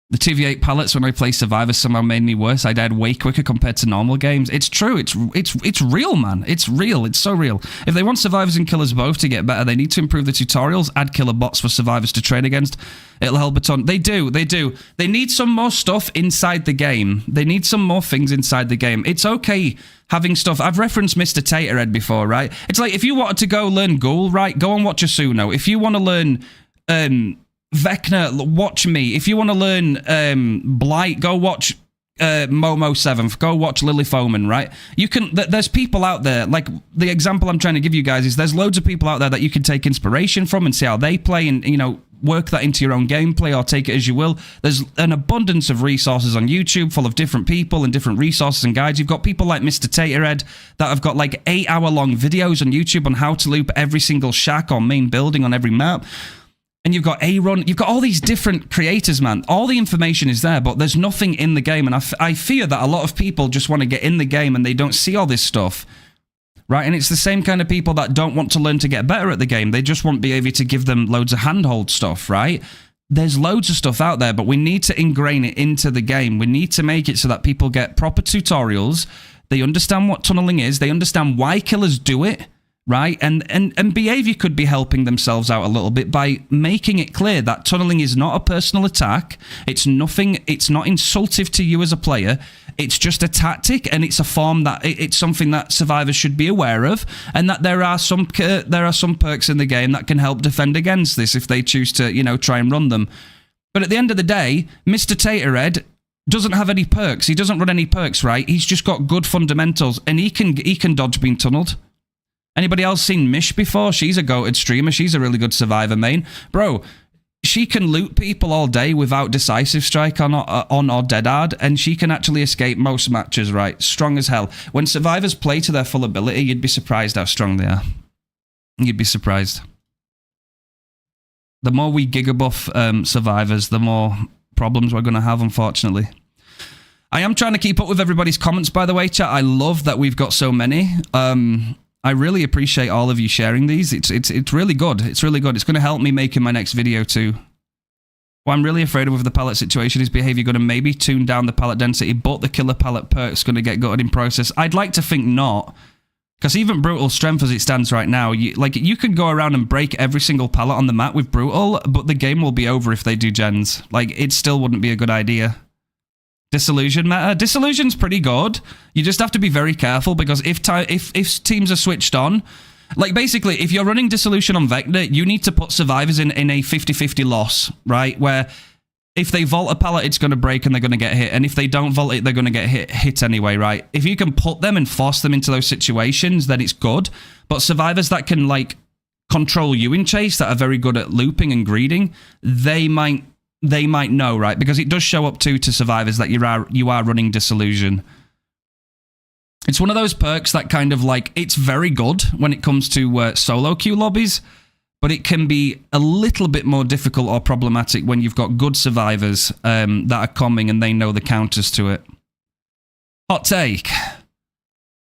The 2v8 pallets when I play Survivor somehow made me worse. I died way quicker compared to normal games. It's true. It's real, man. It's real. It's so real. If they want Survivors and Killers both to get better, they need to improve the tutorials, add killer bots for Survivors to train against. It'll help a ton. They do. They need some more stuff inside the game. They need some more things inside the game. It's okay having stuff. I've referenced Mr. Taterhead before, right? It's like if you wanted to go learn Ghoul, right? Go and watch Asuno. If you want to learn... Vecna, watch me. If you want to learn Blight, go watch Momo 7th. Go watch Lily Foman, right? You can. There's people out there, like the example I'm trying to give you guys is there's loads of people out there that you can take inspiration from and see how they play and, you know, work that into your own gameplay or take it as you will. There's an abundance of resources on YouTube full of different people and different resources and guides. You've got people like Mr. Taterhead that have got like 8-hour-long videos on YouTube on how to loop every single shack or main building on every map. And you've got Aaron, you've got all these different creators, man. All the information is there, but there's nothing in the game. And I fear that a lot of people just want to get in the game and they don't see all this stuff. right? And it's the same kind of people that don't want to learn to get better at the game. They just want behavior to give them loads of handhold stuff, right? There's loads of stuff out there, but we need to ingrain it into the game. We need to make it so that people get proper tutorials. They understand what tunneling is. They understand why killers do it, right? And behavior could be helping themselves out a little bit by making it clear that tunneling is not a personal attack. It's nothing. It's not insultive to you as a player. It's just a tactic, and it's a form that it's something that survivors should be aware of, and that there are some perks in the game that can help defend against this if they choose to, you know, try and run them. But at the end of the day, Mr. Taterhead doesn't have any perks. He doesn't run any perks, right? He's just got good fundamentals, and he can dodge being tunneled. Anybody else seen Mish before? She's a goated streamer. She's a really good survivor main. Bro, she can loot people all day without decisive strike on or dead hard, and she can actually escape most matches, right? Strong as hell. When survivors play to their full ability, you'd be surprised how strong they are. You'd be surprised. The more we gigabuff survivors, the more problems we're going to have, unfortunately. I am trying to keep up with everybody's comments, by the way, chat. I love that we've got so many. I really appreciate all of you sharing these. It's really good. It's really good. It's going to help me making my next video too. What I'm really afraid of with the pallet situation is behavior going to maybe tune down the pallet density, but the killer pallet perk's going to get gutted in process. I'd like to think not, because even brutal strength as it stands right now, you can go around and break every single pallet on the map with brutal, but the game will be over if they do gens. Like, it still wouldn't be a good idea. Disillusion meta. Disillusion's pretty good. You just have to be very careful, because if teams are switched on, like basically if you're running Disillusion on Vector, you need to put survivors in a 50-50 loss, right? Where if they vault a pallet, it's going to break and they're going to get hit, and if they don't vault it, they're going to get hit anyway, right? If you can put them and force them into those situations, then it's good. But survivors that can like control you in chase, that are very good at looping and greeding, they might know, right? Because it does show up too to survivors that you are running Disillusion. It's one of those perks that kind of like, it's very good when it comes to solo queue lobbies, but it can be a little bit more difficult or problematic when you've got good survivors that are coming and they know the counters to it. Hot take.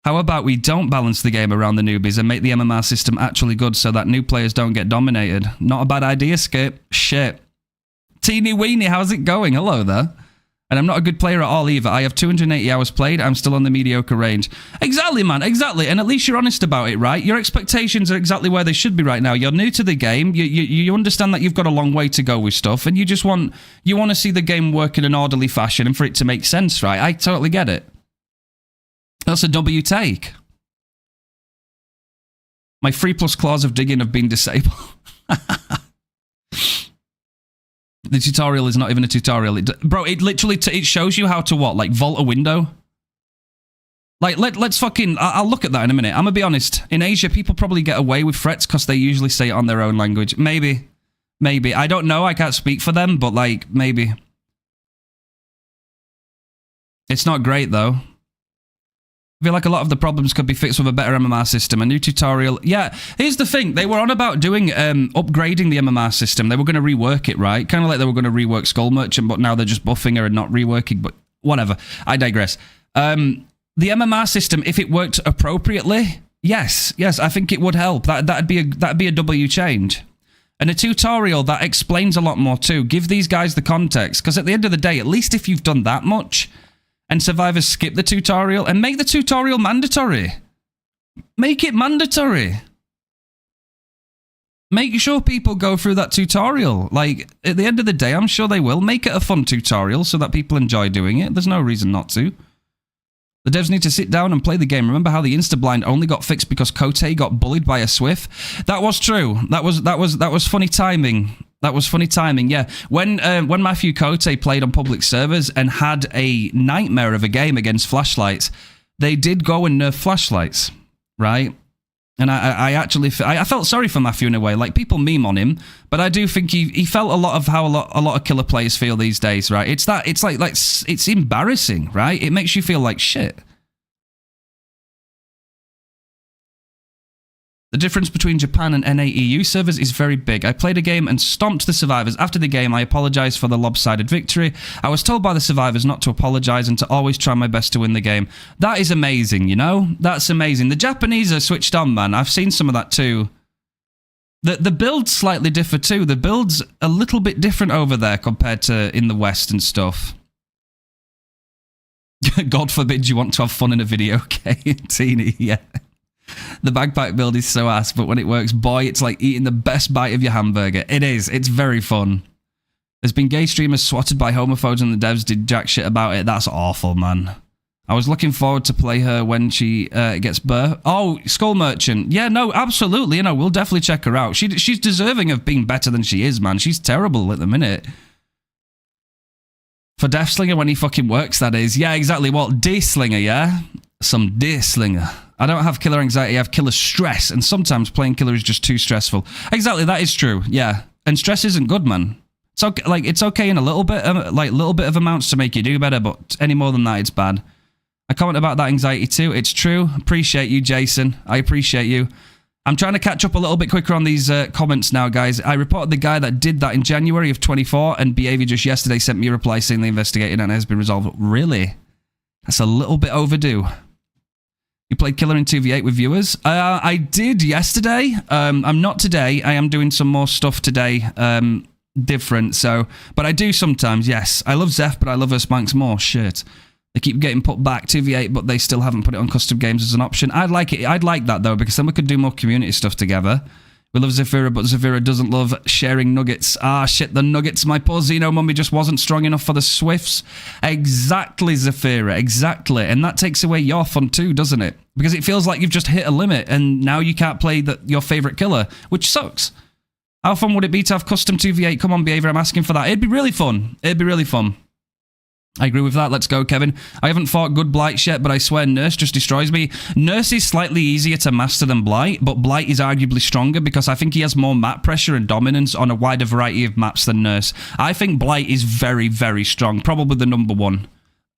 How about we don't balance the game around the newbies and make the MMR system actually good so that new players don't get dominated? Not a bad idea, Skip. Shit. Teeny Weenie, how's it going? Hello there. And I'm not a good player at all either. I have 280 hours played. I'm still on the mediocre range. Exactly, man. Exactly. And at least you're honest about it, right? Your expectations are exactly where they should be right now. You're new to the game. You understand that you've got a long way to go with stuff, and you want to see the game work in an orderly fashion and for it to make sense, right? I totally get it. That's a W take. My 3+ claws of digging have been disabled. The tutorial is not even a tutorial. Bro, it literally it shows you how to what? Like vault a window? Like, let's fucking... I'll look at that in a minute. I'm gonna be honest. In Asia, people probably get away with threats because they usually say it on their own language. Maybe. Maybe. I don't know. I can't speak for them, but like, maybe. It's not great, though. I feel like a lot of the problems could be fixed with a better MMR system, a new tutorial. Yeah, here's the thing. They were on about doing, upgrading the MMR system. They were going to rework it, right? Kind of like they were going to rework Skull Merchant, but now they're just buffing her and not reworking, but whatever. I digress. The MMR system, if it worked appropriately, yes, I think it would help. That'd be a W change. And a tutorial that explains a lot more too. Give these guys the context, because at the end of the day, at least if you've done that much, and survivors skip the tutorial, and make the tutorial mandatory. Make it mandatory. Make sure people go through that tutorial. Like, at the end of the day, I'm sure they will. Make it a fun tutorial so that people enjoy doing it. There's no reason not to. The devs need to sit down and play the game. Remember how the insta-blind only got fixed because Kote got bullied by a Swift? That was true. That was funny timing. That was funny timing, yeah. When Matthew Cote played on public servers and had a nightmare of a game against flashlights, they did go and nerf flashlights, right? And I actually felt sorry for Matthew in a way. Like, people meme on him, but I do think he felt a lot of how a lot of killer players feel these days, right? It's embarrassing, right? It makes you feel like shit. The difference between Japan and NA EU servers is very big. I played a game and stomped the survivors. After the game, I apologized for the lopsided victory. I was told by the survivors not to apologize and to always try my best to win the game. That is amazing, you know? That's amazing. The Japanese are switched on, man. I've seen some of that too. The builds slightly differ too. The build's a little bit different over there compared to in the West and stuff. God forbid you want to have fun in a video game, Teeny, yeah. The bagpipe build is so ass, but when it works, boy, it's like eating the best bite of your hamburger. It is. It's very fun. There's been gay streamers swatted by homophobes and the devs did jack shit about it. That's awful, man. I was looking forward to play her when she gets birth. Oh, Skull Merchant. Yeah, no, absolutely. You know, we'll definitely check her out. She's deserving of being better than she is, man. She's terrible at the minute. For Deathslinger when he fucking works, that is. Yeah, exactly. What? D-Slinger, yeah? Some D-Slinger. I don't have killer anxiety, I have killer stress, and sometimes playing killer is just too stressful. Exactly, that is true, yeah. And stress isn't good, man. It's okay, like, it's okay in a little bit, little bit of amounts to make you do better, but any more than that, it's bad. I comment about that anxiety too, it's true. Appreciate you, Jason. I appreciate you. I'm trying to catch up a little bit quicker on these comments now, guys. I reported the guy that did that in January of 24, and Behavior just yesterday sent me a reply saying they investigated and it has been resolved. Really? That's a little bit overdue. You played Killer in 2v8 with viewers? I did yesterday. I'm not today. I am doing some more stuff today, different. So, but I do sometimes, yes. I love Zeph, but I love her Spanx more. Shit. They keep getting put back 2v8, but they still haven't put it on custom games as an option. I'd like it. I'd like that, though, because then we could do more community stuff together. We love Zafira, but Zafira doesn't love sharing nuggets. Ah, shit, the nuggets. My poor Xeno mummy just wasn't strong enough for the Swifts. Exactly, Zafira, exactly. And that takes away your fun too, doesn't it? Because it feels like you've just hit a limit and now you can't play your favourite killer, which sucks. How fun would it be to have custom 2v8? Come on, Behavior, I'm asking for that. It'd be really fun. It'd be really fun. I agree with that. Let's go, Kevin. I haven't fought good Blight yet, but I swear Nurse just destroys me. Nurse is slightly easier to master than Blight, but Blight is arguably stronger because I think he has more map pressure and dominance on a wider variety of maps than Nurse. I think Blight is very, very strong. Probably the #1.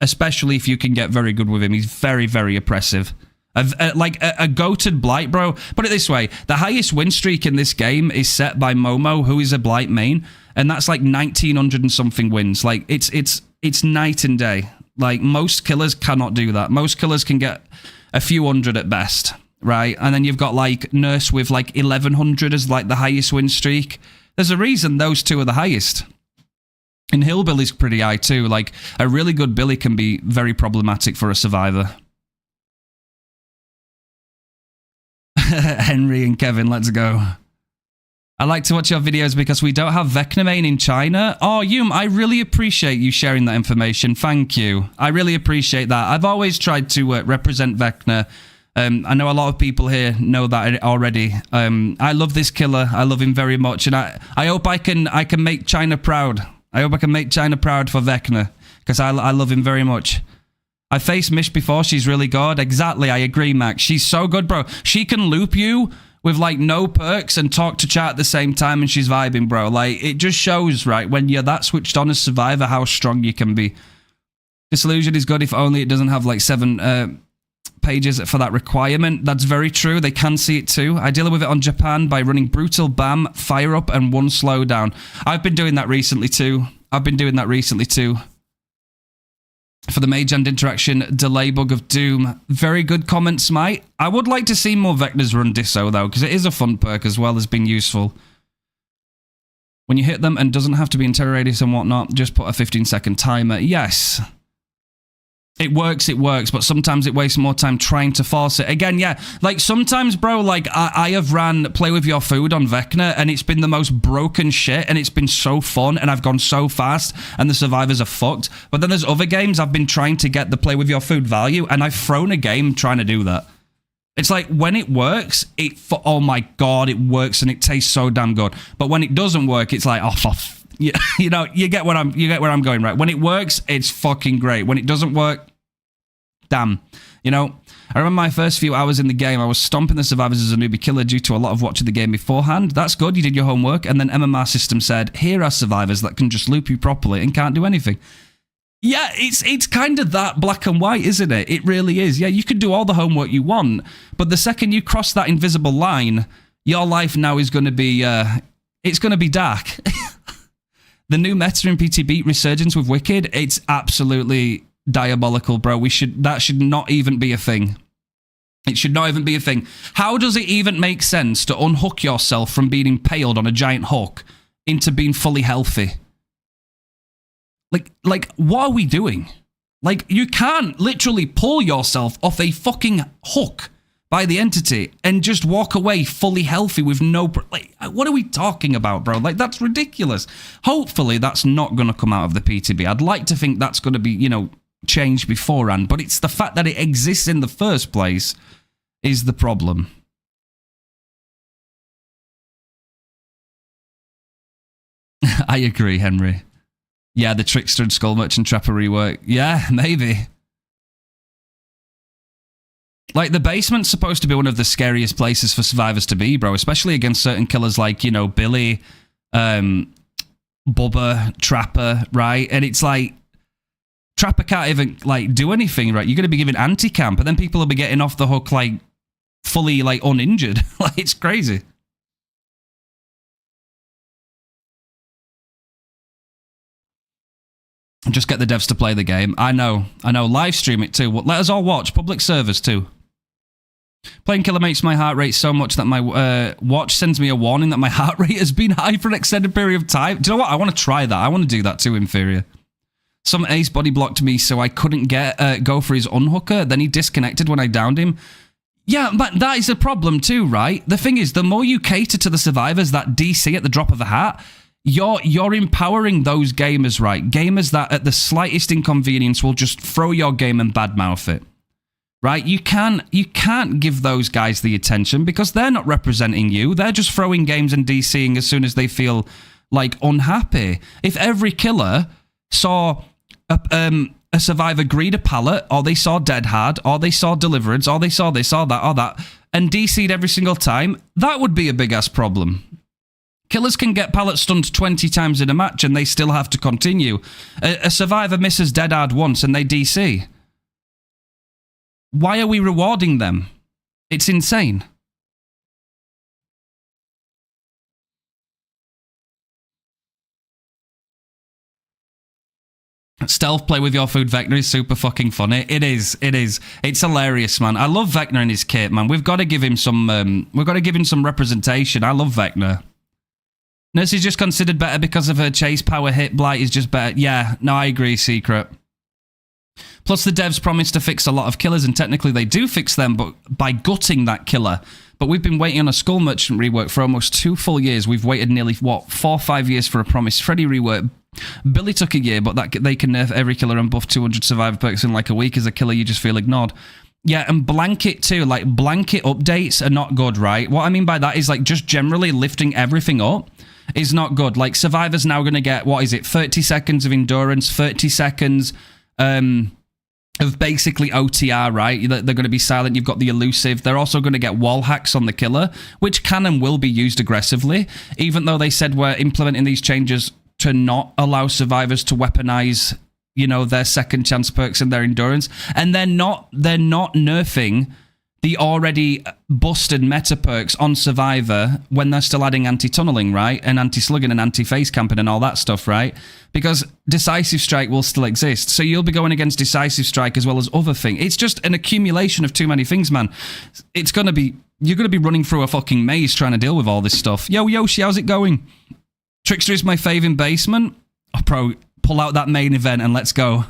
Especially if you can get very good with him. He's very, very oppressive. Like a goated Blight, bro. Put it this way. The highest win streak in this game is set by Momo, who is a Blight main. And that's like 1,900 and something wins. Like, it's night and day. Like, most killers cannot do that. Most killers can get a few hundred at best, right? And then you've got, like, Nurse with, like, 1,100 as, like, the highest win streak. There's a reason those two are the highest. And Hillbilly's pretty high, too. Like, a really good Billy can be very problematic for a survivor. Henry and Kevin, let's go. I like to watch your videos because we don't have Vecna main in China. Oh, Yum, I really appreciate you sharing that information. Thank you. I really appreciate that. I've always tried to represent Vecna. I know a lot of people here know that already. I love this killer. I love him very much. And I hope I can make China proud. I hope I can make China proud for Vecna because I love him very much. I faced Mish before. She's really good. Exactly. I agree, Max. She's so good, bro. She can loop you with, like, no perks and talk to chat at the same time, and she's vibing, bro. Like, it just shows, right, when you're that switched on as Survivor, how strong you can be. Disillusion is good if only it doesn't have, like, 7 pages for that requirement. That's very true. They can see it too. I deal with it on Japan by running Brutal, Bam, Fire Up, and 1 Slowdown. I've been doing that recently too. For the Mage and Interaction delay bug of Doom. Very good comments, mate. I would like to see more Vectors run Disso, though, because it is a fun perk as well as being useful. When you hit them and doesn't have to be interrogated and whatnot, just put a 15-second timer. Yes. It works, but sometimes it wastes more time trying to force it. Again, yeah, like sometimes, bro, like I have ran Play With Your Food on Vecna and it's been the most broken shit and it's been so fun and I've gone so fast and the survivors are fucked. But then there's other games I've been trying to get the Play With Your Food value and I've thrown a game trying to do that. It's like when it works, oh my God, it works and it tastes so damn good. But when it doesn't work, it's like, oh, you know, you get where I'm going, right? When it works, it's fucking great. When it doesn't work, damn. You know, I remember my first few hours in the game, I was stomping the survivors as a newbie killer due to a lot of watching the game beforehand. That's good, you did your homework. And then MMR system said, here are survivors that can just loop you properly and can't do anything. Yeah, it's kind of that black and white, isn't it? It really is. Yeah, you can do all the homework you want, but the second you cross that invisible line, your life now is going to be, it's going to be dark. The new meta in PTB resurgence with Wicked, it's absolutely diabolical, bro. That should not even be a thing. It should not even be a thing. How does it even make sense to unhook yourself from being impaled on a giant hook into being fully healthy? Like, what are we doing? Like, you can't literally pull yourself off a fucking hook by the entity and just walk away fully healthy with no... Like, what are we talking about, bro? Like, that's ridiculous. Hopefully, that's not going to come out of the PTB. I'd like to think that's going to be, you know, changed beforehand, but it's the fact that it exists in the first place is the problem. I agree, Henry. Yeah, the Trickster and Skull Merchant Trapper rework. Yeah, maybe. Like, the basement's supposed to be one of the scariest places for survivors to be, bro, especially against certain killers like, you know, Billy, Bubba, Trapper, right? And it's like, Trapper can't even, like, do anything, right? You're going to be giving anti-camp, but then people will be getting off the hook, like, fully, like, uninjured. Like, it's crazy. Just get the devs to play the game. I know. Live stream it too. Let us all watch. Public servers too. Playing Killer makes my heart rate so much that my watch sends me a warning that my heart rate has been high for an extended period of time. Do you know what? I want to try that. I want to do that too, Inferior. Some ace body blocked me so I couldn't go for his unhooker. Then he disconnected when I downed him. Yeah, but that is a problem too, right? The thing is, the more you cater to the survivors that DC at the drop of a hat, you're empowering those gamers, right? Gamers that at the slightest inconvenience will just throw your game and badmouth it, right? You can't give those guys the attention because they're not representing you. They're just throwing games and DCing as soon as they feel like unhappy. If every killer saw a survivor greed a pallet, or they saw Dead Hard, or they saw Deliverance, or they saw this, or that, and DC'd every single time, that would be a big-ass problem. Killers can get pallet stunned 20 times in a match and they still have to continue. A survivor misses Dead Hard once and they DC. Why are we rewarding them? It's insane. Stealth play with your food, Vecna, is super fucking funny. It is. It's hilarious, man. I love Vecna and his kit, man. We've got to give him some representation. I love Vecna. Nurse is just considered better because of her chase power hit. Blight is just better. Yeah, no, I agree, Secret. Plus, the devs promised to fix a lot of killers, and technically they do fix them, but by gutting that killer. But we've been waiting on a Skull Merchant rework for almost 2 full years. We've waited nearly, 4 or 5 years for a promised Freddy rework. Billy took a year, but that they can nerf every killer and buff 200 survivor perks in like a week. As a killer, you just feel ignored. Yeah, and blanket too. Like, blanket updates are not good, right? What I mean by that is, like, just generally lifting everything up is not good. Like, survivors now going to get, 30 seconds of endurance, 30 seconds of basically OTR, right? They're going to be silent. You've got the elusive. They're also going to get wall hacks on the killer, which can and will be used aggressively, even though they said we're implementing these changes to not allow survivors to weaponize, you know, their second chance perks and their endurance. And they're not nerfing the already busted meta perks on Survivor when they're still adding anti-tunneling, right? And anti-slugging and anti-face camping and all that stuff, right? Because Decisive Strike will still exist. So you'll be going against Decisive Strike as well as other things. It's just an accumulation of too many things, man. It's going to be... You're going to be running through a fucking maze trying to deal with all this stuff. Yo, Yoshi, how's it going? Trickster is my fave in basement. Oh, bro, pull out that main event and let's go.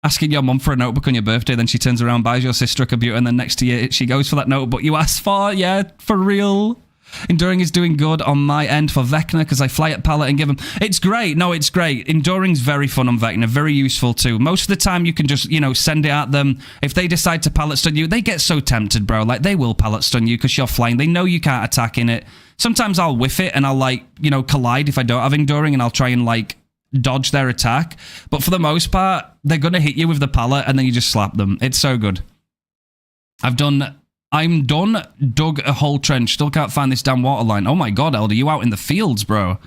Asking your mum for a notebook on your birthday, then she turns around, buys your sister a computer, and then next year she goes for that notebook you asked for. Yeah, for real. Enduring is doing good on my end for Vecna because I fly at pallet and give him... It's great. No, it's great. Enduring's very fun on Vecna. Very useful too. Most of the time you can just, you know, send it at them. If they decide to pallet stun you, they get so tempted, bro. Like, they will pallet stun you because you're flying. They know you can't attack in it. Sometimes I'll whiff it and I'll, like, you know, collide if I don't have Enduring, and I'll try and, like, dodge their attack. But for the most part, they're going to hit you with the pallet and then you just slap them. It's so good. I'm done, dug a whole trench. Still can't find this damn water line. Oh my god, Elder, you out in the fields, bro.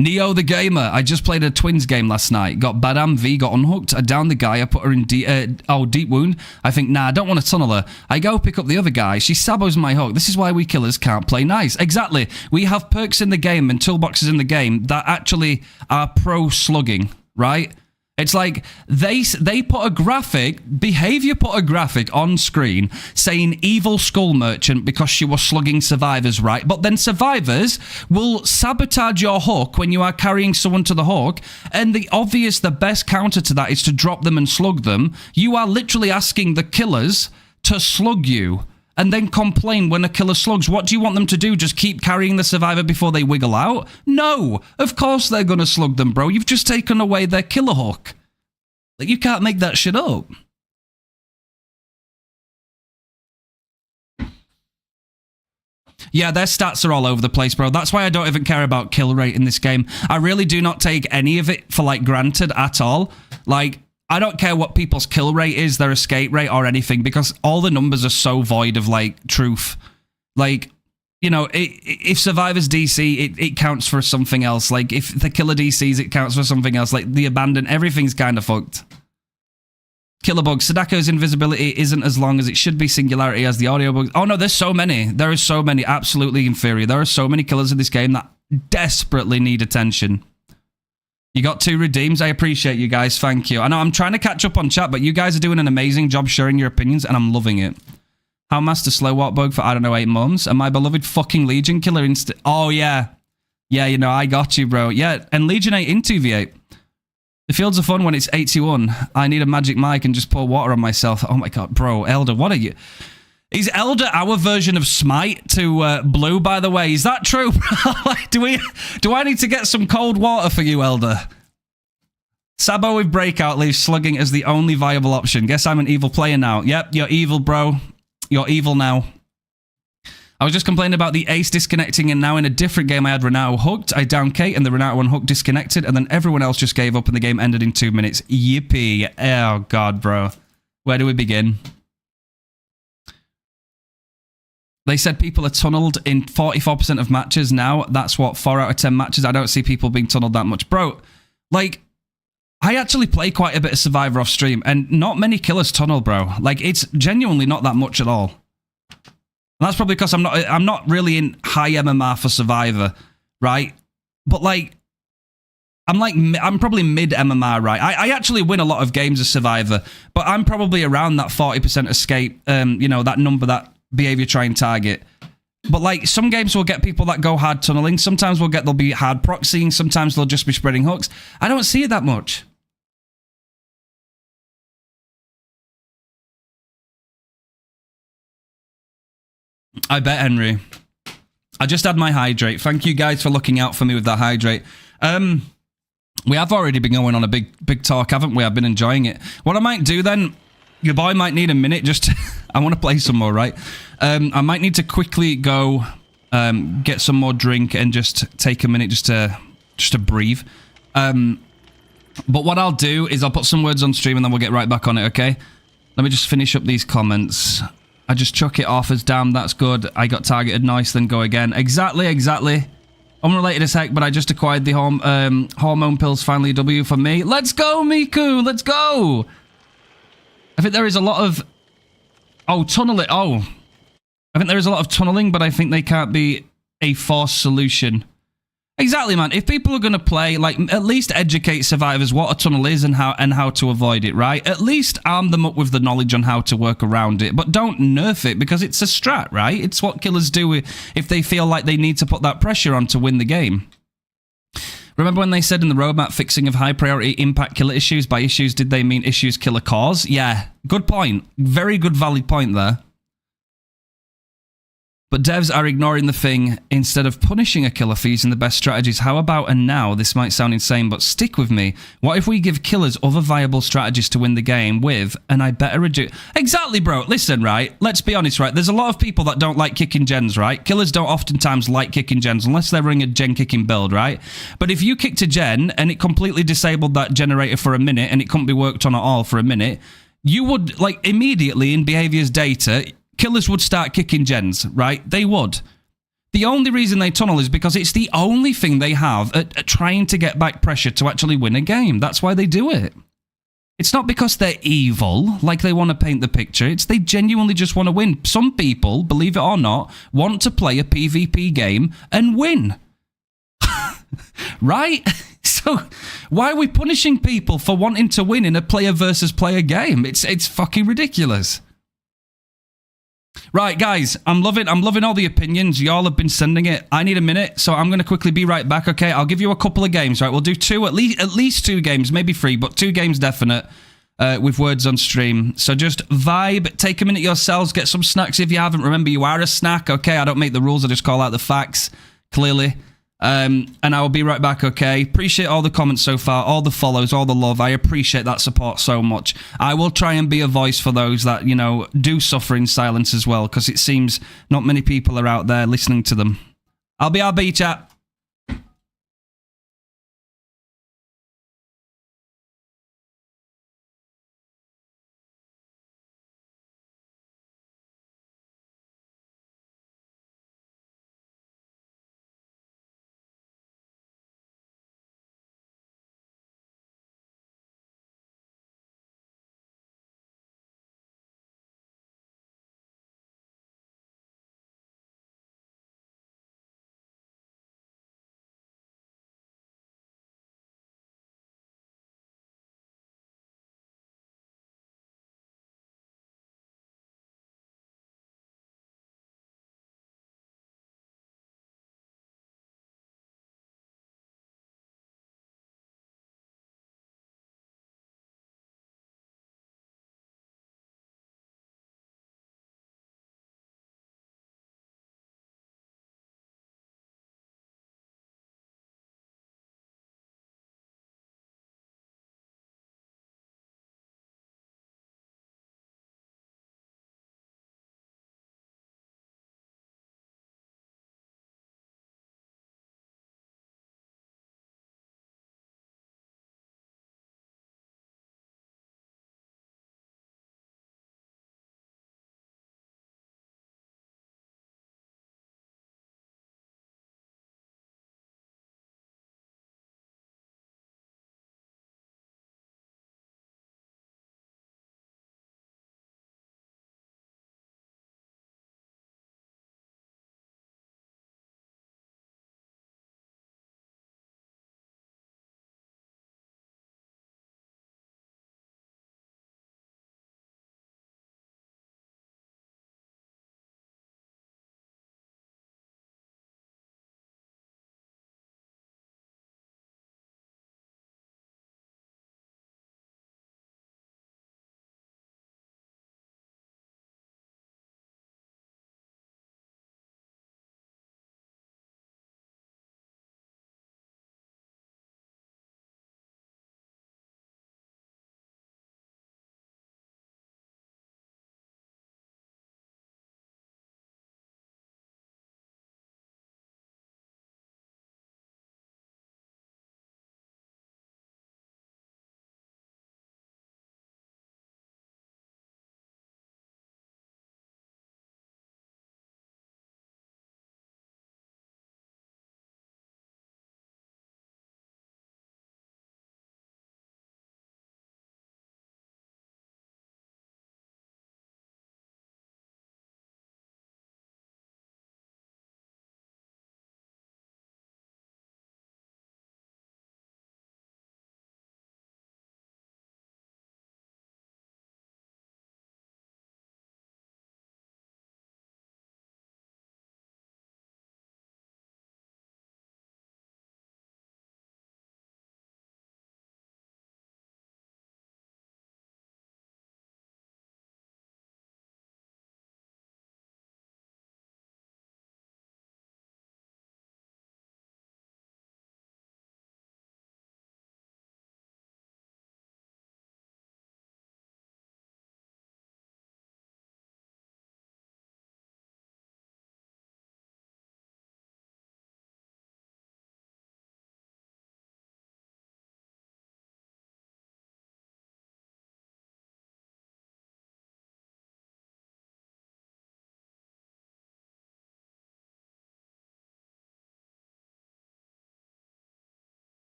Neo the Gamer, I just played a Twins game last night. Got Badam V, got unhooked. I downed the guy. I put her in deep wound. I think, nah, I don't want to tunnel her. I go pick up the other guy. She sabos my hook. This is why we killers can't play nice. Exactly. We have perks in the game and toolboxes in the game that actually are pro slugging, right? It's like they put a graphic, Behavior put a graphic on screen saying evil skull merchant because she was slugging survivors, right? But then survivors will sabotage your hook when you are carrying someone to the hook. And the best counter to that is to drop them and slug them. You are literally asking the killers to slug you and then complain when a killer slugs. What do you want them to do? Just keep carrying the survivor before they wiggle out? No, of course they're going to slug them, bro. You've just taken away their killer hook. Like, you can't make that shit up. Yeah, their stats are all over the place, bro. That's why I don't even care about kill rate in this game. I really do not take any of it for, like, granted at all. Like, I don't care what people's kill rate is, their escape rate, or anything, because all the numbers are so void of, like, truth. Like, you know, if Survivor's DC, it counts for something else. Like, if the killer DCs, it counts for something else. Like, the abandon, everything's kind of fucked. Killer bugs. Sadako's invisibility isn't as long as it should be. Singularity as the audio bugs. Oh, no, there's so many. There are so many. Absolutely inferior. There are so many killers in this game that desperately need attention. You got 2 redeems. I appreciate you guys. Thank you. I know I'm trying to catch up on chat, but you guys are doing an amazing job sharing your opinions, and I'm loving it. How Master Slow Walk bug for, I don't know, 8 months. And my beloved fucking Legion killer Oh, yeah. Yeah, you know, I got you, bro. Yeah, and Legion 8 in 2v8. The fields are fun when it's 81. I need a magic mic and just pour water on myself. Oh my god, bro. Elder, what are you? Is Elder our version of Smite to Blue, by the way? Is that true? Like, do I need to get some cold water for you, Elder? Sabo with Breakout leaves slugging as the only viable option. Guess I'm an evil player now. Yep, you're evil, bro. You're evil now. I was just complaining about the ace disconnecting, and now in a different game I had Renato hooked. I downed Kate and the Renato one hook disconnected, and then everyone else just gave up and the game ended in 2 minutes. Yippee. Oh god, bro. Where do we begin? They said people are tunneled in 44% of matches now. That's what, 4 out of 10 matches. I don't see people being tunneled that much. Bro, like, I actually play quite a bit of Survivor off stream, and not many killers tunnel, bro. Like, it's genuinely not that much at all. And that's probably because I'm not really in high MMR for Survivor, right? But like, I'm probably mid MMR, right? I actually win a lot of games of Survivor, but I'm probably around that 40% escape, you know, that number, that behavior try and target. But like, some games will get people that go hard tunneling. Sometimes they'll be hard proxying. Sometimes they'll just be spreading hooks. I don't see it that much. I bet, Henry. I just had my hydrate. Thank you guys for looking out for me with that hydrate. We have already been going on a big talk, haven't we? I've been enjoying it. What I might do then, your boy might need a minute just to, I want to play some more, right? I might need to quickly go get some more drink and just take a minute just to breathe. But what I'll do is I'll put some words on stream and then we'll get right back on it, okay? Let me just finish up these comments. I just chuck it off as damn, that's good. I got targeted, nice, then go again. Exactly. Unrelated as heck, but I just acquired the hormone pills, finally a W for me. Let's go, Miku, let's go! I think there is a lot of... Oh, tunneling, I think there is a lot of tunneling, but I think they can't be a forced solution. Exactly, man. If people are going to play, like, at least educate survivors what a tunnel is and how to avoid it, right? At least arm them up with the knowledge on how to work around it, but don't nerf it because it's a strat, right? It's what killers do if they feel like they need to put that pressure on to win the game. Remember when they said in the roadmap fixing of high priority impact killer issues? By issues, did they mean issues killer cause? Yeah, good point. Very good, valid point there. But devs are ignoring the thing instead of punishing a killer for using the best strategies. How about, and now, this might sound insane, but stick with me. What if we give killers other viable strategies to win the game with, and I better reduce... Exactly, bro. Listen, right? Let's be honest, right? There's a lot of people that don't like kicking gens, right? Killers don't oftentimes like kicking gens unless they're running a gen kicking build, right? But if you kicked a gen and it completely disabled that generator for a minute and it couldn't be worked on at all for a minute, you would, like, immediately in behavior's data... Killers would start kicking gens, right? They would. The only reason they tunnel is because it's the only thing they have at trying to get back pressure to actually win a game. That's why they do it. It's not because they're evil, like they want to paint the picture. It's they genuinely just want to win. Some people, believe it or not, want to play a PvP game and win. Right? So why are we punishing people for wanting to win in a player versus player game? It's fucking ridiculous. Right, guys, I'm loving all the opinions. Y'all have been sending it. I need a minute, so I'm going to quickly be right back, okay? I'll give you a couple of games, right? We'll do two, at least 2 games, maybe 3, but 2 games definite with words on stream. So just vibe, take a minute yourselves, get some snacks if you haven't. Remember, you are a snack, okay? I don't make the rules, I just call out the facts, clearly. And I will be right back, okay? Appreciate all the comments so far, all the follows, all the love. I appreciate that support so much. I will try and be a voice for those that, you know, do suffer in silence as well, because it seems not many people are out there listening to them. I'll be RB, chat.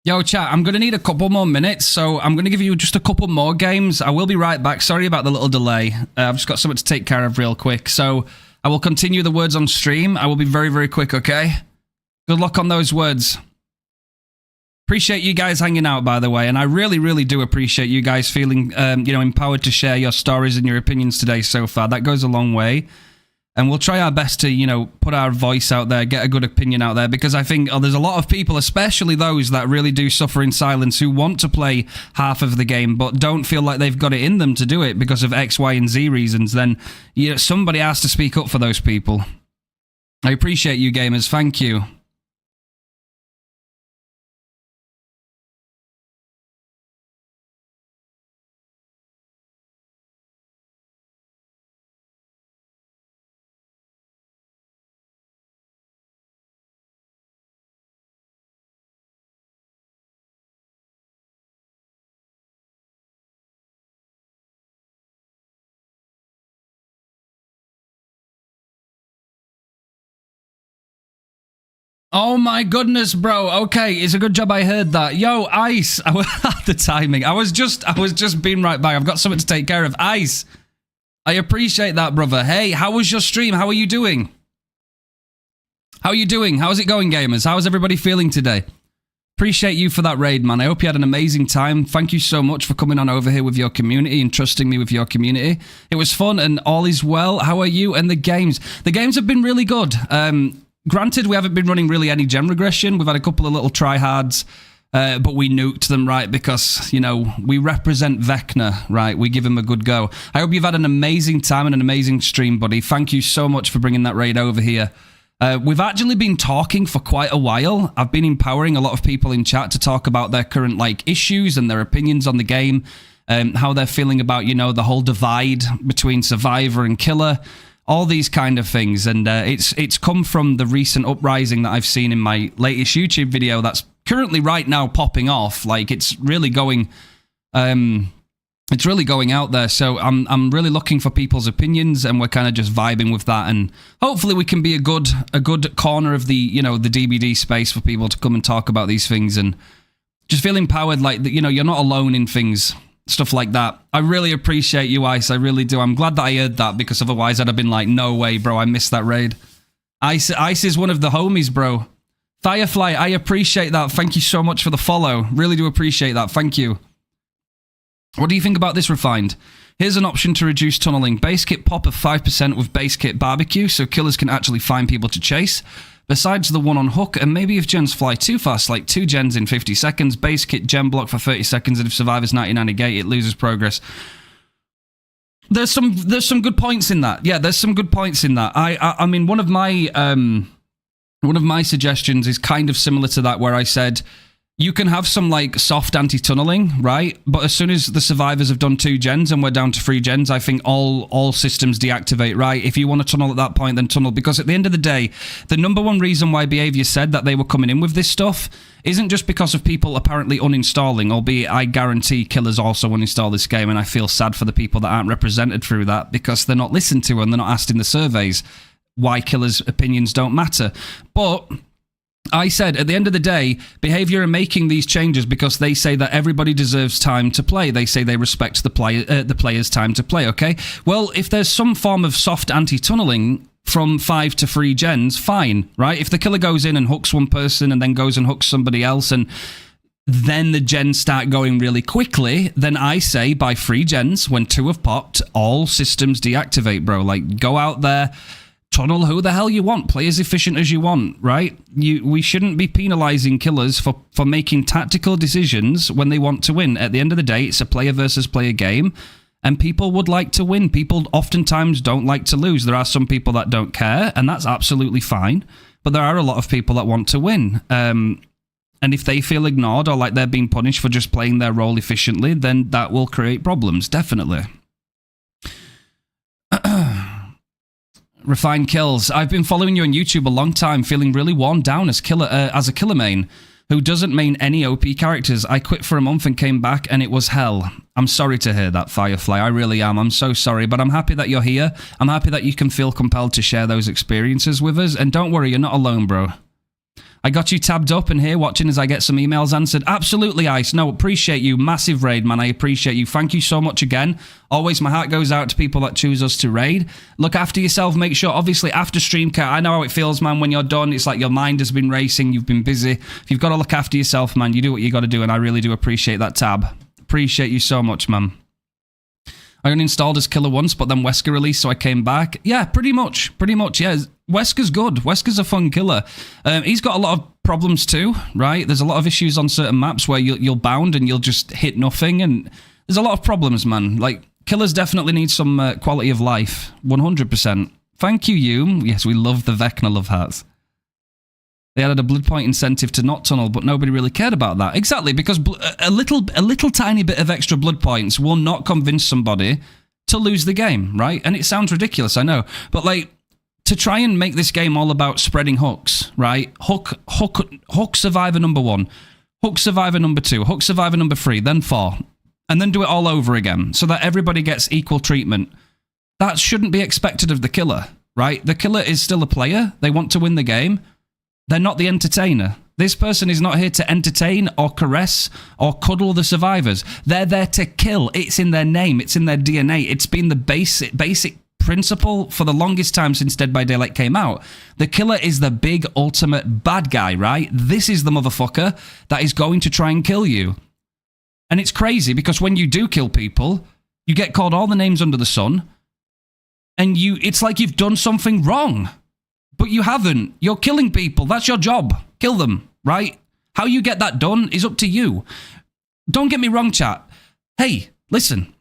Yo, chat, I'm going to need a couple more minutes, so I'm going to give you just a couple more games. I will be right back. Sorry about the little delay. I've just got something to take care of real quick. So I will continue the words on stream. I will be very, very quick, okay? Good luck on those words. Appreciate you guys hanging out, by the way, and I really, really do appreciate you guys feeling, empowered to share your stories and your opinions today so far. That goes a long way. And we'll try our best to, put our voice out there, get a good opinion out there, because I think there's a lot of people, especially those that really do suffer in silence, who want to play half of the game, but don't feel like they've got it in them to do it because of X, Y, and Z reasons. Then, somebody has to speak up for those people. I appreciate you, gamers. Thank you. Oh my goodness, bro. Okay, it's a good job I heard that. Yo, Ice. The timing. I was just being right back. I've got something to take care of. Ice. I appreciate that, brother. Hey, how was your stream? How are you doing? How are you doing? How's it going, gamers? How's everybody feeling today? Appreciate you for that raid, man. I hope you had an amazing time. Thank you so much for coming on over here with your community and trusting me with your community. It was fun and all is well. How are you and the games? The games have been really good. Granted, we haven't been running really any gen regression. We've had a couple of little tryhards, but we nuked them, right? Because, we represent Vecna, right? We give him a good go. I hope you've had an amazing time and an amazing stream, buddy. Thank you so much for bringing that raid over here. We've actually been talking for quite a while. I've been empowering a lot of people in chat to talk about their current, issues and their opinions on the game, how they're feeling about, the whole divide between Survivor and Killer. All these kind of things, and it's come from the recent uprising that I've seen in my latest YouTube video that's currently right now popping off. It's really going, out there. So I'm really looking for people's opinions, and we're kind of just vibing with that, and hopefully we can be a good corner of the the DBD space for people to come and talk about these things and just feel empowered. You're not alone in things. Stuff like that. I really appreciate you, Ice. I really do. I'm glad that I heard that, because otherwise I'd have been like, no way, bro. I missed that raid. Ice is one of the homies, bro. Firefly, I appreciate that. Thank you so much for the follow. Really do appreciate that. Thank you. What do you think about this, Refined? Here's an option to reduce tunneling. Base kit pop of 5% with base kit barbecue, so killers can actually find people to chase. Besides the one on hook, and maybe if gens fly too fast, like 2 gens in 50 seconds, base kit gem block for 30 seconds, and if survivors 99 gate, it loses progress. There's some good points in that. Yeah, there's some good points in that. I mean, one of my suggestions is kind of similar to that, where I said you can have some soft anti-tunneling, right? But as soon as the survivors have done 2 gens and we're down to 3 gens, I think all systems deactivate, right? If you want to tunnel at that point, then tunnel. Because at the end of the day, the number one reason why Behavior said that they were coming in with this stuff isn't just because of people apparently uninstalling, albeit I guarantee killers also uninstall this game, and I feel sad for the people that aren't represented through that, because they're not listened to and they're not asked in the surveys why killers' opinions don't matter. But I said, at the end of the day, Behavior are making these changes because they say that everybody deserves time to play. They say they respect the player's time to play, okay? Well, if there's some form of soft anti-tunneling from 5 to 3 gens, fine, right? If the killer goes in and hooks one person and then goes and hooks somebody else, and then the gens start going really quickly, then I say by 3 gens, when 2 have popped, all systems deactivate, bro. Go out there, tunnel who the hell you want, play as efficient as you want, right? We shouldn't be penalizing killers for making tactical decisions when they want to win. At the end of the day, it's a player versus player game, and people would like to win. People oftentimes don't like to lose. There are some people that don't care, and that's absolutely fine, but there are a lot of people that want to win. And if they feel ignored or like they're being punished for just playing their role efficiently, then that will create problems, definitely. RefinedKillz, I've been following you on YouTube a long time, feeling really worn down as a killer main who doesn't main any OP characters. I quit for a month and came back, and it was hell. I'm sorry to hear that, Firefly. I really am. I'm so sorry, but I'm happy that you're here. I'm happy that you can feel compelled to share those experiences with us, and don't worry, you're not alone, bro. I got you tabbed up and here watching as I get some emails answered. Absolutely, Ice. No, appreciate you. Massive raid, man. I appreciate you. Thank you so much again. Always my heart goes out to people that choose us to raid. Look after yourself. Make sure, obviously, after Streamcat, I know how it feels, man, when you're done. It's like your mind has been racing. You've been busy. If you've got to look after yourself, man, you do what you got to do, and I really do appreciate that tab. Appreciate you so much, man. I uninstalled as killer once, but then Wesker released, so I came back. Yeah, pretty much, yeah. Wesker's good. Wesker's a fun killer. He's got a lot of problems too, right? There's a lot of issues on certain maps where you'll bound and you'll just hit nothing, and there's a lot of problems, man. Like, killers definitely need some quality of life, 100%. Thank you, you. Yes, we love the Vecna love hearts. They added a blood point incentive to not tunnel, but nobody really cared about that. Exactly, because a little tiny bit of extra blood points will not convince somebody to lose the game, right? And it sounds ridiculous, I know. But, like, to try and make this game all about spreading hooks, right? Hook survivor number 1, hook survivor number 2, hook survivor number 3, then 4. And then do it all over again so that everybody gets equal treatment. That shouldn't be expected of the killer, right? The killer is still a player. They want to win the game. They're not the entertainer. This person is not here to entertain or caress or cuddle the survivors. They're there to kill. It's in their name. It's in their DNA. It's been the basic principle for the longest time since Dead by Daylight came out. The killer is the big ultimate bad guy, right? This is the motherfucker that is going to try and kill you. And it's crazy because when you do kill people, you get called all the names under the sun, and it's like you've done something wrong. But you haven't. You're killing people. That's your job. Kill them, right? How you get that done is up to you. Don't get me wrong, chat. Hey, listen.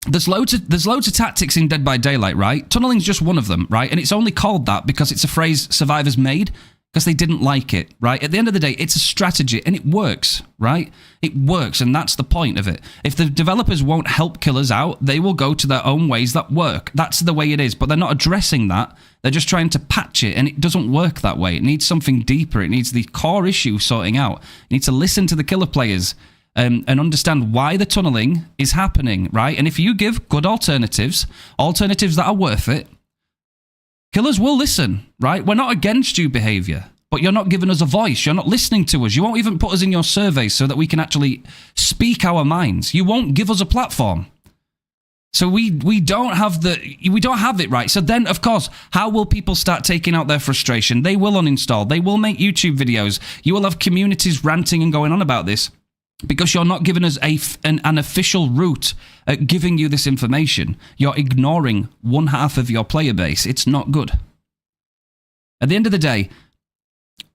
There's loads of tactics in Dead by Daylight, right? Tunneling's just one of them, right? And it's only called that because it's a phrase survivors made because they didn't like it, right? At the end of the day, it's a strategy, and it works, right? It works, and that's the point of it. If the developers won't help killers out, they will go to their own ways that work. That's the way it is, but they're not addressing that. They're just trying to patch it, and it doesn't work that way. It needs something deeper. It needs the core issue sorting out. You need to listen to the killer players and understand why the tunneling is happening, right? And if you give good alternatives that are worth it, killers will listen, right? We're not against you behavior, but you're not giving us a voice. You're not listening to us. You won't even put us in your surveys so that we can actually speak our minds. You won't give us a platform. So we don't have it, right? So then, of course, how will people start taking out their frustration? They will uninstall. They will make YouTube videos. You will have communities ranting and going on about this because you're not giving us an official route at giving you this information. You're ignoring one half of your player base. It's not good. At the end of the day,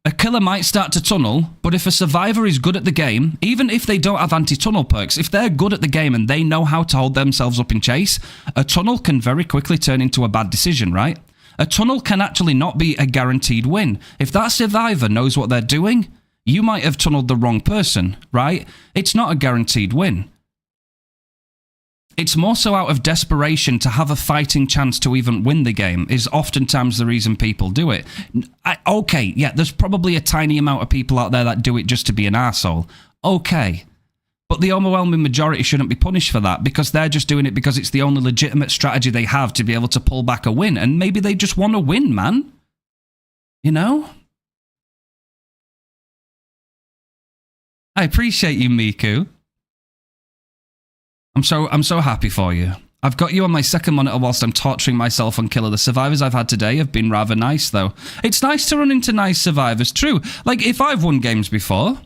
a killer might start to tunnel, but if a survivor is good at the game, even if they don't have anti-tunnel perks, if they're good at the game and they know how to hold themselves up in chase, a tunnel can very quickly turn into a bad decision, right? A tunnel can actually not be a guaranteed win. If that survivor knows what they're doing, you might have tunneled the wrong person, right? It's not a guaranteed win. It's more so out of desperation to have a fighting chance to even win the game is oftentimes the reason people do it. Okay, yeah, there's probably a tiny amount of people out there that do it just to be an arsehole. Okay. But the overwhelming majority shouldn't be punished for that because they're just doing it because it's the only legitimate strategy they have to be able to pull back a win. And maybe they just want to win, man. You know? I appreciate you, Miku. I'm so happy for you. I've got you on my second monitor whilst I'm torturing myself on Killer. The survivors I've had today have been rather nice, though. It's nice to run into nice survivors, true. Like, if I've won games before,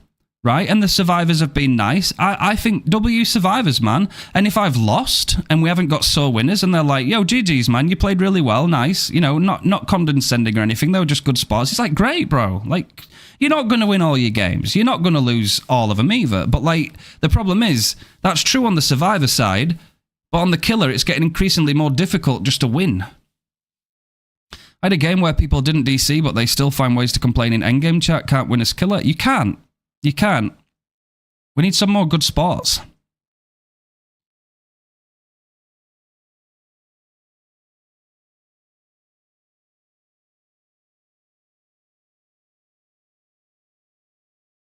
right, and the survivors have been nice, I think W survivors, man. And if I've lost, and we haven't got sore winners, and they're like, yo, GG's, man, you played really well, nice. You know, not condescending or anything, they were just good spots. It's like, great, bro. Like, you're not going to win all your games. You're not going to lose all of them either. But, like, the problem is, that's true on the survivor side, but on the killer, it's getting increasingly more difficult just to win. I had a game where people didn't DC, but they still find ways to complain in endgame chat, can't win as killer. You can't. You can't. We need some more good spots.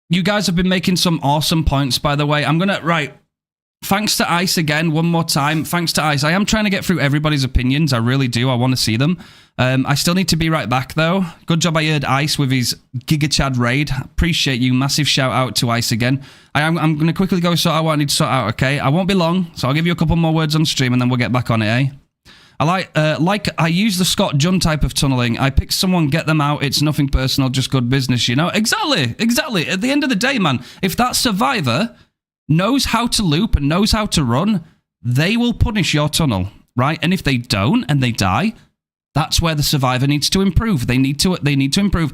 You guys have been making some awesome points, by the way. I'm gonna, right, Thanks to Ice again, one more time. Thanks to Ice. I am trying to get through everybody's opinions. I really do. I want to see them. I still need to be right back, though. Good job I heard Ice with his Giga Chad raid. Appreciate you. Massive shout out to Ice again. I'm going to quickly go sort out what I need to sort out, okay? I won't be long, so I'll give you a couple more words on stream, and then we'll get back on it, eh? I use the Scott Junn type of tunneling. I pick someone, get them out. It's nothing personal, just good business, you know? Exactly. At the end of the day, man, if that survivor knows how to loop and knows how to run, they will punish your tunnel, right? And if they don't and they die, that's where the survivor needs to improve. They need to improve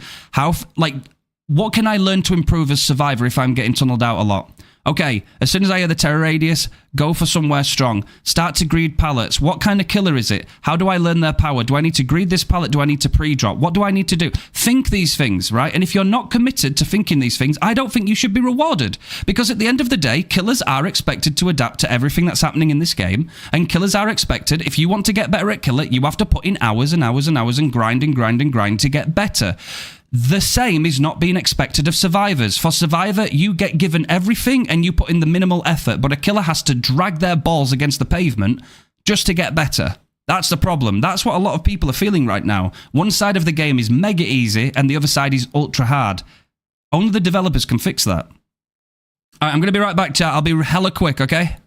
what can I learn to improve as survivor if I'm getting tunneled out a lot? Okay, as soon as I hear the terror radius, go for somewhere strong. Start to greed pallets. What kind of killer is it? How do I learn their power? Do I need to greed this pallet? Do I need to pre-drop? What do I need to do? Think these things, right? And if you're not committed to thinking these things, I don't think you should be rewarded. Because at the end of the day, killers are expected to adapt to everything that's happening in this game. And killers are expected, if you want to get better at killer, you have to put in hours and hours and hours and grind to get better. The same is not being expected of survivors. For survivor, you get given everything and you put in the minimal effort, but a killer has to drag their balls against the pavement just to get better. That's the problem. That's what a lot of people are feeling right now. One side of the game is mega easy and the other side is ultra hard. Only the developers can fix that. All right, I'm going to be right back, chat. I'll be hella quick, okay?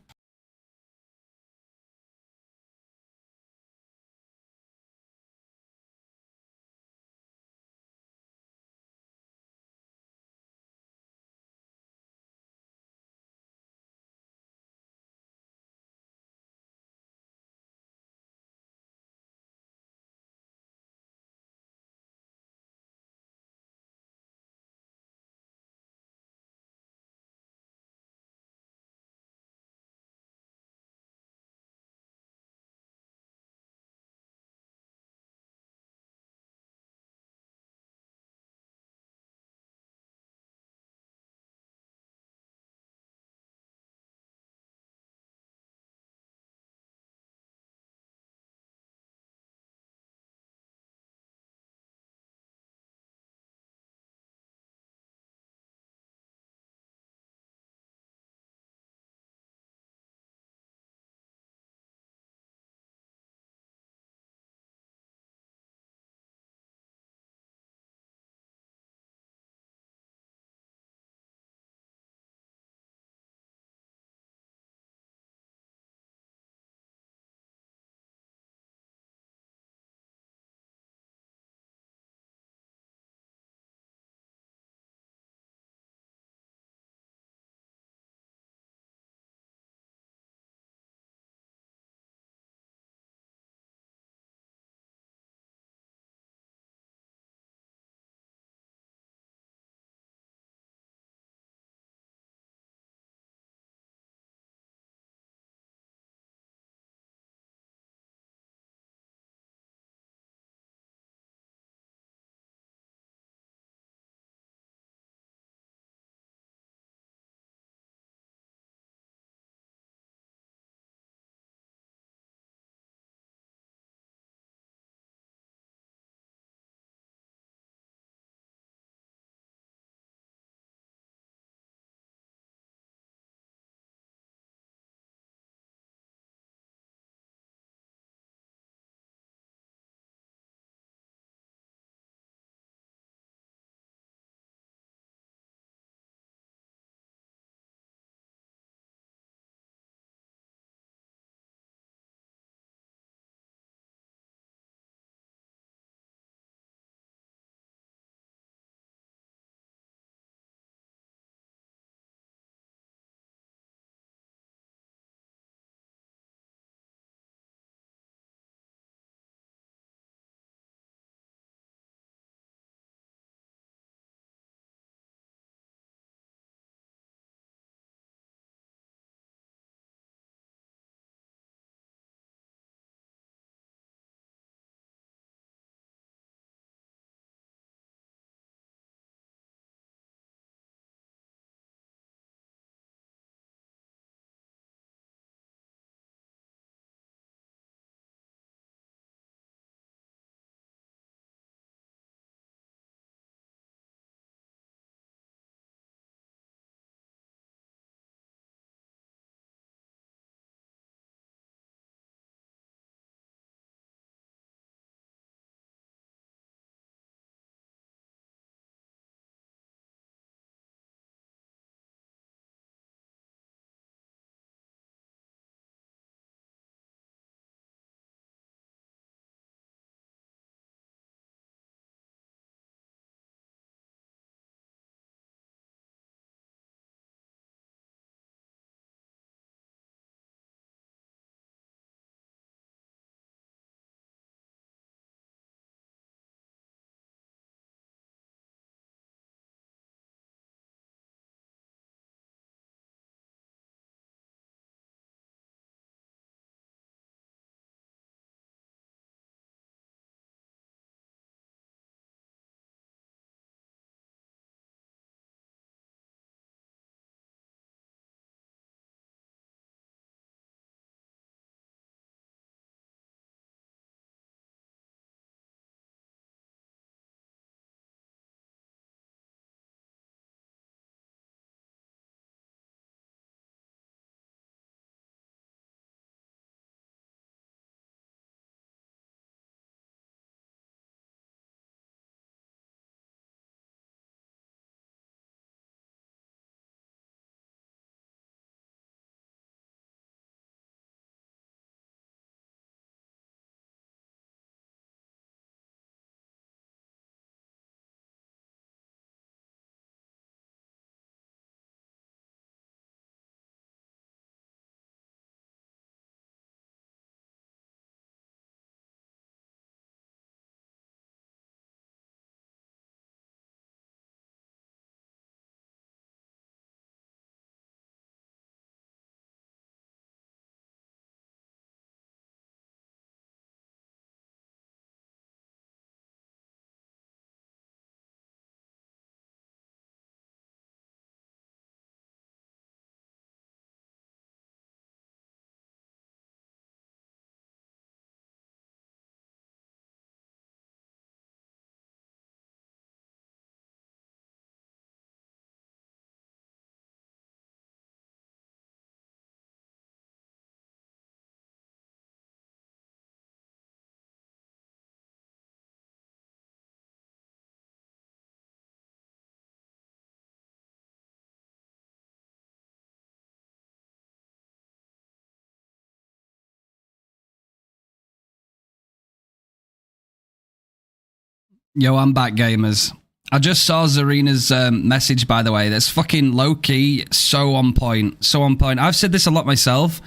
Yo, I'm back, gamers. I just saw Zarina's message, by the way. That's fucking low-key, so on point. So on point. I've said this a lot myself.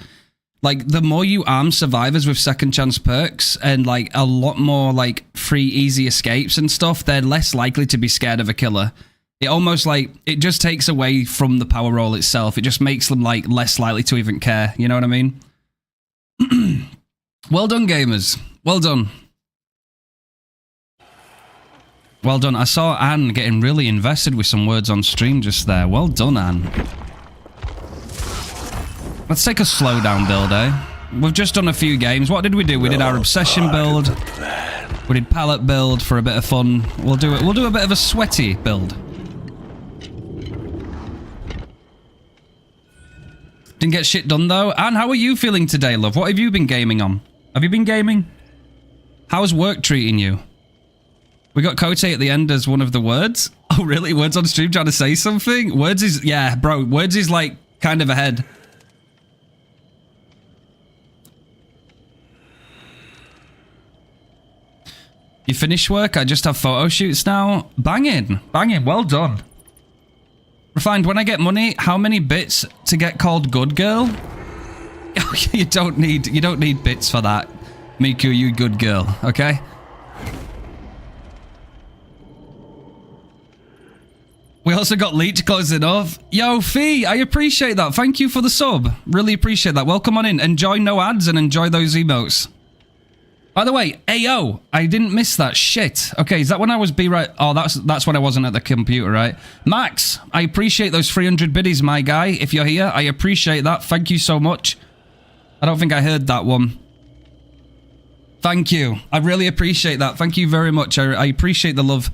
Like, the more you arm survivors with second chance perks and, like, a lot more, like, free, easy escapes and stuff, they're less likely to be scared of a killer. It almost, like, it just takes away from the power roll itself. It just makes them, like, less likely to even care. You know what I mean? Well done, gamers. Well done. Well done. I saw Anne getting really invested with some words on stream just there. Well done, Anne. Let's take a slow down build, eh? We've just done a few games. What did we do? We did our obsession build. We did pallet build for a bit of fun. We'll do a bit of a sweaty build. Didn't get shit done though. Anne, how are you feeling today, love? What have you been gaming on? Have you been gaming? How's work treating you? We got Kote at the end as one of the words. Oh, really? Words on stream trying to say something? Words is... Yeah, bro. Words is, like, kind of ahead. You finished work? I just have photo shoots now. Banging. Banging. Well done. Refined, when I get money, how many bits to get called good girl? Oh, you don't need bits for that. Miku, you good girl, okay? We also got Leech closing off. Yo, Fee, I appreciate that. Thank you for the sub. Really appreciate that. Welcome on in. Enjoy no ads and enjoy those emotes. By the way, Ayo, I didn't miss that shit. Okay, is that when I was right? Oh, that's when I wasn't at the computer, right? Max, I appreciate those 300 biddies, my guy. If you're here, I appreciate that. Thank you so much. I don't think I heard that one. Thank you. I really appreciate that. Thank you very much. I appreciate the love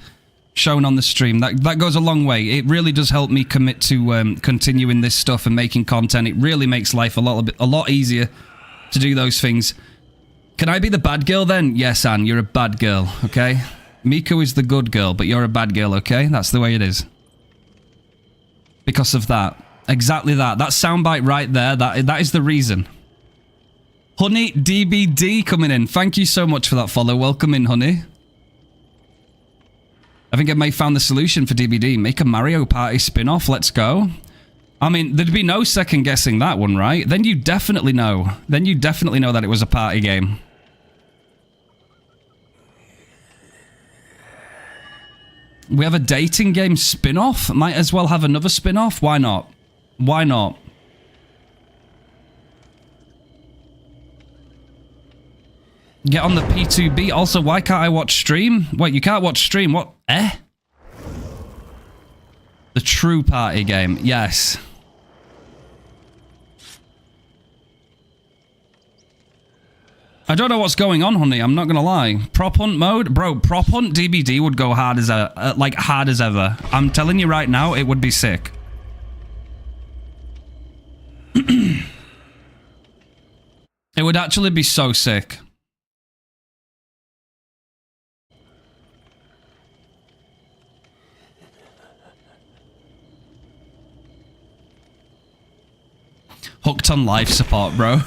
shown on the stream. That goes a long way. It really does help me commit to continuing this stuff and making content. It really makes life a lot easier to do those things. Can I be the bad girl then? Yes, Anne, you're a bad girl, okay? Miko is the good girl, but you're a bad girl, okay? That's the way it is. Because of that. Exactly that. That soundbite right there, that is the reason. Honey DBD coming in. Thank you so much for that follow. Welcome in, honey. I think I may have found the solution for DBD. Make a Mario Party spin-off. Let's go. I mean, there'd be no second guessing that one, right? Then you definitely know. Then you definitely know that it was a party game. We have a dating game spin-off. Might as well have another spin-off. Why not? Why not? Get on the P2B. Also, why can't I watch stream? Wait, you can't watch stream. What? Eh? The true party game. Yes. I don't know what's going on, honey. I'm not gonna lie. Prop hunt mode, bro. Prop hunt DBD would go hard as like hard as ever. I'm telling you right now, it would be sick. It would actually be so sick. Hooked on life support, bro.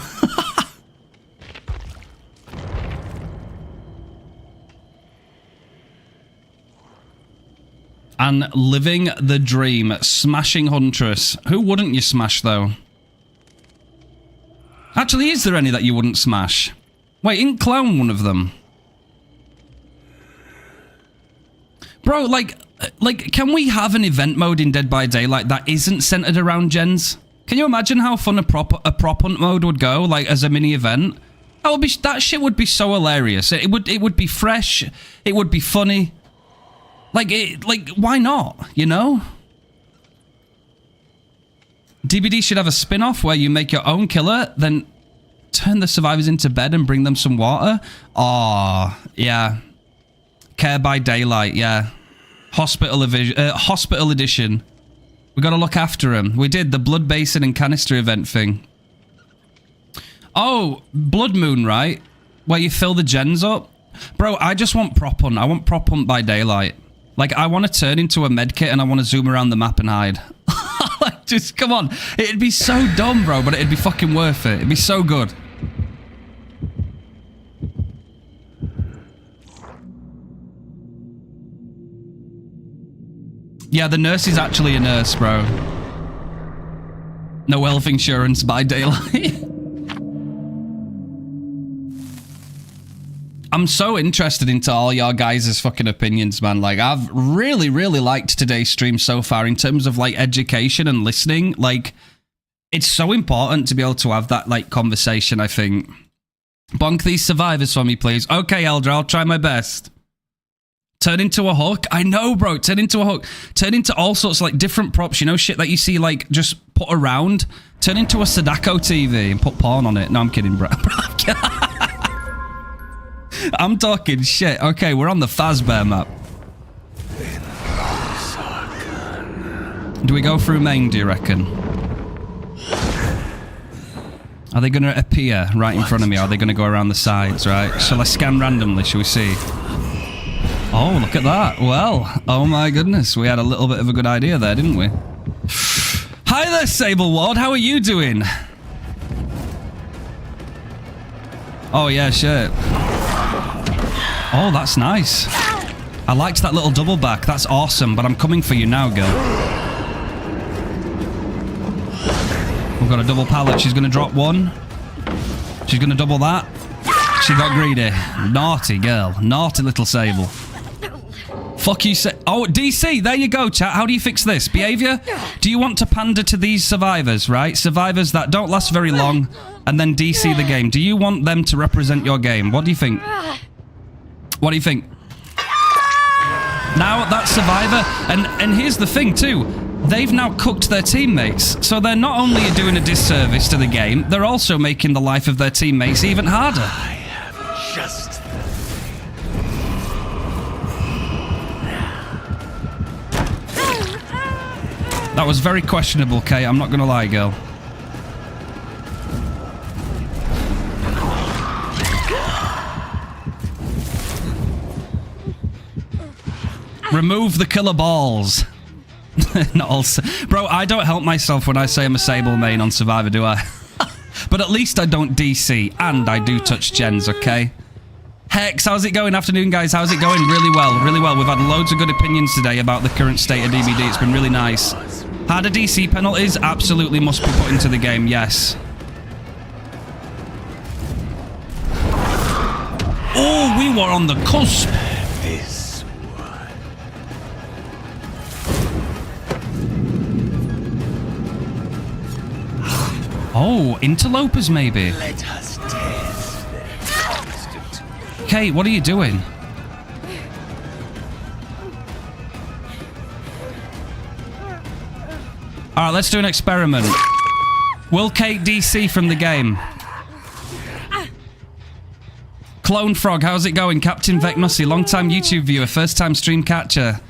And living the dream. Smashing Huntress. Who wouldn't you smash, though? Actually, is there any that you wouldn't smash? Wait, isn't Clown one of them? Bro, like, can we have an event mode in Dead by Daylight that isn't centered around gens? Can you imagine how fun a prop hunt mode would go, like, as a mini event? That shit would be so hilarious. It would be fresh. It would be funny. Like, why not, you know? DBD should have a spin-off where you make your own killer, then turn the survivors into bed and bring them some water. Oh, yeah. Care by Daylight, yeah. Hospital edition. We gotta look after him. We did the Blood Basin and Canister event thing. Oh, Blood Moon, right? Where you fill the gens up? Bro, I just want prop hunt. I want prop hunt by Daylight. Like, I want to turn into a medkit and I want to zoom around the map and hide. Like, just, come on. It'd be so dumb, bro, but it'd be fucking worth it. It'd be so good. Yeah, the nurse is actually a nurse, bro. No health insurance by daylight. I'm so interested into all your guys' fucking opinions, man. Like, I've really, really liked today's stream so far in terms of, like, education and listening. Like, it's so important to be able to have that, like, conversation, I think. Bonk these survivors for me, please. Okay, Elder, I'll try my best. Turn into a hook? I know, bro. Turn into a hook. Turn into all sorts of, like, different props. You know, shit that you see, like, just put around. Turn into a Sadako TV and put porn on it. No, I'm kidding, bro. I'm talking shit. Okay, we're on the Fazbear map. Do we go through main, do you reckon? Are they going to appear right in front of me, or are they going to go around the sides, right? Shall I scan randomly? Shall we see? Oh, look at that. Well, oh my goodness. We had a little bit of a good idea there, didn't we? Hi there, Sable Ward. How are you doing? Oh, yeah, shit. Oh, that's nice. I liked that little double back. That's awesome, but I'm coming for you now, girl. We've got a double pallet. She's going to drop one. She's going to double that. She got greedy. Naughty girl. Naughty little Sable. Fuck you, say. Oh, DC, there you go, chat. How do you fix this? Behavior? Do you want to pander to these survivors, right? Survivors that don't last very long, and then DC the game. Do you want them to represent your game? What do you think? What do you think? Now that survivor, and here's the thing too, they've now cooked their teammates, so they're not only doing a disservice to the game, they're also making the life of their teammates even harder. I have just That was very questionable, Kate. I'm not gonna lie, girl. Remove the killer balls. Not all. Bro, I don't help myself when I say I'm a Sable main on Survivor, do I? But at least I don't DC, and I do touch gens, okay? Hex, how's it going? Afternoon, guys. How's it going? Really well, really well. We've had loads of good opinions today about the current state of DBD. It's been really nice. Harder DC penalties absolutely must be put into the game, yes. Oh, we were on the cusp. this one. Oh, interlopers maybe. Let us test their constant. Kate, what are you doing? All right, let's do an experiment. Will Kate DC from the game? Clone Frog, how's it going? Captain Vecnossi, long-time YouTube viewer, first-time stream catcher.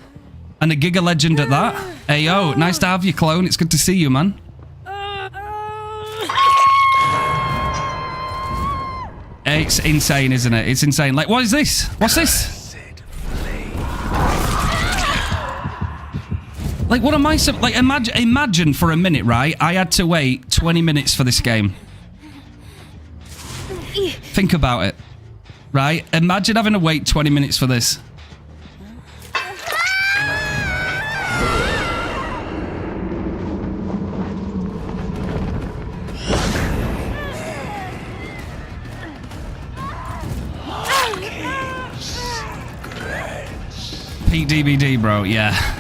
And a Giga legend at that. Hey, yo, nice to have you, Clone. It's good to see you, man. It's insane, isn't it? It's insane. Like, what is this? What's this? Like, what am I... Like, imagine for a minute, right? I had to wait 20 minutes for this game. Think about it. Right? Imagine having to wait 20 minutes for this. Peak DBD, bro. Yeah.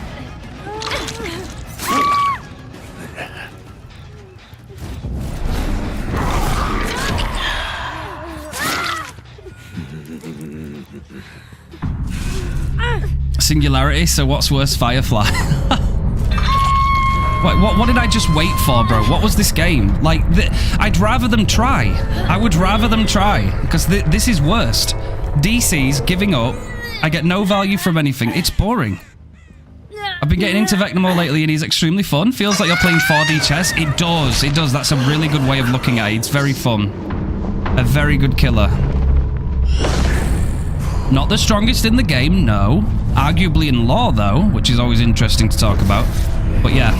Singularity, so what's worse, Firefly? Wait, what did I just wait for, bro? What was this game? Like, I'd rather them try. I would rather them try, because this is worst. DC's giving up. I get no value from anything. It's boring. I've been getting into Vecna more lately, and he's extremely fun. Feels like you're playing 4D chess. It does, it does. That's a really good way of looking at it. It's very fun. A very good killer. Not the strongest in the game, no. Arguably in lore, though, which is always interesting to talk about. But yeah.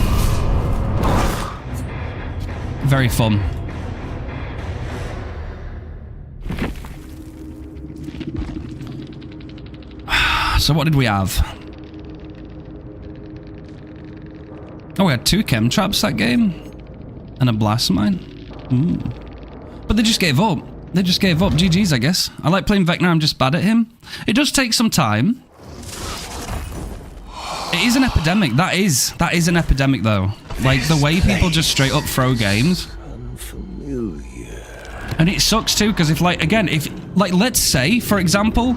Very fun. So what did we have? Oh, we had 2 chem traps that game. And a blast mine. But they just gave up. They just gave up. GG's, I guess. I like playing Vecna, I'm just bad at him. It does take some time. It is an epidemic. That is an epidemic, though. Like, the way people just straight up throw games. And it sucks, too, because if, like, again, if, like, let's say, for example,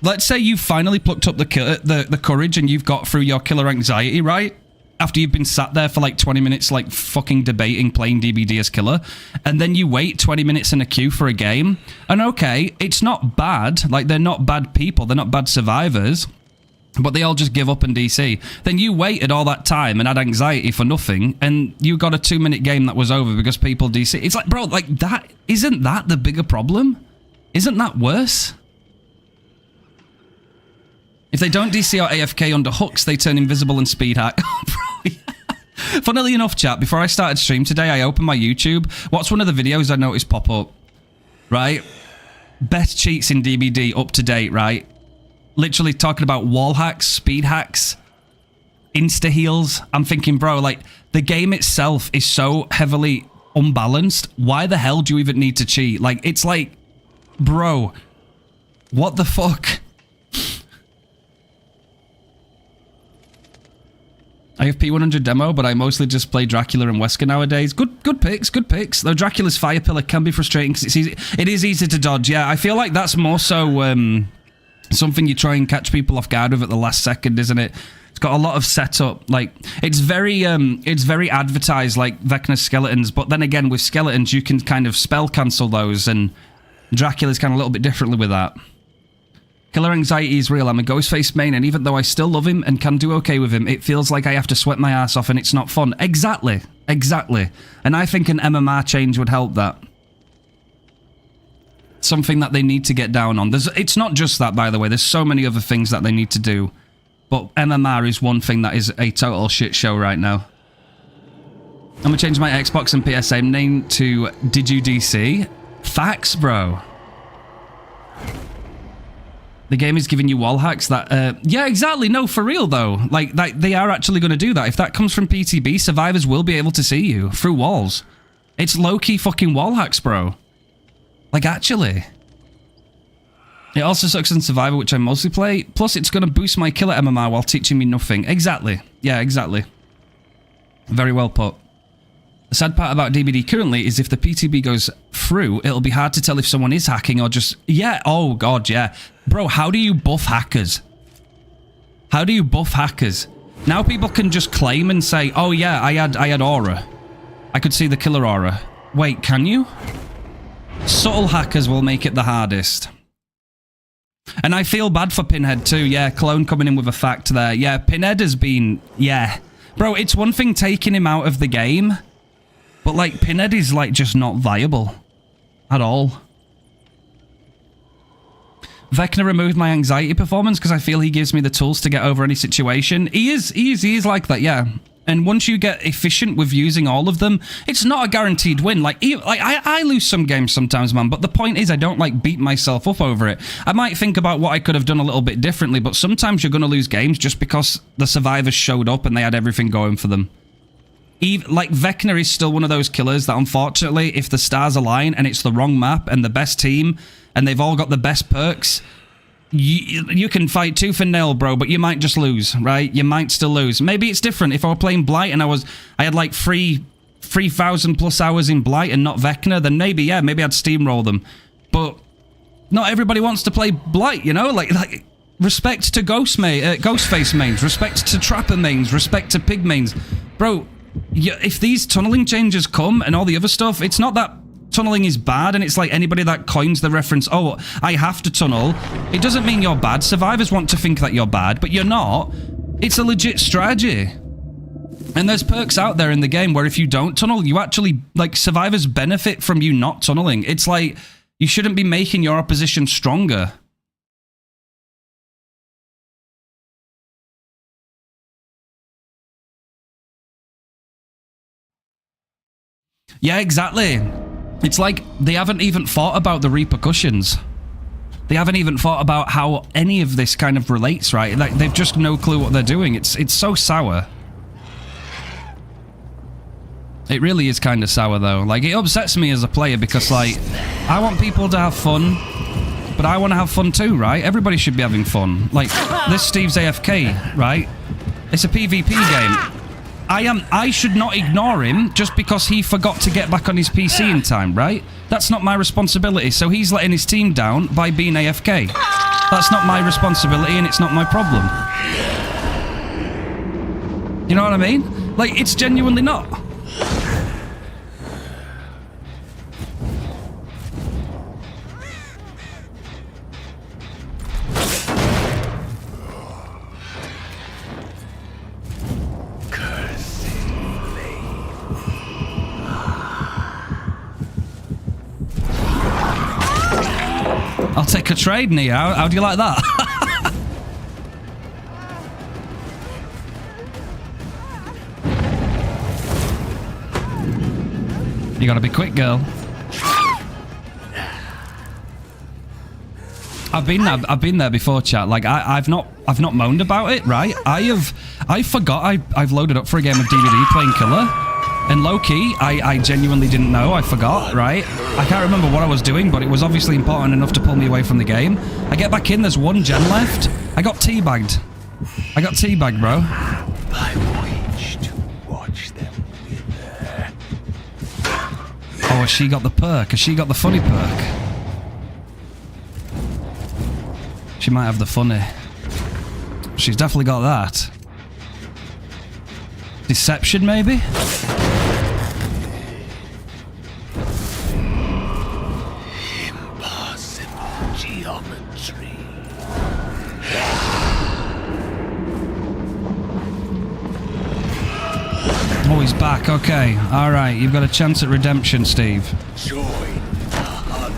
let's say you finally plucked up the courage and you've got through your killer anxiety, right? After you've been sat there for like 20 minutes, like fucking debating playing DBD as killer, and then you wait 20 minutes in a queue for a game, and okay, it's not bad, like they're not bad people, they're not bad survivors, but they all just give up and DC. Then you waited all that time and had anxiety for nothing, and you got a 2-minute game that was over because people DC. It's like, bro, like that, isn't that the bigger problem? Isn't that worse? If they don't DC or AFK under hooks, they turn invisible and speed hack. Funnily enough, chat, before I started stream today, I opened my YouTube. What's one of the videos I noticed pop up? Right? Best cheats in DBD up to date, right? Literally talking about wall hacks, speed hacks, insta heals. I'm thinking, bro, like, the game itself is so heavily unbalanced. Why the hell do you even need to cheat? Like, it's like, bro, what the fuck? I have P100 demo, but I mostly just play Dracula and Wesker nowadays. Good picks, good picks. Though Dracula's fire pillar can be frustrating because it is easy to dodge. Yeah, I feel like that's more so something you try and catch people off guard with at the last second, isn't it? It's got a lot of setup. Like, it's very advertised, like Vecna skeletons. But then again, with skeletons, you can kind of spell cancel those, and Dracula's kind of a little bit differently with that. Killer anxiety is real. I'm a Ghostface main, and even though I still love him and can do okay with him, it feels like I have to sweat my ass off and it's not fun. Exactly. Exactly. And I think an MMR change would help that. Something that they need to get down on. It's not just that, by the way. There's so many other things that they need to do. But MMR is one thing that is a total shit show right now. I'm going to change my Xbox and PSA name to Did You DC? Facts, bro. The game is giving you wall hacks that, yeah, exactly. No, for real, though. Like, they are actually going to do that. If that comes from PTB, survivors will be able to see you through walls. It's low-key fucking wall hacks, bro. Like, actually. It also sucks in Survivor, which I mostly play. Plus, it's going to boost my killer MMR while teaching me nothing. Exactly. Yeah, exactly. Very well put. The sad part about DBD currently is if the PTB goes through, it'll be hard to tell if someone is hacking or just... Yeah, oh god, yeah. Bro, how do you buff hackers? How do you buff hackers? Now people can just claim and say, oh yeah, I had aura. I could see the killer aura. Wait, can you? Subtle hackers will make it the hardest. And I feel bad for Pinhead too, yeah. Clone coming in with a fact there. Yeah, Pinhead has been... Yeah. Bro, it's one thing taking him out of the game... But, like, Pinhead is, like, just not viable. At all. Vecna removed my anxiety performance because I feel he gives me the tools to get over any situation. He is like that, yeah. And once you get efficient with using all of them, it's not a guaranteed win. Like I lose some games sometimes, man. But the point is I don't, like, beat myself up over it. I might think about what I could have done a little bit differently, but sometimes you're going to lose games just because the survivors showed up and they had everything going for them. Like, Vecna is still one of those killers that, unfortunately, if the stars align and it's the wrong map and the best team and they've all got the best perks, you can fight tooth and nail, bro, but you might just lose, right? You might still lose. Maybe it's different. If I were playing Blight and I had like 3,000 plus hours in Blight and not Vecna, then maybe, yeah, maybe I'd steamroll them. But not everybody wants to play Blight, you know? Like respect to Ghostface mains, respect to Trapper mains, respect to Pig mains. Bro, if these tunneling changes come and all the other stuff, it's not that tunneling is bad, and it's like anybody that coins the reference, oh, I have to tunnel, it doesn't mean you're bad. Survivors want to think that you're bad, but you're not. It's a legit strategy. And there's perks out there in the game where if you don't tunnel, you actually, like, survivors benefit from you not tunneling. It's like, you shouldn't be making your opposition stronger. Yeah, exactly. It's like they haven't even thought about the repercussions. They haven't even thought about how any of this kind of relates, right? Like, they've just no clue what they're doing. It's so sour. It really is kind of sour, though. Like, it upsets me as a player because, like, I want people to have fun, but I want to have fun too, right? Everybody should be having fun. Like, this Steve's AFK, right? It's a PvP game. I should not ignore him just because he forgot to get back on his PC in time, right? That's not my responsibility. So he's letting his team down by being AFK. That's not my responsibility and it's not my problem. You know what I mean? Like, it's genuinely not. I'll take a trade, Nia. How do you like that? You gotta be quick, girl. I've been there before, chat. Like I've not moaned about it, right? I forgot I've loaded up for a game of DVD playing Killer. And low-key, I genuinely didn't know. I forgot, right? I can't remember what I was doing, but it was obviously important enough to pull me away from the game. I get back in, there's one gen left. I got teabagged. I got teabagged, bro. I wish to watch them wither. Oh, has she got the perk? Has she got the funny perk? She might have the funny. She's definitely got that. Deception, maybe? Impossible geometry. Oh, he's back. Okay. All right. You've got a chance at redemption, Steve. Join the hunt.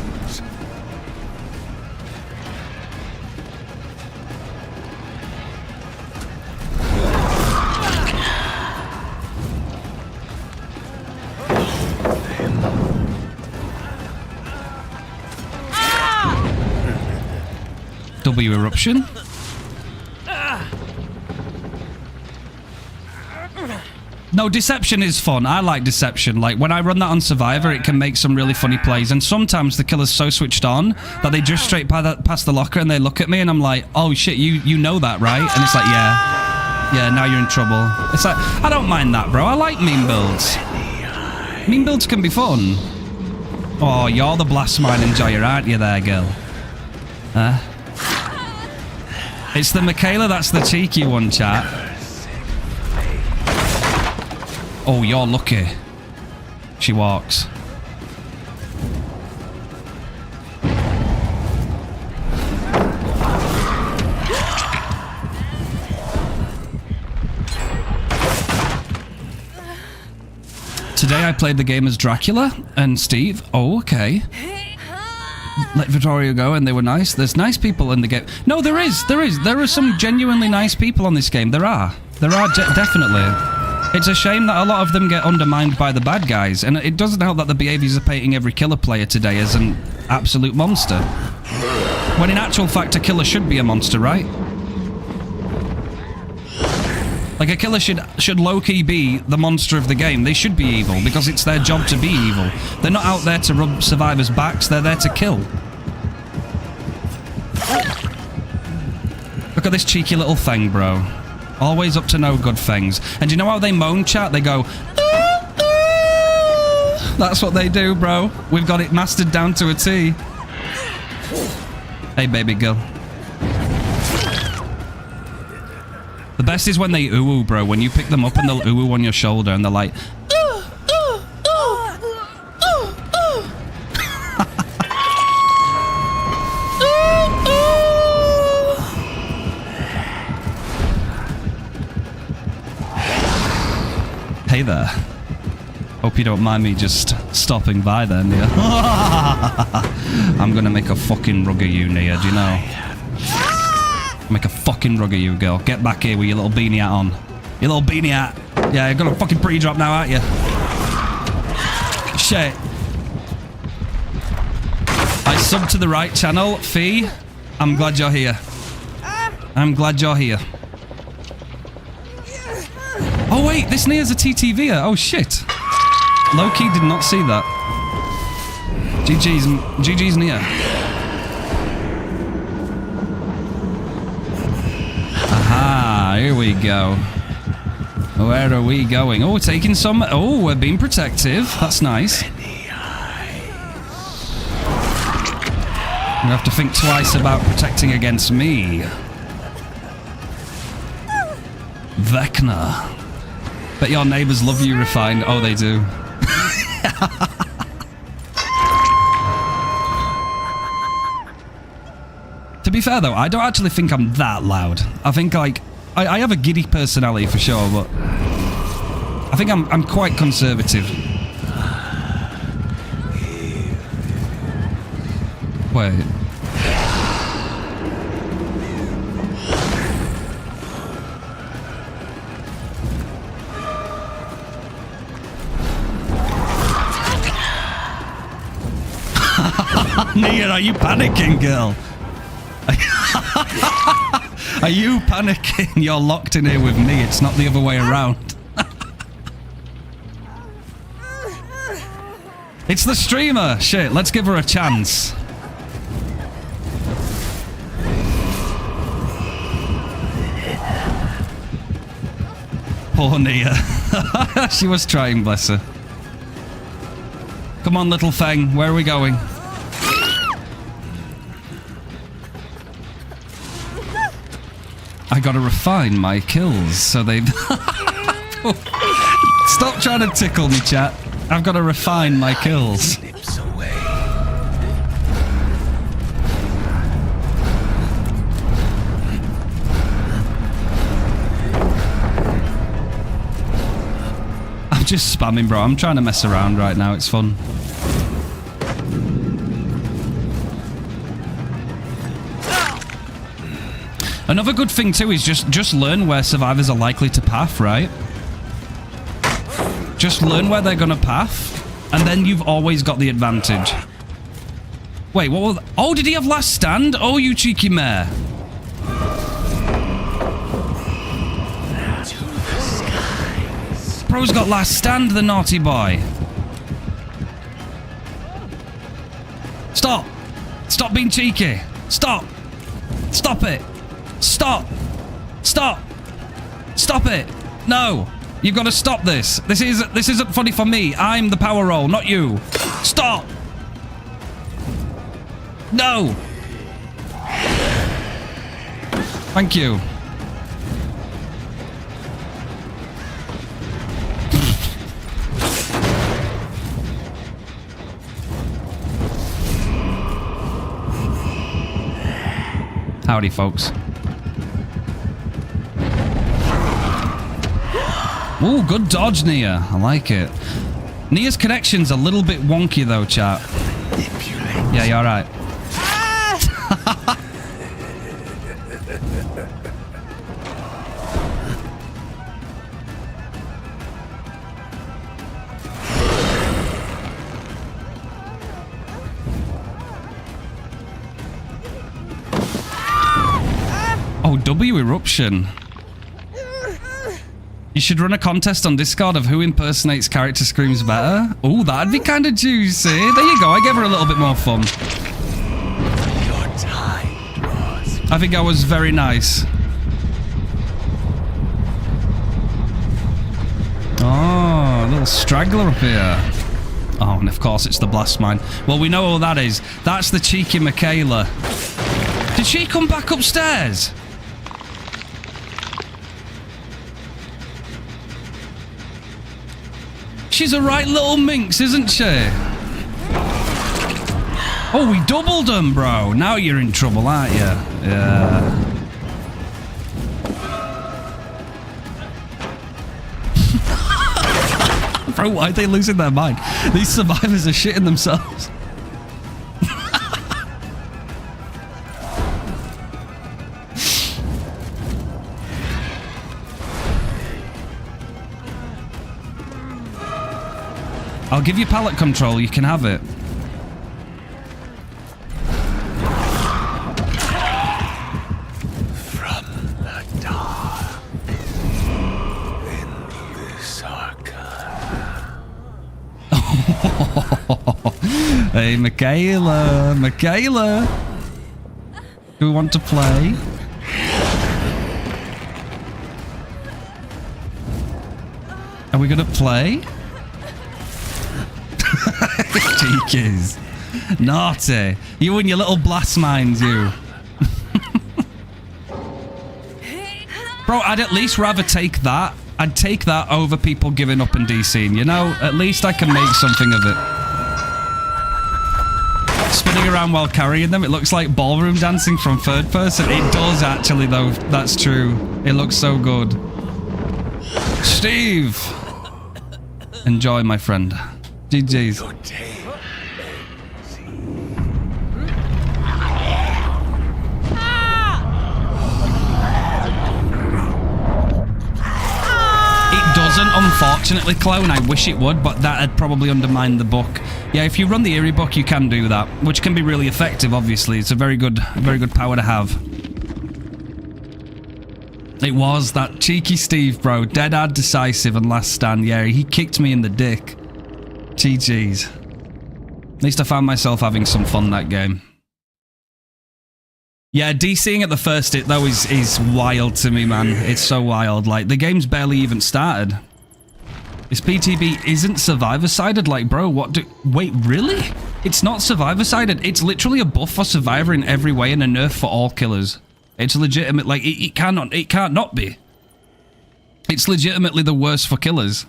W eruption. No, deception is fun. I like deception. Like, when I run that on Survivor, it can make some really funny plays. And sometimes the killer's so switched on that they drift straight past the locker and they look at me and I'm like, oh shit, you know that, right? And it's like, yeah. Yeah, now you're in trouble. It's like, I don't mind that, bro. I like meme builds. Meme builds can be fun. Oh, you're the blast mine enjoyer, aren't you there, girl? It's the Michaela that's the cheeky one, chat. Oh, you're lucky. She walks. Today I played the game as Dracula and Steve. Oh, okay. Let Vittorio go and they were nice. There's nice people in the game. No, there is. There are some genuinely nice people on this game. There are definitely. It's a shame that a lot of them get undermined by the bad guys, and it doesn't help that the behaviors are painting every killer player today as an absolute monster. When in actual fact, a killer should be a monster, right? Like, a killer should low-key be the monster of the game. They should be evil, because it's their job to be evil. They're not out there to rub survivors' backs, they're there to kill. Look at this cheeky little thing, bro. Always up to no good things. And you know how they moan, chat? They go, ooh, ooh. That's what they do, bro. We've got it mastered down to a T. Hey, baby girl. The best is when they ooh, bro. When you pick them up and they'll ooh on your shoulder and they're like, ooh, ooh, ooh, ooh, ooh. Hey there. Hope you don't mind me just stopping by there, Nia. I'm gonna make a fucking rug of you, Nia, do you know? Make a fucking rug of you, girl. Get back here with your little beanie hat on. Your little beanie hat. Yeah, you're gonna fucking pre-drop now, aren't you? Shit. I subbed to the right channel. Fee, I'm glad you're here. I'm glad you're here. Oh wait, this Nia's a TTVer. Oh shit. low-key did not see that. GG's Nia. Aha, here we go. Where are we going? Oh, we're taking some... Oh, we're being protective. That's nice. You have to think twice about protecting against me. Vecna. Bet your neighbors love you, Refined. Oh, they do. To be fair, though, I don't actually think I'm that loud. I think, like... I have a giddy personality for sure, but... I think I'm quite conservative. Wait. Nia, are you panicking, girl? Are you panicking? You're locked in here with me. It's not the other way around. It's the streamer. Shit, let's give her a chance. Poor Nia. She was trying, bless her. Come on, little thing. Where are we going? I gotta refine my kills, so they've... Stop trying to tickle me, chat. I've gotta refine my kills. I'm just spamming, bro. I'm trying to mess around right now. It's fun. Another good thing too is just learn where survivors are likely to path, right? Just learn where they're gonna path, and then you've always got the advantage. Wait, what was... Oh, did he have last stand? Oh, you cheeky mare. Bro's got last stand, the naughty boy. Stop. Stop being cheeky. Stop. Stop it. Stop! Stop! Stop it! No! You've got to stop this. This isn't funny for me. I'm the power roll, not you. Stop! No! Thank you. Howdy, folks. Ooh, good dodge, Nia. I like it. Nia's connection's a little bit wonky, though, chat. Yeah, you're right. Oh, W eruption. You should run a contest on Discord of who impersonates character screams better. Oh, that'd be kind of juicy. There you go. I gave her a little bit more fun. Your time draws. I think I was very nice. Oh, a little straggler up here. Oh, and of course it's the blast mine. Well, we know who that is. That's the cheeky Michaela. Did she come back upstairs? She's a right little minx, isn't she? Oh, we doubled them, bro. Now you're in trouble, aren't you? Yeah. Bro, why are they losing their mind? These survivors are shitting themselves. I'll give you pallet control, you can have it. From the dark in this archive. Hey, Michaela. Michaela. Do we want to play? Are we gonna play? Cheekies. Naughty. You and your little blast mines, you. Bro, I'd at least rather take that. I'd take that over people giving up and DCing, you know? At least I can make something of it. Spinning around while carrying them, it looks like ballroom dancing from third person. It does actually, though. That's true. It looks so good. Steve! Enjoy, my friend. GG's. Doesn't, unfortunately, Clone. I wish it would, but that'd probably undermine the book. Yeah, if you run the Eerie book, you can do that, which can be really effective, obviously. It's a very good power to have. It was that cheeky Steve, bro. Dead hard, decisive, and last stand. Yeah, he kicked me in the dick. GG's. At least I found myself having some fun that game. Yeah, DCing at the first hit, though, is wild to me, man. It's so wild. Like, the game's barely even started. This PTB isn't survivor-sided? Like, bro, what do... Wait, really? It's not survivor-sided. It's literally a buff for survivor in every way and a nerf for all killers. It's legitimate. Like, it can't not be. It's legitimately the worst for killers.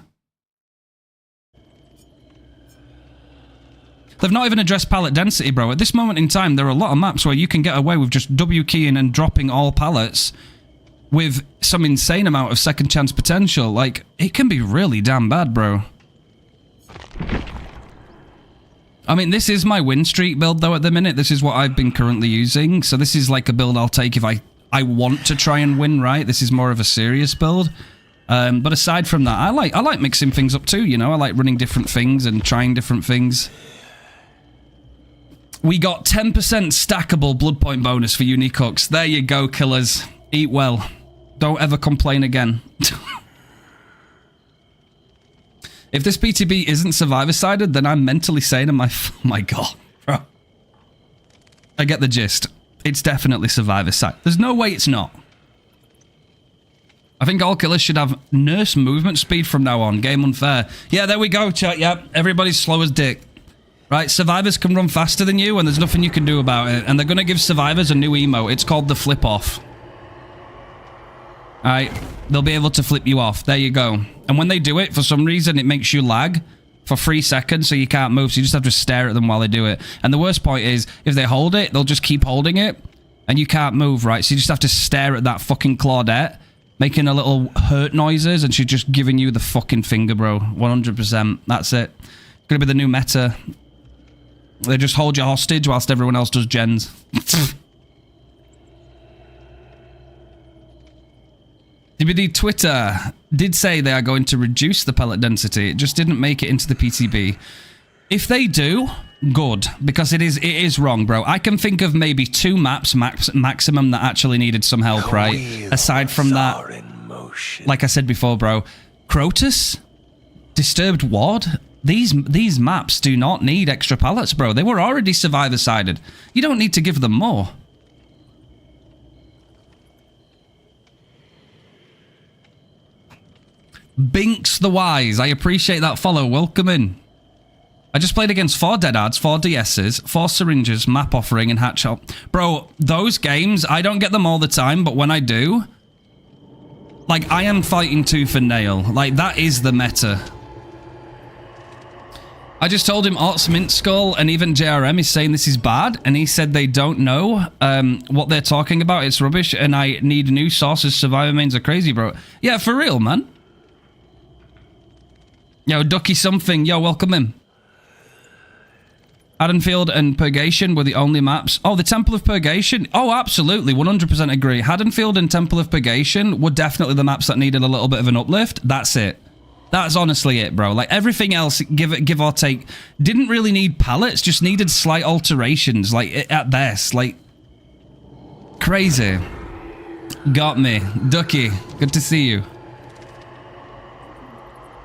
They've not even addressed pallet density, bro. At this moment in time, there are a lot of maps where you can get away with just W keying and dropping all pallets with some insane amount of second chance potential. Like, it can be really damn bad, bro. I mean, this is my win streak build, though, at the minute. This is what I've been currently using. So this is like a build I'll take if I want to try and win, right? This is more of a serious build. But aside from that, I like mixing things up too, you know? I like running different things and trying different things. We got 10% stackable blood point bonus for unique hooks. There you go, killers. Eat well. Don't ever complain again. If this PTB isn't survivor-sided, then I'm mentally saying to oh my god, bro. I get the gist. It's definitely survivor-sided. There's no way it's not. I think all killers should have nurse movement speed from now on. Game unfair. Yeah, there we go, chat. Yep, everybody's slow as dick. Right, survivors can run faster than you, and there's nothing you can do about it. And they're going to give survivors a new emote. It's called the flip off. Alright, they'll be able to flip you off. There you go. And when they do it, for some reason, it makes you lag for 3 seconds, so you can't move. So you just have to stare at them while they do it. And the worst point is, if they hold it, they'll just keep holding it, and you can't move, right? So you just have to stare at that fucking Claudette, making a little hurt noises, and she's just giving you the fucking finger, bro. 100%. That's it. It's going to be the new meta. They just hold you hostage whilst everyone else does gens. DBD Twitter did say they are going to reduce the pellet density. It just didn't make it into the PTB. If they do, good. Because it is wrong, bro. I can think of maybe 2 maps maximum that actually needed some help, right? Aside from that, like I said before, bro. Crotus? Disturbed Ward? These maps do not need extra pallets, bro. They were already survivor-sided. You don't need to give them more. Binks the Wise. I appreciate that follow. Welcome in. I just played against 4 Deadards, 4 DSs, 4 Syringes, Map Offering, and Hatch Help. Bro, those games, I don't get them all the time, but when I do, like, I am fighting tooth and nail. Like, that is the meta. I just told him Ots, Mint Skull, and even JRM is saying this is bad, and he said they don't know what they're talking about. It's rubbish, and I need new sources. Survivor mains are crazy, bro. Yeah, for real, man. Yo, Ducky something. Yo, welcome in. Haddonfield and Purgation were the only maps. Oh, the Temple of Purgation? Oh, absolutely. 100% agree. Haddonfield and Temple of Purgation were definitely the maps that needed a little bit of an uplift. That's it. That's honestly it, bro. Like, everything else, give or take, didn't really need pallets, just needed slight alterations, like, at best. Like, crazy. Got me. Ducky, good to see you.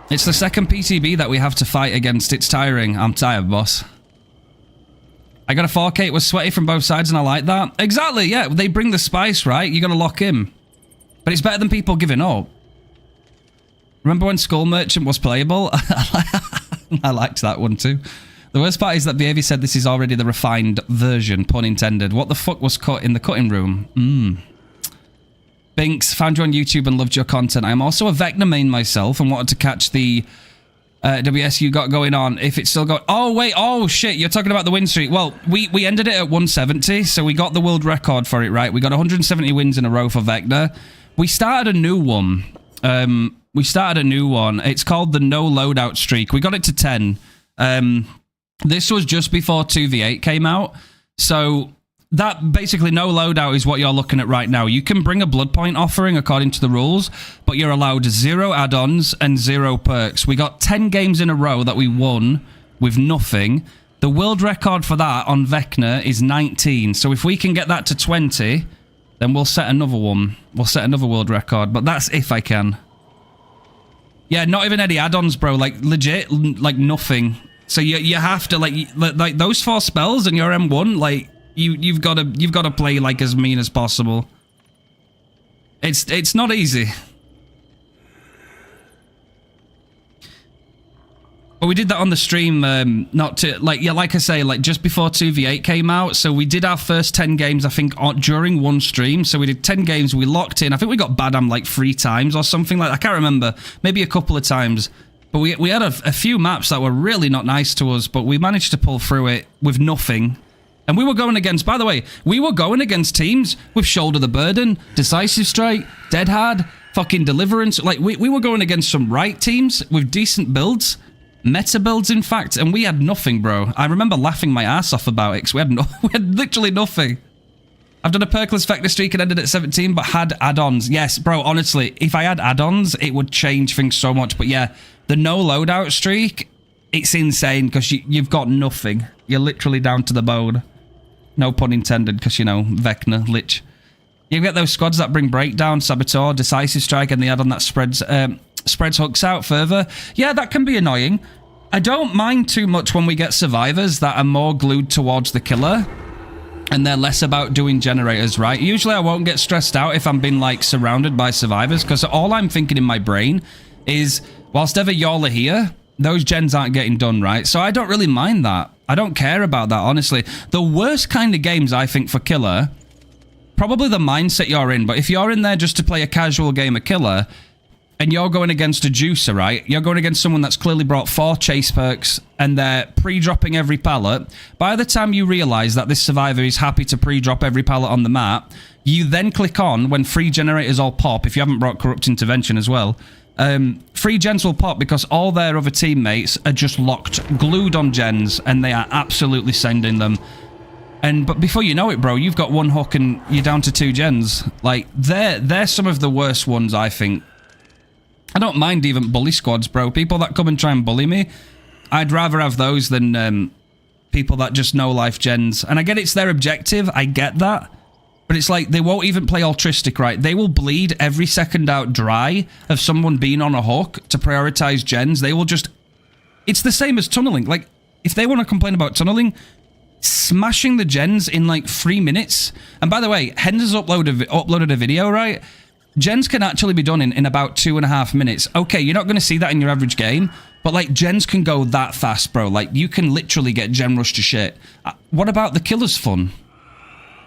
It's the second PTB that we have to fight against. It's tiring. I'm tired, boss. I got a 4K. It was sweaty from both sides, and I like that. Exactly, yeah. They bring the spice, right? You're going to lock in. But it's better than people giving up. Remember when Skull Merchant was playable? I liked that one too. The worst part is that Behaviour said this is already the refined version, pun intended. What the fuck was cut in the cutting room? Binks, found you on YouTube and loved your content. I am also a Vecna main myself and wanted to catch the WS you got going on. If it's still going... Oh, wait. Oh, shit. You're talking about the win streak. Well, we ended it at 170, so we got the world record for it, right? We got 170 wins in a row for Vecna. We started a new one. It's called the no loadout streak. We got it to 10. This was just before 2v8 came out. So that basically no loadout is what you're looking at right now. You can bring a blood point offering according to the rules, but you're allowed 0 add-ons and 0 perks. We got 10 games in a row that we won with nothing. The world record for that on Vecna is 19. So if we can get that to 20, then we'll set another one. We'll set another world record, but that's if I can. Yeah, not even any add-ons, bro. Like, legit, like, nothing. So you have to, like those 4 spells and your M1, like, you've got to play, like, as mean as possible. It's not easy. But we did that on the stream, not to, like, yeah, like I say, like, just before 2v8 came out. So we did our first 10 games, I think, during one stream. So we did 10 games, we locked in. I think we got Badam, like, 3 times or something like that. I can't remember. Maybe a couple of times. But we had a few maps that were really not nice to us, but we managed to pull through it with nothing. And we were going against, by the way, we were going against teams with Shoulder the Burden, Decisive Strike, Dead Hard, fucking Deliverance. Like, we were going against some right teams with decent builds. Meta builds, in fact, and we had nothing, bro. I remember laughing my ass off about it, because we had literally nothing. I've done a perkless Vecna streak and ended at 17, but had add-ons. Yes, bro, honestly, if I had add-ons, it would change things so much. But yeah, the no loadout streak, it's insane, because you've got nothing. You're literally down to the bone. No pun intended, because, you know, Vecna, lich. You get those squads that bring Breakdown, Saboteur, Decisive Strike, and the add-on that spreads hooks out further. Yeah, that can be annoying. I don't mind too much when we get survivors that are more glued towards the killer and they're less about doing generators, right? Usually I won't get stressed out if I'm being, like, surrounded by survivors, because all I'm thinking in my brain is, whilst ever y'all are here, those gens aren't getting done, right? So I don't really mind that. I don't care about that, honestly. The worst kind of games, I think, for killer, probably the mindset you're in, but if you're in there just to play a casual game of killer, and you're going against a juicer, right? You're going against someone that's clearly brought 4 chase perks and they're pre-dropping every pallet. By the time you realize that this survivor is happy to pre-drop every pallet on the map, you then click on when free generators all pop, if you haven't brought corrupt intervention as well. Free gens will pop because all their other teammates are just locked, glued on gens, and they are absolutely sending them. But before you know it, bro, you've got 1 hook and you're down to 2 gens. Like, they're some of the worst ones, I think. I don't mind even bully squads, bro. People that come and try and bully me, I'd rather have those than people that just know life gens. And I get it's their objective, I get that. But it's like, they won't even play altruistic, right? They will bleed every second out dry of someone being on a hook to prioritize gens. They will just... It's the same as tunneling. Like, if they want to complain about tunneling, smashing the gens in like 3 minutes. And by the way, Hens has uploaded a video, right? Gens can actually be done in about 2.5 minutes. Okay, you're not going to see that in your average game, but like gens can go that fast, bro. Like you can literally get gen rush to shit. What about the killer's fun?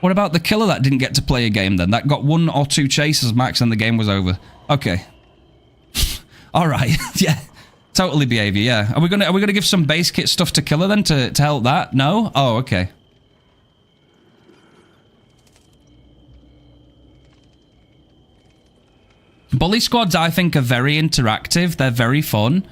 What about the killer that didn't get to play a game then? That got 1 or 2 chases max and the game was over. Okay. All right. Yeah. Totally behavior. Yeah. Are we gonna give some base kit stuff to killer then to help that? No? Oh, okay. Bully squads, I think, are very interactive. They're very fun.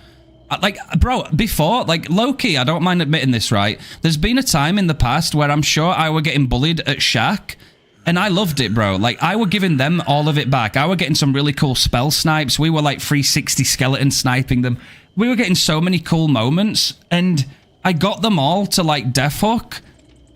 Like, bro, before, like, low-key, I don't mind admitting this, right? There's been a time in the past where I'm sure I were getting bullied at Shack, and I loved it, bro. Like, I were giving them all of it back. I were getting some really cool spell snipes. We were, like, 360 skeleton sniping them. We were getting so many cool moments, and I got them all to, like, death hook.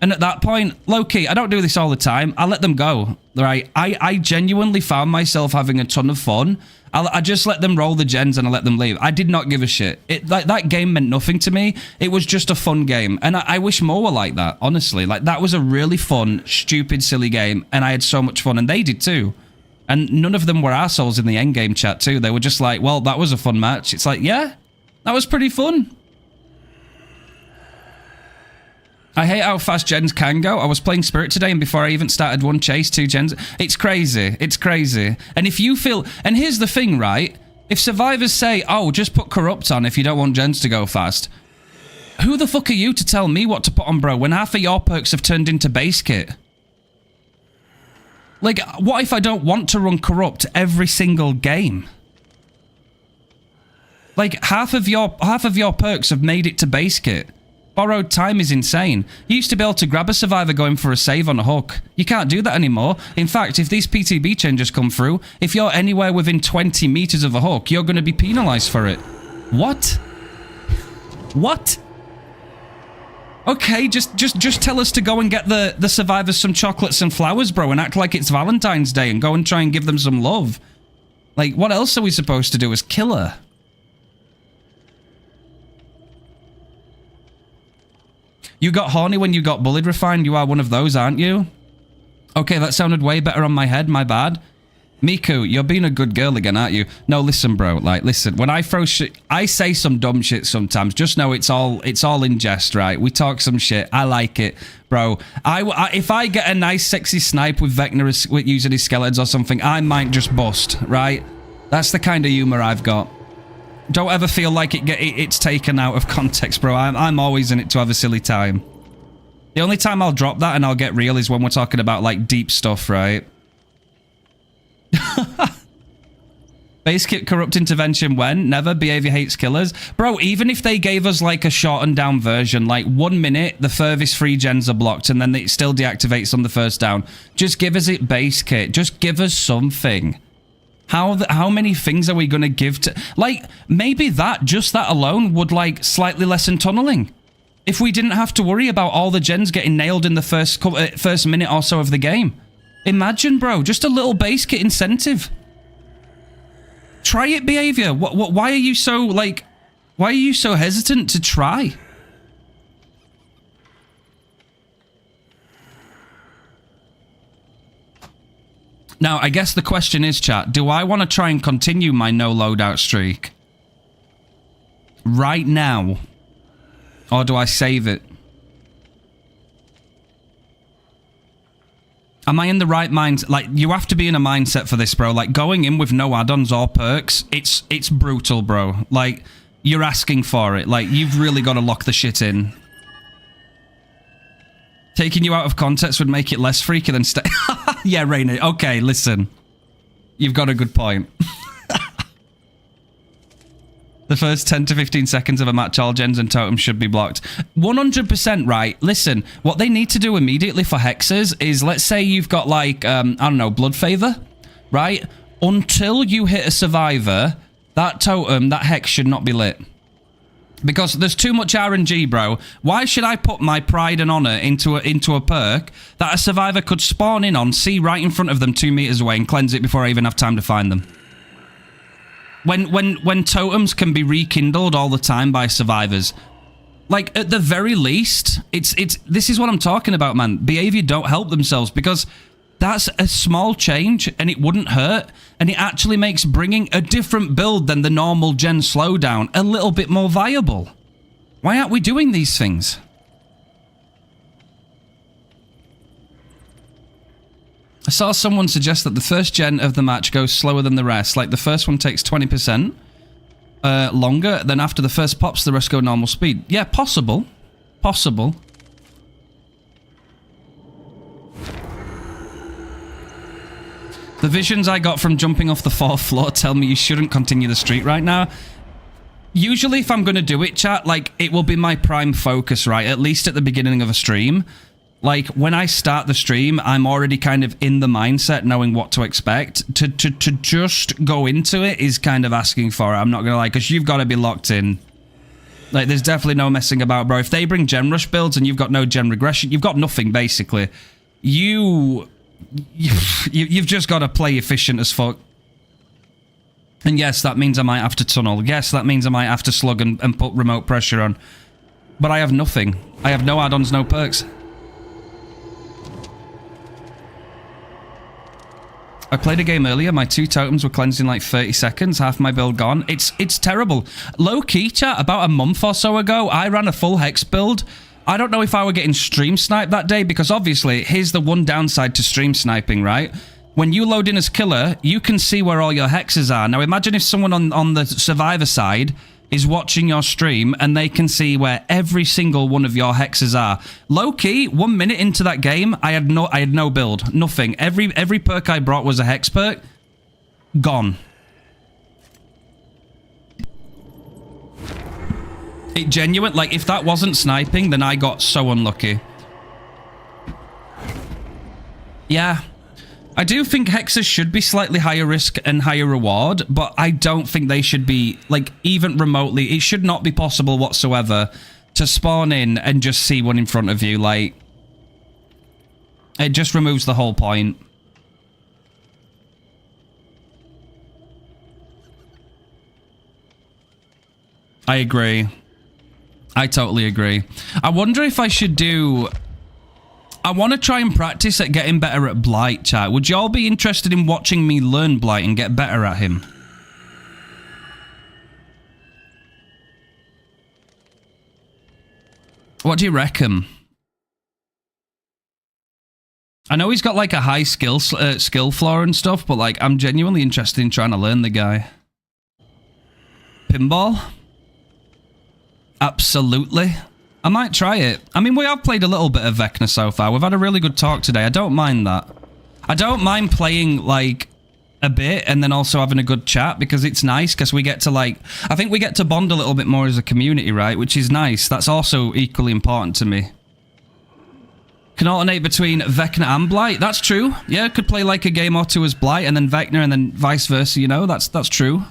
And at that point, low-key, I don't do this all the time. I let them go, right? I genuinely found myself having a ton of fun. I just let them roll the gens and I let them leave. I did not give a shit. That game meant nothing to me. It was just a fun game. And I wish more were like that, honestly. Like, that was a really fun, stupid, silly game. And I had so much fun. And they did too. And none of them were assholes in the endgame chat too. They were just like, well, that was a fun match. It's like, yeah, that was pretty fun. I hate how fast gens can go. I was playing Spirit today, and before I even started one chase, 2 gens. It's crazy. It's crazy. And if you feel... And here's the thing, right? If survivors say, oh, just put Corrupt on if you don't want gens to go fast, who the fuck are you to tell me what to put on, bro, when half of your perks have turned into base kit? Like, what if I don't want to run Corrupt every single game? Like, half of your perks have made it to base kit. Borrowed time is insane. You used to be able to grab a survivor going for a save on a hook. You can't do that anymore. In fact, if these PTB changes come through, if you're anywhere within 20 meters of a hook, you're going to be penalized for it. What? What? Okay, just tell us to go and get the survivors some chocolates and flowers, bro, and act like it's Valentine's Day and go and try and give them some love. Like, what else are we supposed to do as killer? You got horny when you got bullied, Refined. You are one of those, aren't you? Okay, that sounded way better on my head. My bad. Miku, you're being a good girl again, aren't you? No, listen, bro. Like, listen. When I throw shit, I say some dumb shit sometimes. Just know it's all in jest, right? We talk some shit. I like it, bro. If I get a nice, sexy snipe with Vecna with using his skeletons or something, I might just bust, right? That's the kind of humor I've got. Don't ever feel like it's taken out of context, bro. I'm always in it to have a silly time. The only time I'll drop that and I'll get real is when we're talking about, like, deep stuff, right? Base kit corrupt intervention when? Never. Behavior hates killers. Bro, even if they gave us, like, a shortened down version, like, 1 minute, the furthest 3 gens are blocked, and then it still deactivates on the first down. Just give us it base kit. Just give us something. How many things are we going to give to... Like, maybe just that alone would, like, slightly lessen tunneling. If we didn't have to worry about all the gens getting nailed in the first minute or so of the game. Imagine, bro, just a little base kit incentive. Try it, behavior. Why are you so, like... Why are you so hesitant to try? Now, I guess the question is, chat, do I want to try and continue my no loadout streak right now? Or do I save it? Am I in the right mind? Like, you have to be in a mindset for this, bro. Like, going in with no add-ons or perks, it's brutal, bro. Like, you're asking for it. Like, you've really got to lock the shit in. Taking you out of context would make it less freaky than stay. Yeah, Rainer. Okay, listen. You've got a good point. The first 10 to 15 seconds of a match, all gens and totems should be blocked. 100% right. Listen, what they need to do immediately for hexes is, let's say you've got, like, I don't know, blood favor, right? Until you hit a survivor, that totem, that hex should not be lit. Because there's too much RNG, bro. Why should I put my pride and honor into a perk that a survivor could spawn in on, see right in front of them 2 meters away, and cleanse it before I even have time to find them? When totems can be rekindled all the time by survivors. Like, at the very least, this is what I'm talking about, man. Behavior don't help themselves, because that's a small change and it wouldn't hurt, and it actually makes bringing a different build than the normal gen slowdown a little bit more viable. Why aren't we doing these things? I saw someone suggest that the first gen of the match goes slower than the rest, like the first one takes 20% longer, then after the first pops the rest go normal speed. Yeah, possible. Possible. The visions I got from jumping off the 4th floor tell me you shouldn't continue the streak right now. Usually if I'm going to do it, chat, like, it will be my prime focus, right? At least at the beginning of a stream. Like, when I start the stream, I'm already kind of in the mindset, knowing what to expect. To just go into it is kind of asking for it. I'm not going to lie, because you've got to be locked in. Like, there's definitely no messing about, bro. If they bring gen rush builds and you've got no gen regression, you've got nothing, basically. You've just got to play efficient as fuck. And yes, that means I might have to tunnel. Yes, that means I might have to slug and put remote pressure on. But I have nothing. I have no add-ons, no perks. I played a game earlier. My 2 totems were cleansed in like 30 seconds. Half my build gone. It's terrible. Low-key, chat, about a month or so ago, I ran a full hex build. I don't know if I were getting stream sniped that day, because obviously, here's the one downside to stream sniping, right? When you load in as killer, you can see where all your hexes are. Now imagine if someone on the survivor side is watching your stream and they can see where every single one of your hexes are. Low key, 1 minute into that game, I had no build, nothing. Every perk I brought was a hex perk. Gone. It genuine, like if that wasn't sniping, then I got so unlucky. Yeah. I do think hexes should be slightly higher risk and higher reward, but I don't think they should be, like, even remotely. It should not be possible whatsoever to spawn in and just see one in front of you. Like, it just removes the whole point. I agree. I totally agree. I wonder if I should do... I want to try and practice at getting better at Blight, chat. Would y'all be interested in watching me learn Blight and get better at him? What do you reckon? I know he's got like a high skill floor and stuff, but like I'm genuinely interested in trying to learn the guy. Pinball? Absolutely. I might try it. I mean, we have played a little bit of Vecna so far. We've had a really good talk today. I don't mind that. I don't mind playing, like, a bit and then also having a good chat because it's nice because we get to, like... I think we get to bond a little bit more as a community, right? Which is nice. That's also equally important to me. Can alternate between Vecna and Blight. That's true. Yeah, could play, like, a game or two as Blight and then Vecna and then vice versa, you know? That's true.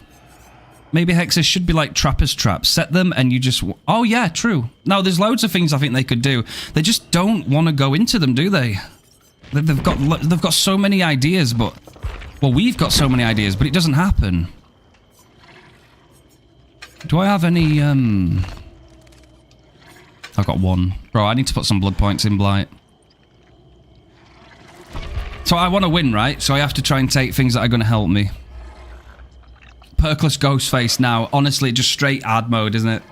Maybe hexes should be like trapper's traps. Set them and you just... Oh, yeah, true. No, there's loads of things I think they could do. They just don't want to go into them, do they? They've got so many ideas, but... Well, we've got so many ideas, but it doesn't happen. Do I have any... I've got one. Bro, I need to put some blood points in Blight. So I want to win, right? So I have to try and take things that are going to help me. Perkless Ghostface now. Honestly, just straight ad mode, isn't it?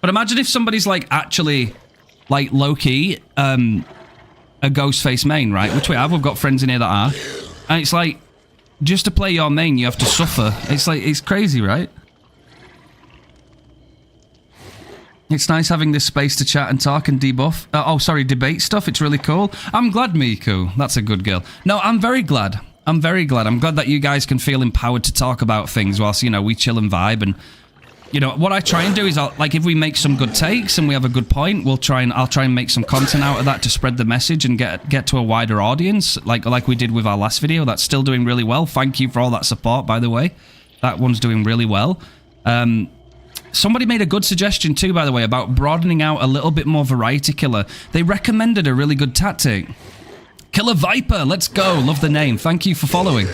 But imagine if somebody's like actually like low-key a Ghostface main, right? Which we have. We've got friends in here that are. And it's like, just to play your main, you have to suffer. It's like, it's crazy, right? It's nice having this space to chat and talk and debuff. Oh, sorry, debate stuff. It's really cool. I'm glad, Miku. That's a good girl. No, I'm very glad. I'm very glad. I'm glad that you guys can feel empowered to talk about things whilst, you know, we chill and vibe. And, you know, what I try and do is, like, if we make some good takes and we have a good point, I'll try and make some content out of that to spread the message and get to a wider audience, like we did with our last video. That's still doing really well. Thank you for all that support, by the way. That one's doing really well. Somebody made a good suggestion too, by the way, about broadening out a little bit more variety killer. They recommended a really good tactic. Killer Viper, let's go. Love the name. Thank you for following.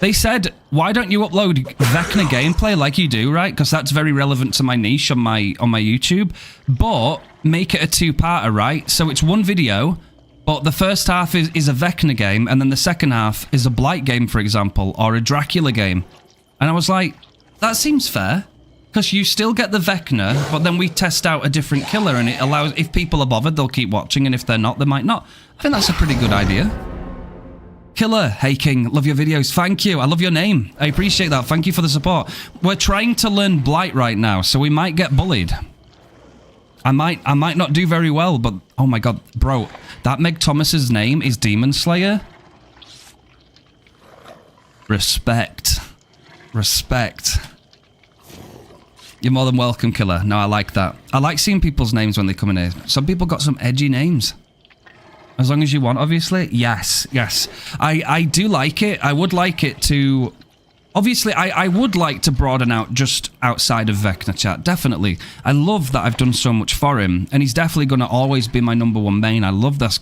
They said, why don't you upload Vecna gameplay like you do, right? Because that's very relevant to my niche on my YouTube. But make it a two-parter, right? So it's one video, but the first half is a Vecna game, and then the second half is a Blight game, for example, or a Dracula game. And I was like, that seems fair. Because you still get the Vecna, but then we test out a different killer, and it allows, if people are bothered, they'll keep watching, and if they're not, they might not. I think that's a pretty good idea. Killer, hey King, love your videos. Thank you, I love your name. I appreciate that, thank you for the support. We're trying to learn Blight right now, so we might get bullied. I might not do very well, but oh my god, bro, that Meg Thomas's name is Demon Slayer? Respect. Respect. You're more than welcome, Killer. No, I like that. I like seeing people's names when they come in here. Some people got some edgy names. As long as you want, obviously. Yes, yes. I do like it. I would like it to... Obviously, I would like to broaden out just outside of Vecna, chat. Definitely. I love that I've done so much for him. And he's definitely going to always be my #1 main. I love that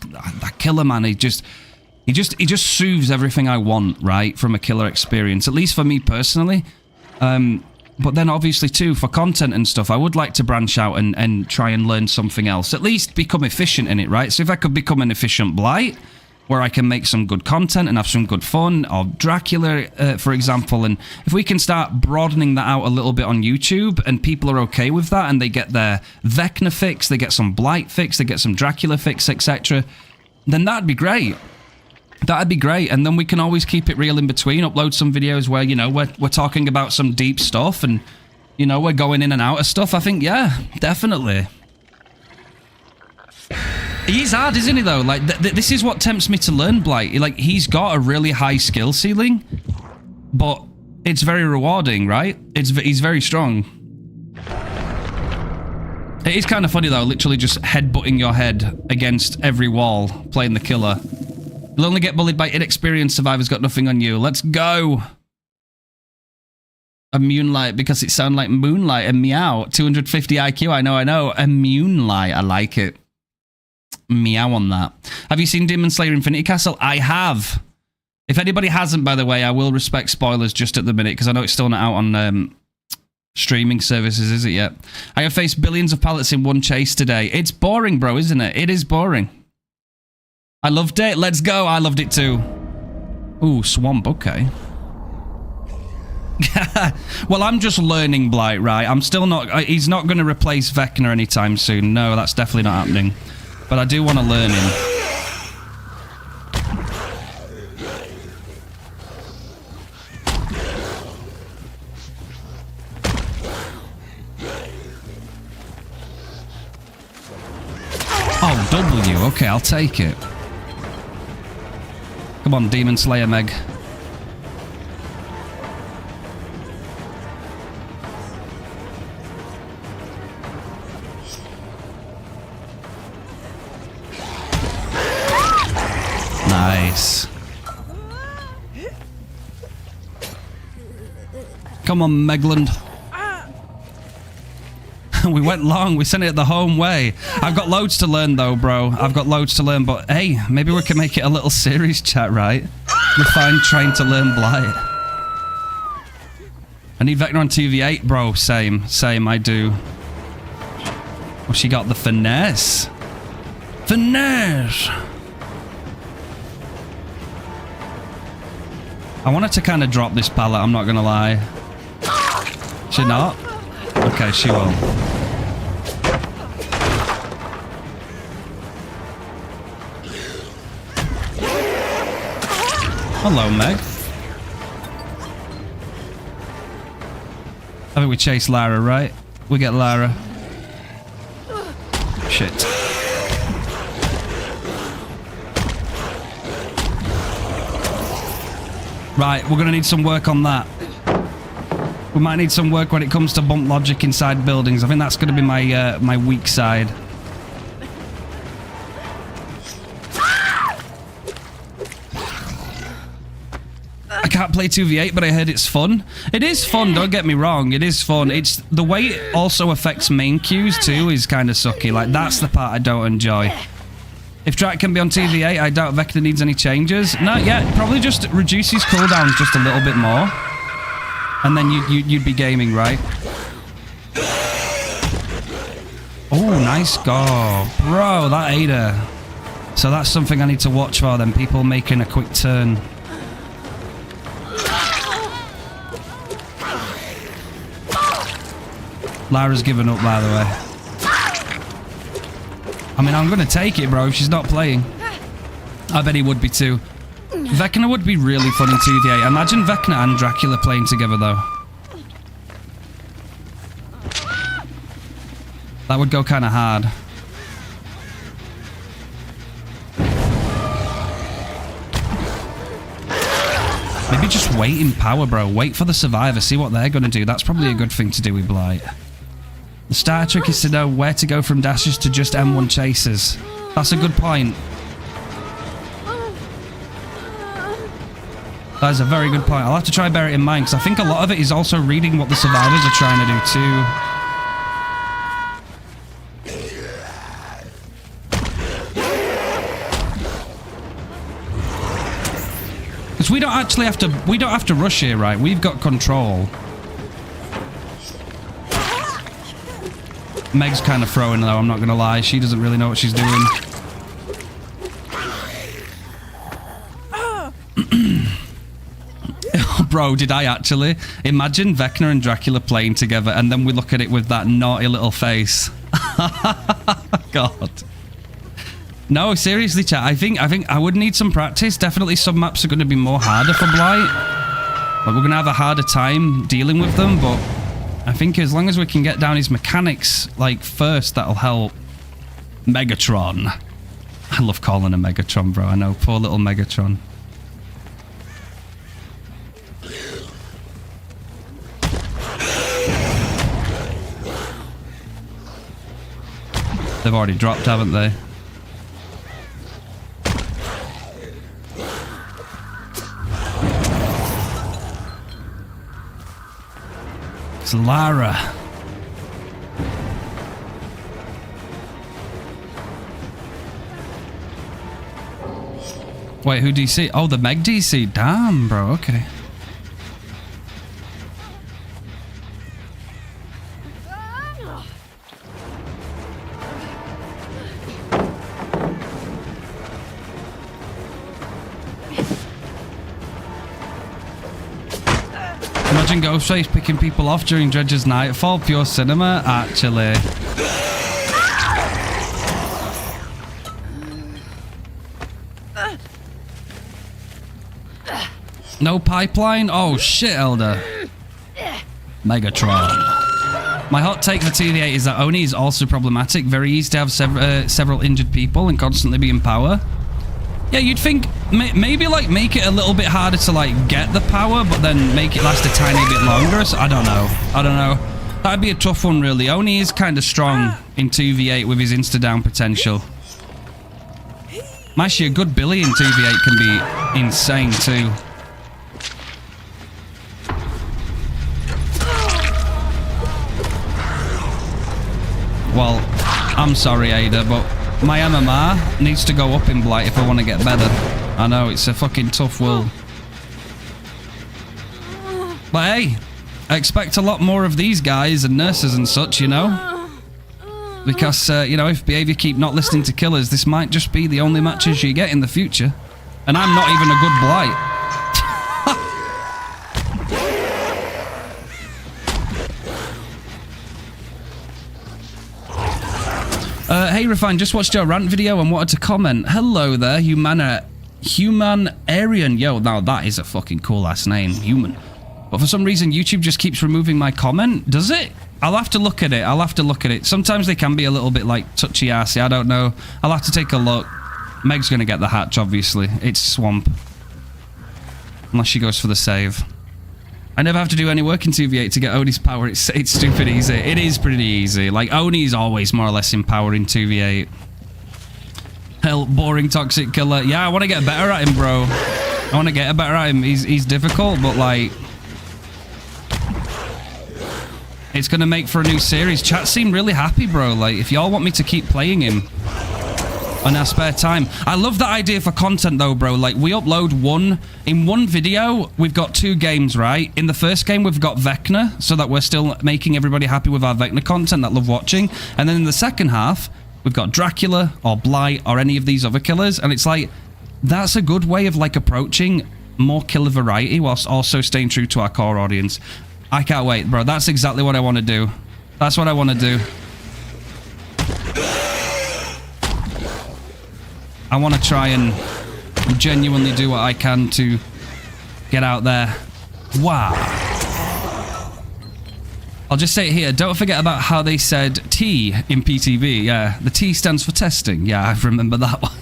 Killer, man. He just soothes everything I want, right? From a killer experience. At least for me personally. But then obviously too, for content and stuff, I would like to branch out and try and learn something else. At least become efficient in it, right? So if I could become an efficient Blight, where I can make some good content and have some good fun, or Dracula, for example, and if we can start broadening that out a little bit on YouTube, and people are okay with that, and they get their Vecna fix, they get some Blight fix, they get some Dracula fix, etc., then that'd be great. That'd be great, and then we can always keep it real in between, upload some videos where, you know, we're talking about some deep stuff, and, you know, we're going in and out of stuff. I think, yeah, definitely. He's hard, isn't he, though? Like, this is what tempts me to learn Blight. Like, he's got a really high skill ceiling, but it's very rewarding, right? He's very strong. It is kind of funny, though, literally just headbutting your head against every wall, playing the killer. You'll only get bullied by inexperienced survivors, got nothing on you. Let's go. A Moonlight, because it sounds like Moonlight and meow. 250 IQ, I know. A Moonlight, I like it. Meow on that. Have you seen Demon Slayer Infinity Castle? I have. If anybody hasn't, by the way, I will respect spoilers just at the minute, because I know it's still not out on streaming services, is it yet? I have faced billions of pallets in one chase today. It's boring, bro, isn't it? It is boring. I loved it. Let's go. I loved it too. Ooh, swamp. Okay. Well, I'm just learning Blight, right? I'm still not... He's not going to replace Vecna anytime soon. No, that's definitely not happening. But I do want to learn him. Oh, W. Okay, I'll take it. Come on, Demon Slayer Meg. Nice. Come on, Megland. We went long. We sent it the home way. I've got loads to learn, though, bro. I've got loads to learn, but hey, maybe we can make it a little series chat, right? We're fine trying to learn Blight. I need Vecna on 2v8, bro. Same, I do. Oh, she got the finesse. Finesse! I wanted to kind of drop this pallet, I'm not gonna lie. She not? Okay, she will. Hello, Meg. I think we chase Lara, right? We get Lara. Shit. Right, we're gonna need some work on that. We might need some work when it comes to bump logic inside buildings. I think that's gonna be my my weak side. I can't play 2v8, but I heard it's fun. It is fun, don't get me wrong. It is fun. It's the way it also affects main queues too is kind of sucky. Like, that's the part I don't enjoy. If Drac can be on TVA, I doubt Vecna needs any changes. Not yet. Probably just reduces cooldowns just a little bit more. And then you'd be gaming, right? Oh, nice go. Bro, that ate her. So that's something I need to watch for then. People making a quick turn. Lara's given up, by the way. I mean, I'm going to take it, bro, if she's not playing. I bet he would be too. Vecna would be really fun in 2v8. Imagine Vecna and Dracula playing together, though. That would go kind of hard. Maybe just wait in power, bro. Wait for the survivor. See what they're going to do. That's probably a good thing to do with Blight. The starter trick is to know where to go from dashes to just M1 chases. That's a good point. That is a very good point. I'll have to try and bear it in mind, because I think a lot of it is also reading what the survivors are trying to do too. Because we don't have to rush here, right? We've got control. Meg's kind of throwing though, I'm not going to lie. She doesn't really know what she's doing. Bro, did I actually? Imagine Vecna and Dracula playing together and then we look at it with that naughty little face. God. No, seriously, chat. I think I would need some practice. Definitely some maps are going to be more harder for Blight. Like, we're going to have a harder time dealing with them, but I think as long as we can get down his mechanics, like, first, that'll help. Megatron. I love calling him Megatron, bro. I know. Poor little Megatron. They've already dropped, haven't they? It's Lara. Wait, who DC? Oh, the Meg DC. Damn, bro. Okay. Imagine Ghostface picking people off during Dredge's Nightfall. Pure cinema, actually. No pipeline? Oh shit, Elder. Megatron. My hot take for TV8 is that Oni is also problematic. Very easy to have several injured people and constantly be in power. Yeah, you'd think maybe like make it a little bit harder to like get the power, but then make it last a tiny bit longer. So I don't know. That'd be a tough one, really. Oni is kind of strong in 2v8 with his insta-down potential. Actually, a good Billy in 2v8 can be insane too. Well, I'm sorry, Ada, but my MMR needs to go up in Blight if I want to get better. I know, it's a fucking tough world. But hey, I expect a lot more of these guys and nurses and such, you know? Because, you know, if behavior keep not listening to killers, this might just be the only matches you get in the future. And I'm not even a good Blight. Hey, Refine, just watched your rant video and wanted to comment. Hello there, Humanarian. Yo, now that is a fucking cool-ass name, Human. But for some reason, YouTube just keeps removing my comment. Does it? I'll have to look at it. Sometimes they can be a little bit, like, touchy-arsey. I don't know. I'll have to take a look. Meg's going to get the hatch, obviously. It's Swamp. Unless she goes for the save. I never have to do any work in 2v8 to get Oni's power. It's stupid easy. It is pretty easy. Like, Oni's always more or less in power in 2v8. Hell, boring toxic killer. Yeah, I want to get better at him, bro. I want to get better at him. He's difficult, but like... It's going to make for a new series. Chat seem really happy, bro. Like, if y'all want me to keep playing him on our spare time. I love that idea for content though, bro. Like, we upload in one video, we've got 2 games, right? In the first game, we've got Vecna, so that we're still making everybody happy with our Vecna content that love watching. And then in the second half, we've got Dracula or Blight or any of these other killers. And it's like, that's a good way of like approaching more killer variety whilst also staying true to our core audience. I can't wait, bro. That's exactly what I want to do. That's what I want to do. I want to try and genuinely do what I can to get out there. Wow. I'll just say it here. Don't forget about how they said T in PTV. Yeah, the T stands for testing. Yeah, I remember that one.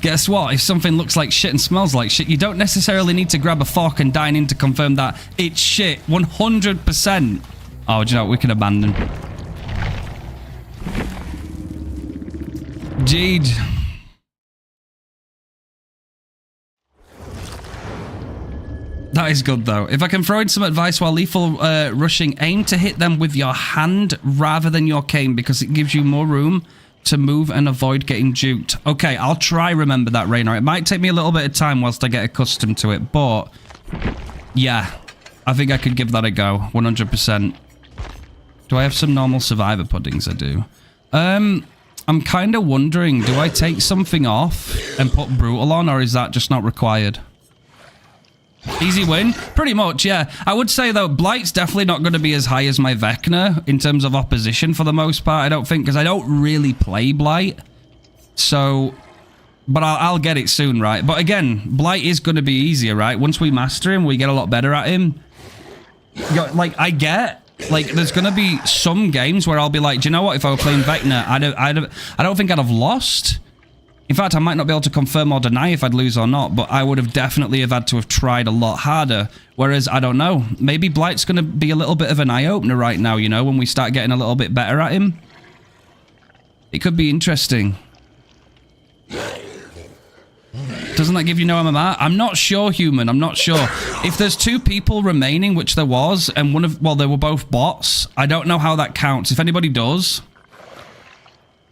Guess what? If something looks like shit and smells like shit, you don't necessarily need to grab a fork and dine in to confirm that it's shit. 100%. Oh, do you know what? We can abandon. Jade. That is good, though. If I can throw in some advice while lethal rushing, aim to hit them with your hand rather than your cane because it gives you more room to move and avoid getting juked. Okay, I'll try remember that, Raynor. It might take me a little bit of time whilst I get accustomed to it, but yeah, I think I could give that a go, 100%. Do I have some normal survivor puddings? I do. I'm kind of wondering, do I take something off and put brutal on, or is that just not required? Easy win? Pretty much, yeah. I would say, though, Blight's definitely not going to be as high as my Vecna in terms of opposition for the most part, I don't think, because I don't really play Blight. So, but I'll get it soon, right? But again, Blight is going to be easier, right? Once we master him, we get a lot better at him. Like, like, there's going to be some games where I'll be like, do you know what? If I were playing Vecna, I don't think I'd have lost. In fact, I might not be able to confirm or deny if I'd lose or not, but I would have definitely had to have tried a lot harder. Whereas, I don't know, maybe Blight's going to be a little bit of an eye-opener right now, you know, when we start getting a little bit better at him. It could be interesting. Doesn't that give you no MMR? I'm not sure, human. I'm not sure. If there's 2 people remaining, which there was, and one of... Well, they were both bots. I don't know how that counts. If anybody does...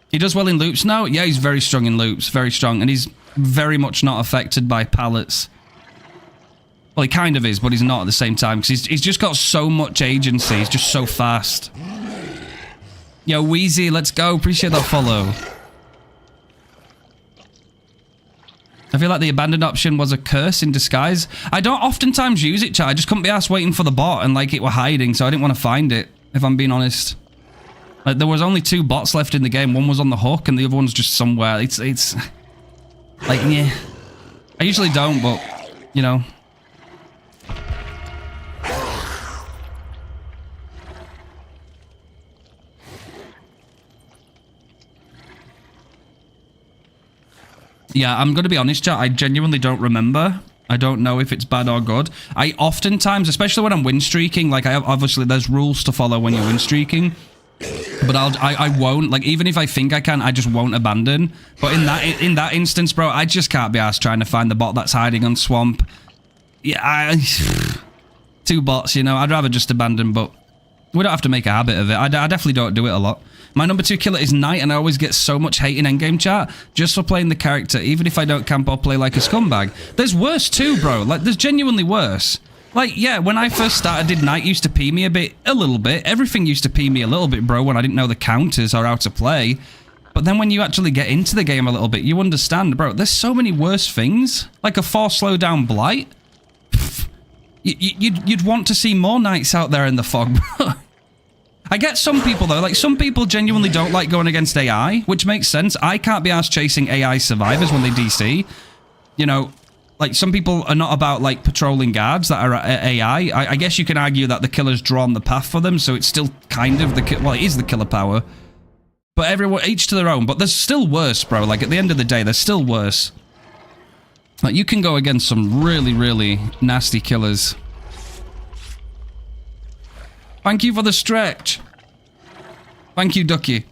He does well in loops now? Yeah, he's very strong in loops. Very strong. And he's very much not affected by pallets. Well, he kind of is, but he's not at the same time. Because he's just got so much agency. He's just so fast. Yo, Wheezy, let's go. Appreciate that follow. I feel like the abandoned option was a curse in disguise. I don't oftentimes use it, chat. I just couldn't be asked waiting for the bot and like it were hiding, so I didn't want to find it, if I'm being honest. Like, there was only 2 bots left in the game. One was on the hook and the other one's just somewhere. It's like, yeah. I usually don't, but, you know. Yeah, I'm going to be honest, chat. I genuinely don't remember. I don't know if it's bad or good. I oftentimes, especially when I'm win streaking, like, obviously there's rules to follow when you're win streaking. But I won't, like, even if I think I can, I just won't abandon. But in that instance, bro, I just can't be asked trying to find the bot that's hiding on Swamp. Yeah, 2 bots, you know. I'd rather just abandon, but we don't have to make a habit of it. I definitely don't do it a lot. My number 2 killer is Knight, and I always get so much hate in endgame chat just for playing the character, even if I don't camp or play like a scumbag. There's worse too, bro. Like, there's genuinely worse. Like, yeah, when I first started, did Knight used to pee me a little bit. Everything used to pee me a little bit, bro, when I didn't know the counters or how to play. But then when you actually get into the game a little bit, you understand, bro, there's so many worse things. Like a 4 slowdown Blight. You'd want to see more Knights out there in the fog, bro. I get some people, though. Like, some people genuinely don't like going against AI, which makes sense. I can't be asked chasing AI survivors when they DC. You know, like, some people are not about, like, patrolling guards that are AI. I guess you can argue that the killer's drawn the path for them, so it's still kind of the... Well, it is the killer power. But everyone, each to their own. But there's still worse, bro. Like, at the end of the day, there's still worse. Like, you can go against some really, really nasty killers. Thank you for the stretch. Thank you, Ducky.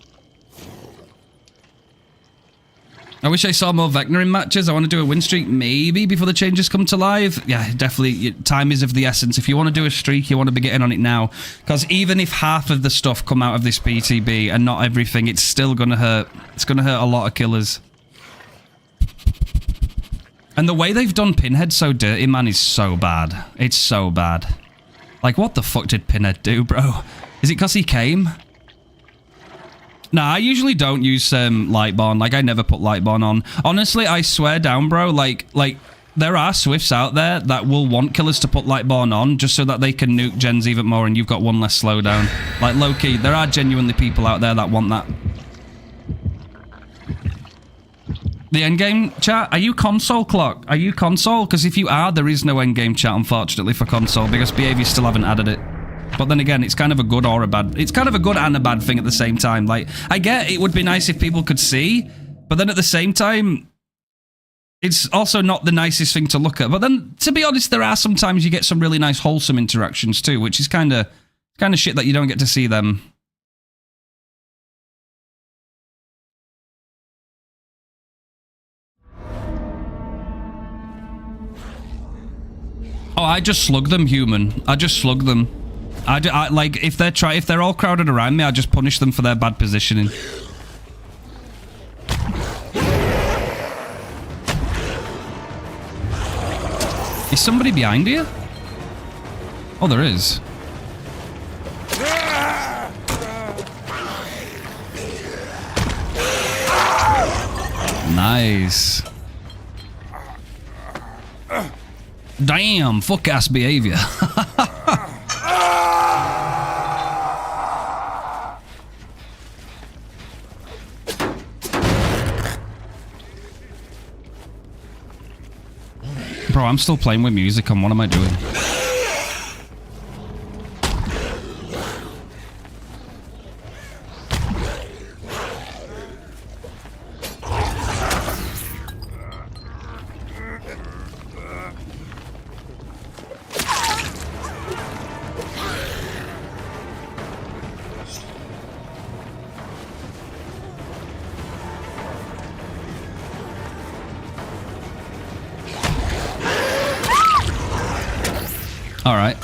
I wish I saw more Vecna in matches. I want to do a win streak, maybe, before the changes come to live. Yeah, definitely. Time is of the essence. If you want to do a streak, you want to be getting on it now. Because even if half of the stuff come out of this PTB and not everything, it's still going to hurt. It's going to hurt a lot of killers. And the way they've done Pinhead so dirty, man, is so bad. It's so bad. Like, what the fuck did Pinhead do, bro? Is it because he came? Nah, I usually don't use Lightborn. Like, I never put Lightborn on. Honestly, I swear down, bro. Like, there are Swifts out there that will want killers to put Lightborn on just so that they can nuke gens even more and you've got one less slowdown. Like, low-key, there are genuinely people out there that want that. The endgame chat? Are you console, Clock? Are you console? Because if you are, there is no endgame chat, unfortunately, for console, because behavior still haven't added it. But then again, it's kind of a good or a bad... It's kind of a good and a bad thing at the same time. Like, I get it would be nice if people could see, but then at the same time, it's also not the nicest thing to look at. But then, to be honest, there are sometimes you get some really nice, wholesome interactions too, which is kind of shit that you don't get to see them. Oh, I just slug them, human. I just slug them. I like, if they're all crowded around me, I just punish them for their bad positioning. Is somebody behind here? Oh, there is. Nice. Damn, fuck ass behavior. Bro, I'm still playing with music on. What am I doing? All right.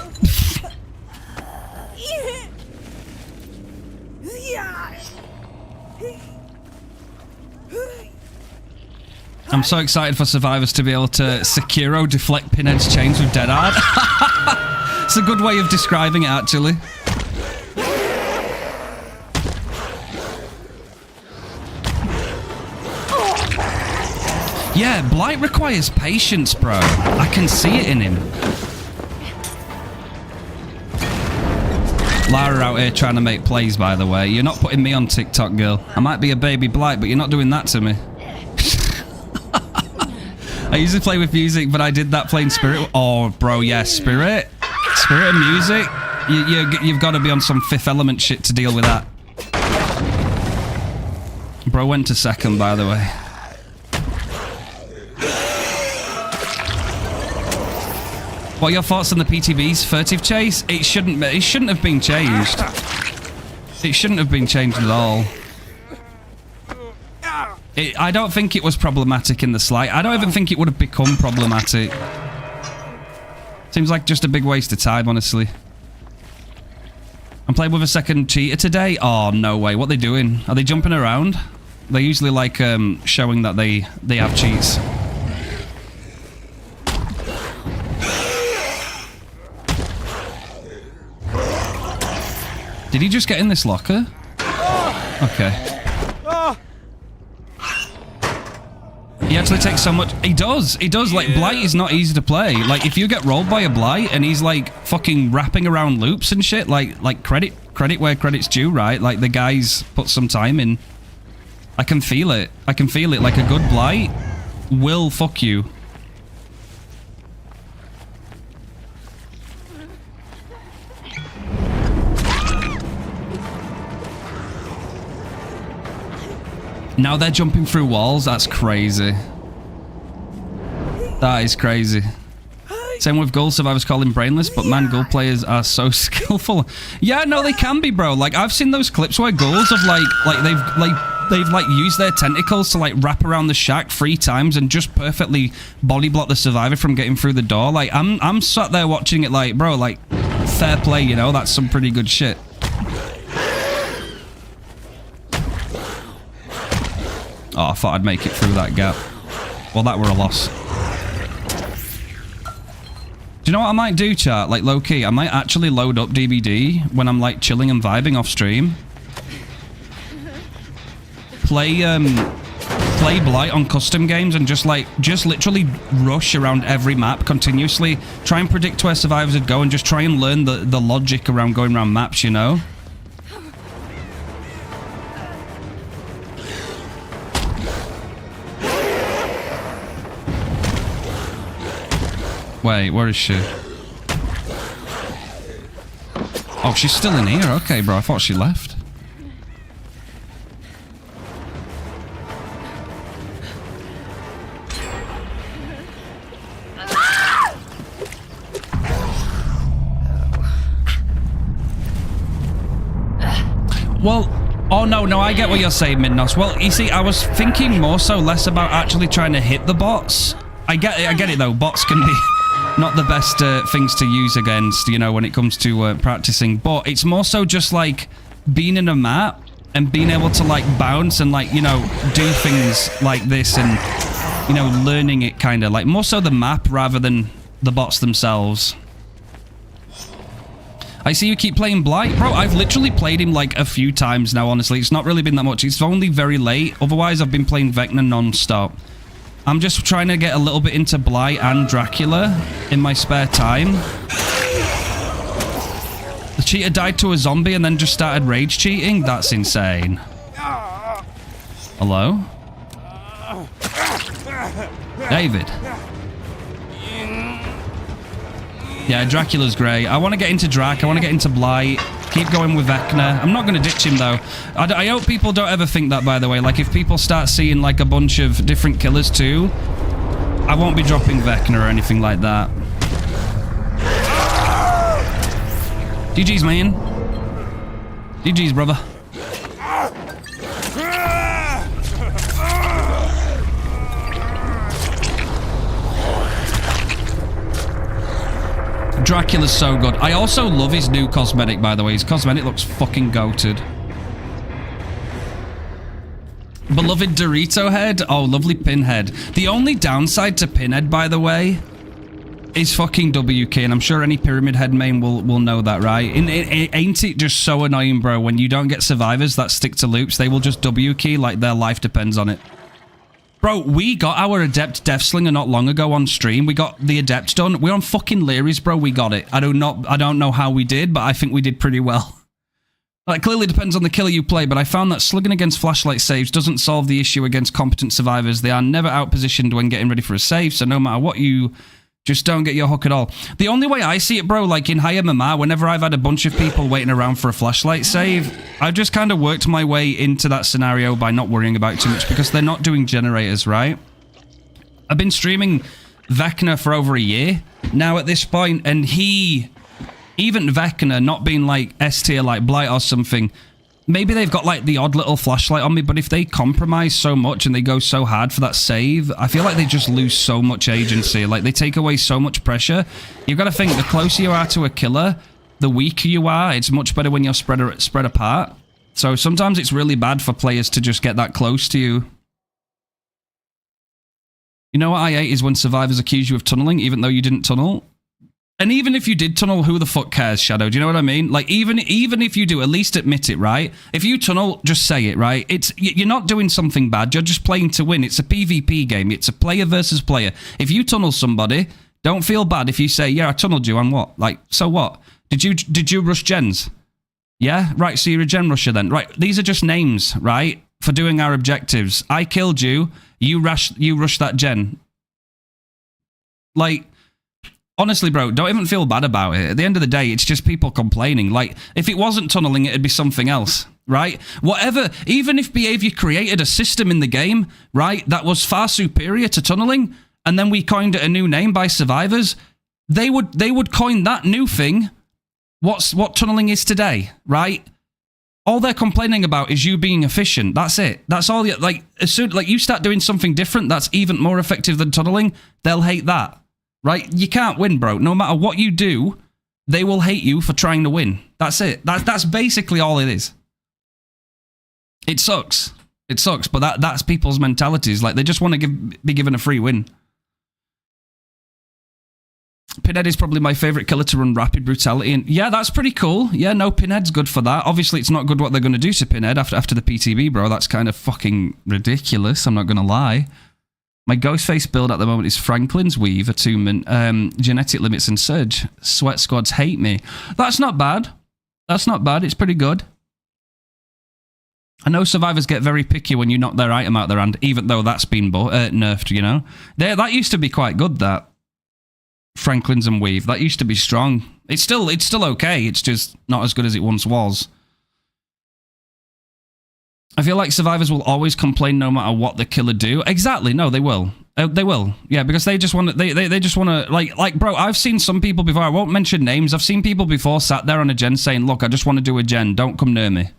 I'm so excited for survivors to be able to Sekiro deflect Pinhead's chains with Dead Hard. It's a good way of describing it, actually. Yeah, Blight requires patience, bro. I can see it in him. Lara out here trying to make plays, by the way. You're not putting me on TikTok, girl. I might be a baby Blight, but you're not doing that to me. I usually play with music, but I did that playing Spirit. Oh, bro, yeah, Spirit. Spirit and music. You've got to be on some Fifth Element shit to deal with that. Bro went to second, by the way. What are your thoughts on the PTV's furtive chase? It shouldn't have been changed. It shouldn't have been changed at all. I don't think it was problematic in the slight. I don't even think it would have become problematic. Seems like just a big waste of time, honestly. I'm playing with a second cheater today. Oh, no way. What are they doing? Are they jumping around? They usually like showing that they have cheats. Did he just get in this locker? Okay. He actually takes so much. He does. He does. Like, Blight is not easy to play. Like, if you get rolled by a Blight and he's like fucking wrapping around loops and shit, like credit where credit's due, right? Like, the guy's put some time in. I can feel it. I can feel it. Like, a good Blight will fuck you. Now they're jumping through walls. That's crazy. That is crazy. Same with Ghoul Survivors call him brainless, but man, Ghoul players are so skillful. Yeah, no, they can be, bro. Like, I've seen those clips where Ghouls have they've used their tentacles to like wrap around the shack 3 times and just perfectly body block the survivor from getting through the door. Like, I'm sat there watching it like, bro, like, fair play, you know? That's some pretty good shit. Oh, I thought I'd make it through that gap. Well, that were a loss. Do you know what I might do, chat? Like, low-key, I might actually load up DBD when I'm, like, chilling and vibing off stream. Play Blight on custom games and just literally rush around every map continuously. Try and predict where survivors would go and just try and learn the logic around going around maps, you know? Wait, where is she? Oh, she's still in here. Okay, bro. I thought she left. Well, oh no, I get what you're saying, Midnos. Well, you see, I was thinking more so less about actually trying to hit the bots. I get it though. Bots can be not the best things to use against, you know, when it comes to practicing. But it's more so just like being in a map and being able to like bounce and like, you know, do things like this and, you know, learning it kind of like more so the map rather than the bots themselves. I see you keep playing Blight. Bro, I've literally played him like a few times now, honestly. It's not really been that much. It's only very late. Otherwise, I've been playing Vecna non-stop. I'm just trying to get a little bit into Blight and Dracula in my spare time. The cheater died to a zombie and then just started rage cheating? That's insane. Hello? David. Yeah, Dracula's great. I want to get into Drac. I want to get into Blight. Keep going with Vecna. I'm not going to ditch him, though. I hope people don't ever think that, by the way. Like, if people start seeing, like, a bunch of different killers, too, I won't be dropping Vecna or anything like that. GG's, man. GG's, brother. Dracula's so good. I also love his new cosmetic, by the way. His cosmetic looks fucking goated. Beloved Dorito head. Oh, lovely Pinhead. The only downside to Pinhead, by the way, is fucking WK, and I'm sure any Pyramid Head main will know that, right? Ain't it just so annoying, bro, when you don't get survivors that stick to loops, they will just WK like their life depends on it. Bro, we got our Adept Deathslinger not long ago on stream. We got the Adept done. We're on fucking Leary's, bro. We got it. I don't know how we did, but I think we did pretty well. It clearly depends on the killer you play, but I found that slugging against flashlight saves doesn't solve the issue against competent survivors. They are never outpositioned when getting ready for a save, so no matter what you... just don't get your hook at all. The only way I see it, bro, like in high MMR, whenever I've had a bunch of people waiting around for a flashlight save, I've just kind of worked my way into that scenario by not worrying about it too much because they're not doing generators, right? I've been streaming Vecna for over a year now at this point, and even Vecna not being like S tier like Blight or something, maybe they've got like the odd little flashlight on me, but if they compromise so much and they go so hard for that save, I feel like they just lose so much agency. Like they take away so much pressure. You've got to think, the closer you are to a killer, the weaker you are. It's much better when you're spread apart. So sometimes it's really bad for players to just get that close to you. You know what I hate is when survivors accuse you of tunneling, even though you didn't tunnel. And even if you did tunnel, who the fuck cares, Shadow? Do you know what I mean? Like, even if you do, at least admit it, right? If you tunnel, just say it, right? You're not doing something bad. You're just playing to win. It's a PvP game. It's a player versus player. If you tunnel somebody, don't feel bad if you say, yeah, I tunneled you on what? Like, so what? Did you rush gens? Yeah? Right, so you're a gen rusher then. Right, these are just names, right? For doing our objectives. I killed you. You rushed that gen. Like... honestly, bro, don't even feel bad about it. At the end of the day, it's just people complaining. Like, if it wasn't tunneling, it'd be something else, right? Whatever, even if Behavior created a system in the game, right, that was far superior to tunneling, and then we coined it a new name by survivors, they would coin that new thing what tunneling is today, right? All they're complaining about is you being efficient. That's it. That's all. Like, as soon like you start doing something different that's even more effective than tunneling, they'll hate that. Right? You can't win, bro. No matter what you do, they will hate you for trying to win. That's it. That's basically all it is. It sucks. It sucks, but that's people's mentalities. Like, they just want to be given a free win. Pinhead is probably my favorite killer to run rapid brutality. And yeah, that's pretty cool. Yeah, no, Pinhead's good for that. Obviously, it's not good what they're going to do to Pinhead after the PTB, bro. That's kind of fucking ridiculous. I'm not going to lie. My Ghostface build at the moment is Franklin's Weave, Attunement, Genetic Limits, and Surge. Sweat Squads hate me. That's not bad. That's not bad. It's pretty good. I know survivors get very picky when you knock their item out their hand, even though that's been nerfed, you know? That used to be quite good, that. Franklin's and Weave. That used to be strong. It's still okay. It's just not as good as it once was. I feel like survivors will always complain no matter what the killer do. Exactly. No, they will. They will. Yeah, because they just want to... They just want to... Like, bro, I've seen some people before. I won't mention names. I've seen people before sat there on a gen saying, look, I just want to do a gen. Don't come near me.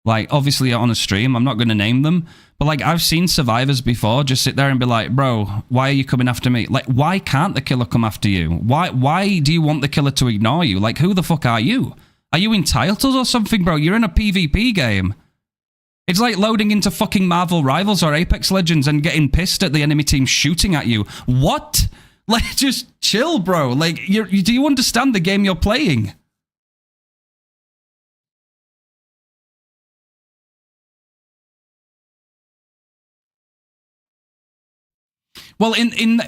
Like, obviously on a stream. I'm not going to name them. But, like, I've seen survivors before just sit there and be like, bro, why are you coming after me? Like, why can't the killer come after you? Why do you want the killer to ignore you? Like, who the fuck are you? Are you entitled or something, bro? You're in a PvP game. It's like loading into fucking Marvel Rivals or Apex Legends and getting pissed at the enemy team shooting at you. What? Like, just chill, bro. Like, do you understand the game you're playing? Well, in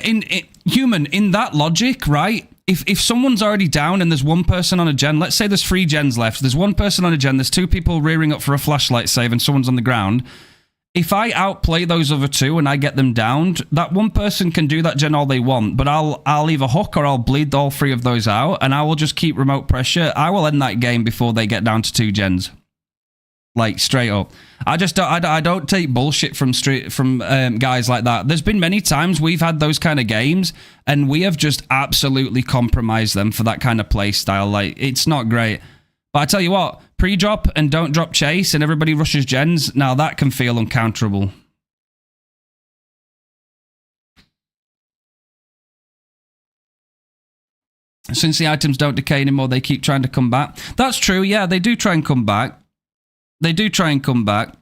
human, in that logic, right? If someone's already down and there's one person on a gen, let's say there's 3 gens left, there's one person on a gen, there's 2 people rearing up for a flashlight save and someone's on the ground. If I outplay those other 2 and I get them downed, that one person can do that gen all they want, but I'll either hook or I'll bleed all 3 of those out and I will just keep remote pressure. I will end that game before they get down to 2 gens. Like, straight up. I don't take bullshit from guys like that. There's been many times we've had those kind of games, and we have just absolutely compromised them for that kind of play style. Like, it's not great. But I tell you what, pre-drop and don't drop chase, and everybody rushes gens, now that can feel uncounterable. Since the items don't decay anymore, they keep trying to come back. That's true, yeah, they do try and come back. They do try and come back.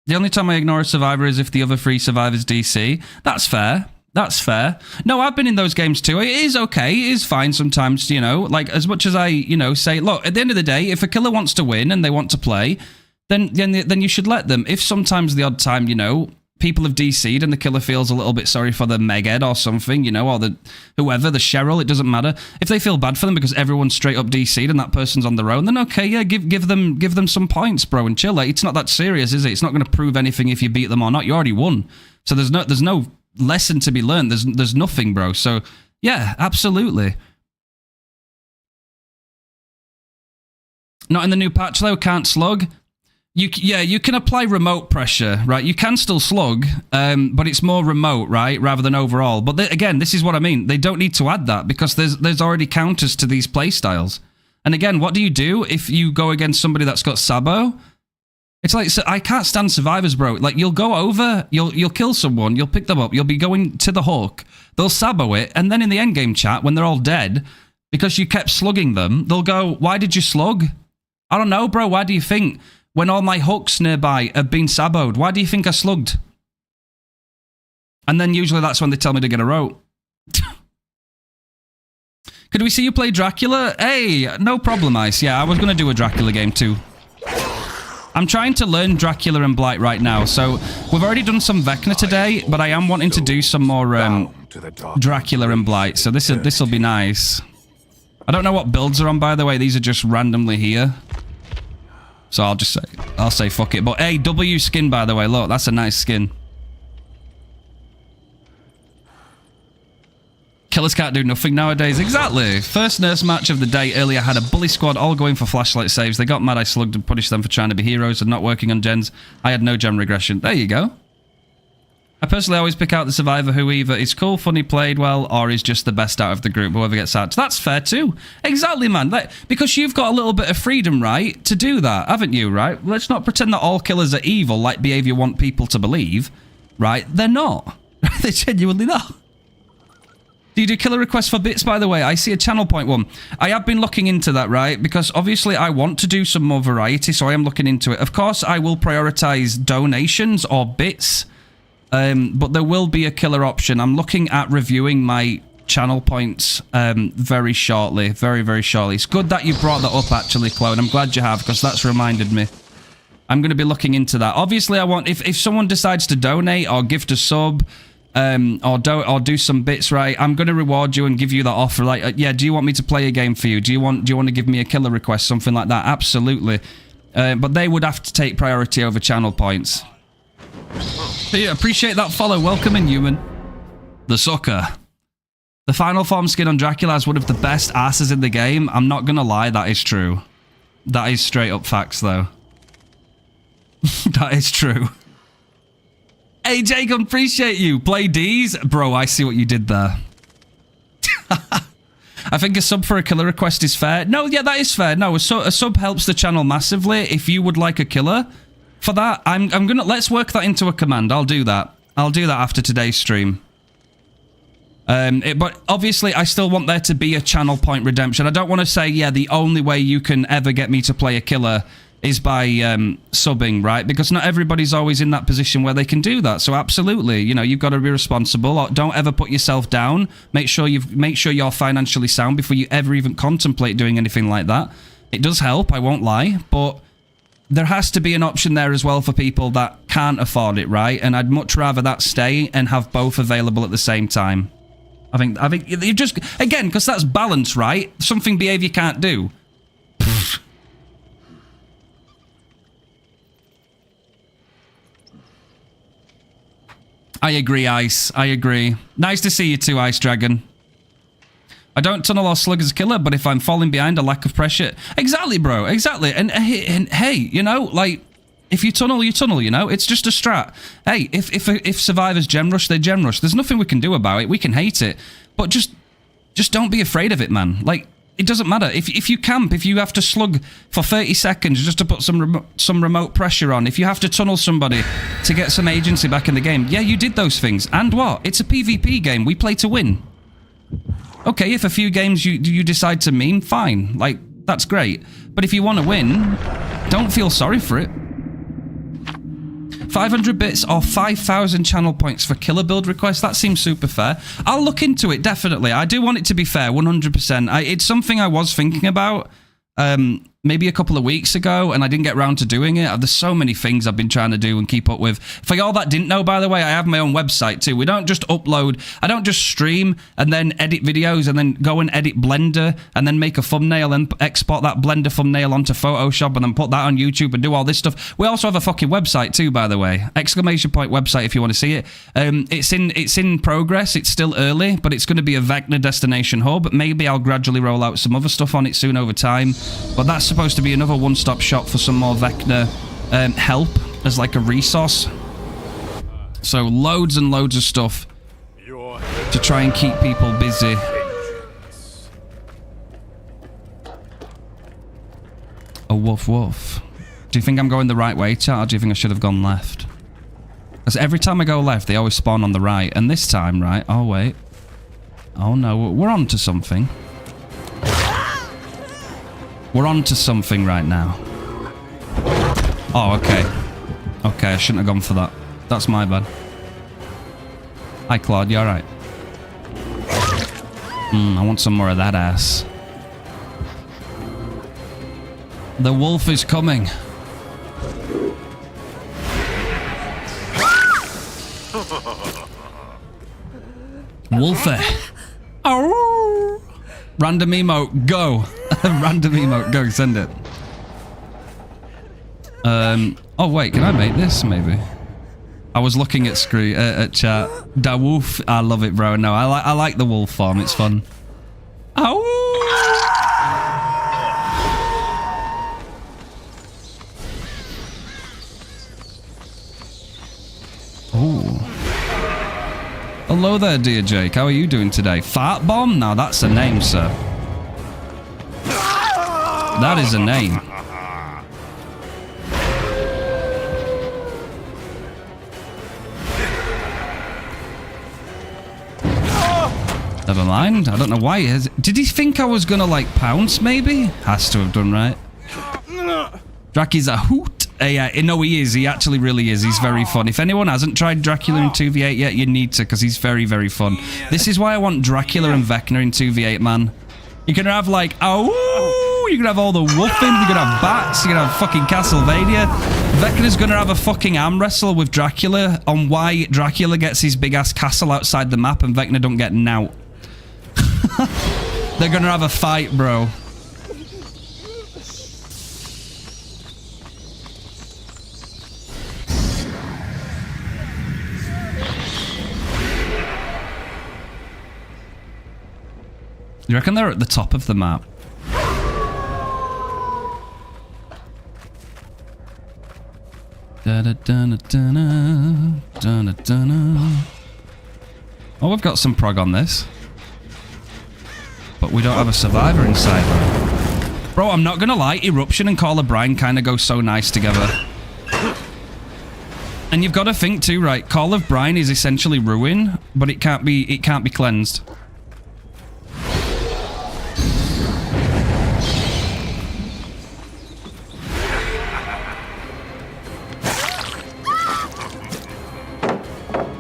The only time I ignore a survivor is if the other 3 survivors DC. That's fair. That's fair. No, I've been in those games too. It is okay. It is fine sometimes, you know. Like, as much as I, you know, say, look, at the end of the day, if a killer wants to win and they want to play, then you should let them. If sometimes the odd time, you know, people have DC'd and the killer feels a little bit sorry for the Meghead or something, you know, or the whoever, the Cheryl, it doesn't matter. If they feel bad for them because everyone's straight up DC'd and that person's on their own, then okay, yeah, give them some points, bro, and chill. Like, it's not that serious, is it? It's not going to prove anything if you beat them or not. You already won. So there's no lesson to be learned. There's nothing, bro. So yeah, absolutely. Not in the new patch though, can't slug. You can apply remote pressure, right? You can still slug, but it's more remote, right? Rather than overall. But again, this is what I mean. They don't need to add that because there's already counters to these playstyles. And again, what do you do if you go against somebody that's got Sabo? It's like, so I can't stand survivors, bro. Like, you'll go over, you'll kill someone, you'll pick them up, you'll be going to the hook, they'll Sabo it, and then in the endgame chat, when they're all dead, because you kept slugging them, they'll go, why did you slug? I don't know, bro. Why do you think? When all my hooks nearby have been saboed, why do you think I slugged? And then usually that's when they tell me to get a rope. Could we see you play Dracula? Hey, no problem, Ice. Yeah, I was going to do a Dracula game too. I'm trying to learn Dracula and Blight right now. So we've already done some Vecna today, but I am wanting to do some more Dracula and Blight. So this'll be nice. I don't know what builds are on, by the way. These are just randomly here. So I'll say fuck it. But hey, W skin, by the way. Look, that's a nice skin. Killers can't do nothing nowadays. Exactly. First nurse match of the day earlier had a bully squad all going for flashlight saves. They got mad I slugged and punished them for trying to be heroes and not working on gens. I had no gen regression. There you go. I personally always pick out the survivor who either is cool, funny, played well, or is just the best out of the group, whoever gets out. That's fair too. Exactly, man. Because you've got a little bit of freedom, right, to do that, haven't you, right? Let's not pretend that all killers are evil like behavior want people to believe, right? They're not. They're genuinely not. Do you do killer requests for bits, by the way? I see a channel point one. I have been looking into that, right? Because obviously I want to do some more variety, so I am looking into it. Of course, I will prioritize donations or bits. But there will be a killer option. I'm looking at reviewing my channel points very shortly. Very, very shortly. It's good that you brought that up, actually, Chloe. I'm glad you have, because that's reminded me. I'm going to be looking into that. Obviously, I want... If someone decides to donate or gift a sub or do some bits, right, I'm going to reward you and give you that offer. Like, yeah, do you want me to play a game for you? Do you want to give me a killer request? Something like that. Absolutely. But they would have to take priority over channel points. So yeah, appreciate that follow. Welcome in, human. The sucker. The final form skin on Dracula is one of the best asses in the game. I'm not gonna lie, that is true. That is straight up facts, though. That is true. Hey, Jacob, appreciate you. Play D's? Bro, I see what you did there. I think a sub for a killer request is fair. No, yeah, that is fair. No, a sub helps the channel massively. If you would like a killer... For that, I'm gonna... Let's work that into a command. I'll do that. I'll do that after today's stream. But obviously, I still want there to be a channel point redemption. I don't want to say, yeah, the only way you can ever get me to play a killer is by subbing, right? Because not everybody's always in that position where they can do that. So absolutely, you know, you've got to be responsible. Don't ever put yourself down. Make sure you're financially sound before you ever even contemplate doing anything like that. It does help, I won't lie, but... there has to be an option there as well for people that can't afford it, right? And I'd much rather that stay and have both available at the same time. I think you just, again, because that's balance, right? Something behavior can't do. I agree, Ice. I agree. Nice to see you too, Ice Dragon. I don't tunnel or slug as a killer, but if I'm falling behind, a lack of pressure. Exactly, bro. Exactly. And hey, you know, like, if you tunnel, you tunnel, you know? It's just a strat. Hey, if survivors gem rush, they gem rush. There's nothing we can do about it. We can hate it. But just don't be afraid of it, man. Like, it doesn't matter. If you camp, if you have to slug for 30 seconds just to put some remote pressure on, if you have to tunnel somebody to get some agency back in the game, yeah, you did those things. And what? It's a PvP game. We play to win. Okay, if a few games you decide to meme, fine. Like, that's great. But if you want to win, don't feel sorry for it. 500 bits or 5,000 channel points for killer build requests. That seems super fair. I'll look into it, definitely. I do want it to be fair, 100%. It's something I was thinking about maybe a couple of weeks ago, and I didn't get around to doing it. There's so many things I've been trying to do and keep up with. For y'all that didn't know, by the way, I have my own website too. We don't just upload, I don't just stream and then edit videos and then go and edit Blender and then make a thumbnail and export that Blender thumbnail onto Photoshop and then put that on YouTube and do all this stuff. We also have a fucking website too, by the way. ! Website if you want to see it. It's in progress. It's still early, but it's going to be a Vecna destination hub. Maybe I'll gradually roll out some other stuff on it soon over time. But that's supposed to be another one-stop shop for some more Vecna help as like a resource. So loads and loads of stuff to try and keep people busy. A woof woof. Do you think I'm going the right way, chat, or do you think I should have gone left? Because every time I go left, they always spawn on the right. And this time, right? Oh, wait. Oh, no. We're on to something. We're on to something right now. Oh, okay. Okay, I shouldn't have gone for that. That's my bad. Hi, Claude. You alright? I want some more of that ass. The wolf is coming. Wolfie. Oh. Random emote, go. Random emote, go, send it. Oh wait, can I make this maybe? I was looking at chat. Da wolf, I love it, bro. No, I like the wolf form, it's fun. Oh. Oh. Hello there, dear Jake. How are you doing today? Fart Bomb? No, that's a name, sir. That is a name. Never mind. I don't know why he has. Did he think I was gonna like pounce? Maybe has to have done, right? Draki's a hoot. Yeah, no, he is. He actually really is. He's very fun. If anyone hasn't tried Dracula in 2v8 yet, you need to, because he's very, very fun. This is why I want Dracula and Vecna in 2v8, man. You can have like, oh, you can have all the woofing. You can have bats. You can have fucking Castlevania. Vecna's gonna have a fucking arm wrestle with Dracula on why Dracula gets his big ass castle outside the map and Vecna don't get nout. They're gonna have a fight, bro. You reckon they're at the top of the map? Oh, we've got some prog on this. But we don't have a survivor inside though. Bro, I'm not gonna lie, Eruption and Call of Brine kind of go so nice together. And you've got to think too, right? Call of Brine is essentially ruin, but it can't be cleansed.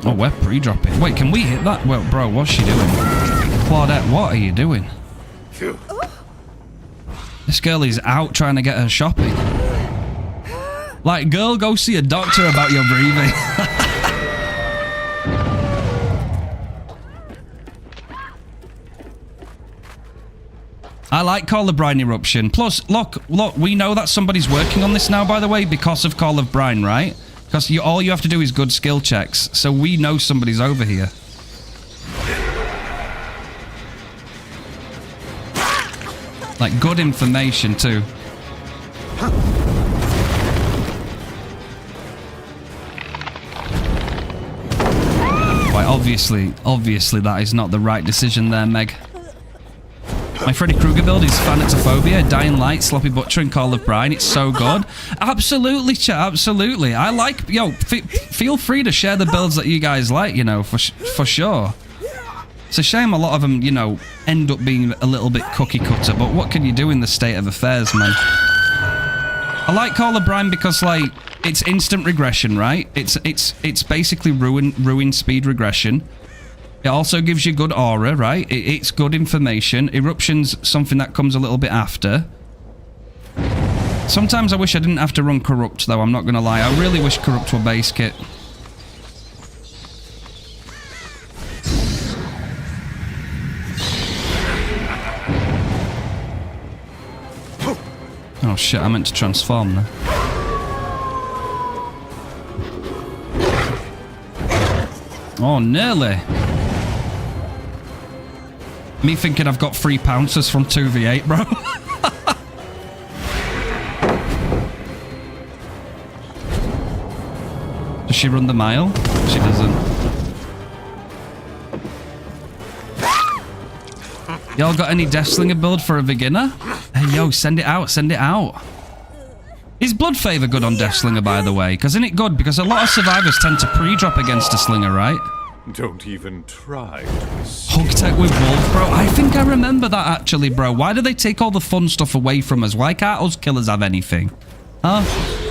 Oh, we're pre-dropping. Wait, can we hit that? Well, bro, what's she doing? Claudette, what are you doing? This girl is out trying to get her shopping. Like, girl, go see a doctor about your breathing. I like Call of Brine Eruption. Plus, look, we know that somebody's working on this now, by the way, because of Call of Brine, right? Because all you have to do is good skill checks. So we know somebody's over here. Like, good information, too. Why, obviously that is not the right decision there, Meg. My Freddy Krueger build is Thanatophobia, Dying Light, Sloppy Butcher, and Call of Brine. It's so good. Absolutely, chat, absolutely. I like, yo, feel free to share the builds that you guys like, you know, for sure. It's a shame a lot of them, you know, end up being a little bit cookie cutter, but what can you do in the state of affairs, man? I like Call of Brine because, like, it's instant regression, right? It's basically ruin speed regression. It also gives you good aura, right? It's good information. Eruption's something that comes a little bit after. Sometimes I wish I didn't have to run Corrupt, though, I'm not gonna lie. I really wish Corrupt were base kit. Oh shit, I meant to transform there. Oh, nearly. Me thinking I've got 3 pouncers from 2v8, bro. Does she run the mile? She doesn't. Y'all got any Deathslinger build for a beginner? Hey, yo, send it out, send it out. Is Blood Favor good on Deathslinger, by the way? Because isn't it good? Because a lot of survivors tend to pre-drop against a slinger, right? Don't even try. Hug tech with Wolf, bro. I think I remember that, actually, bro. Why do they take all the fun stuff away from us? Why can't us killers have anything? Huh?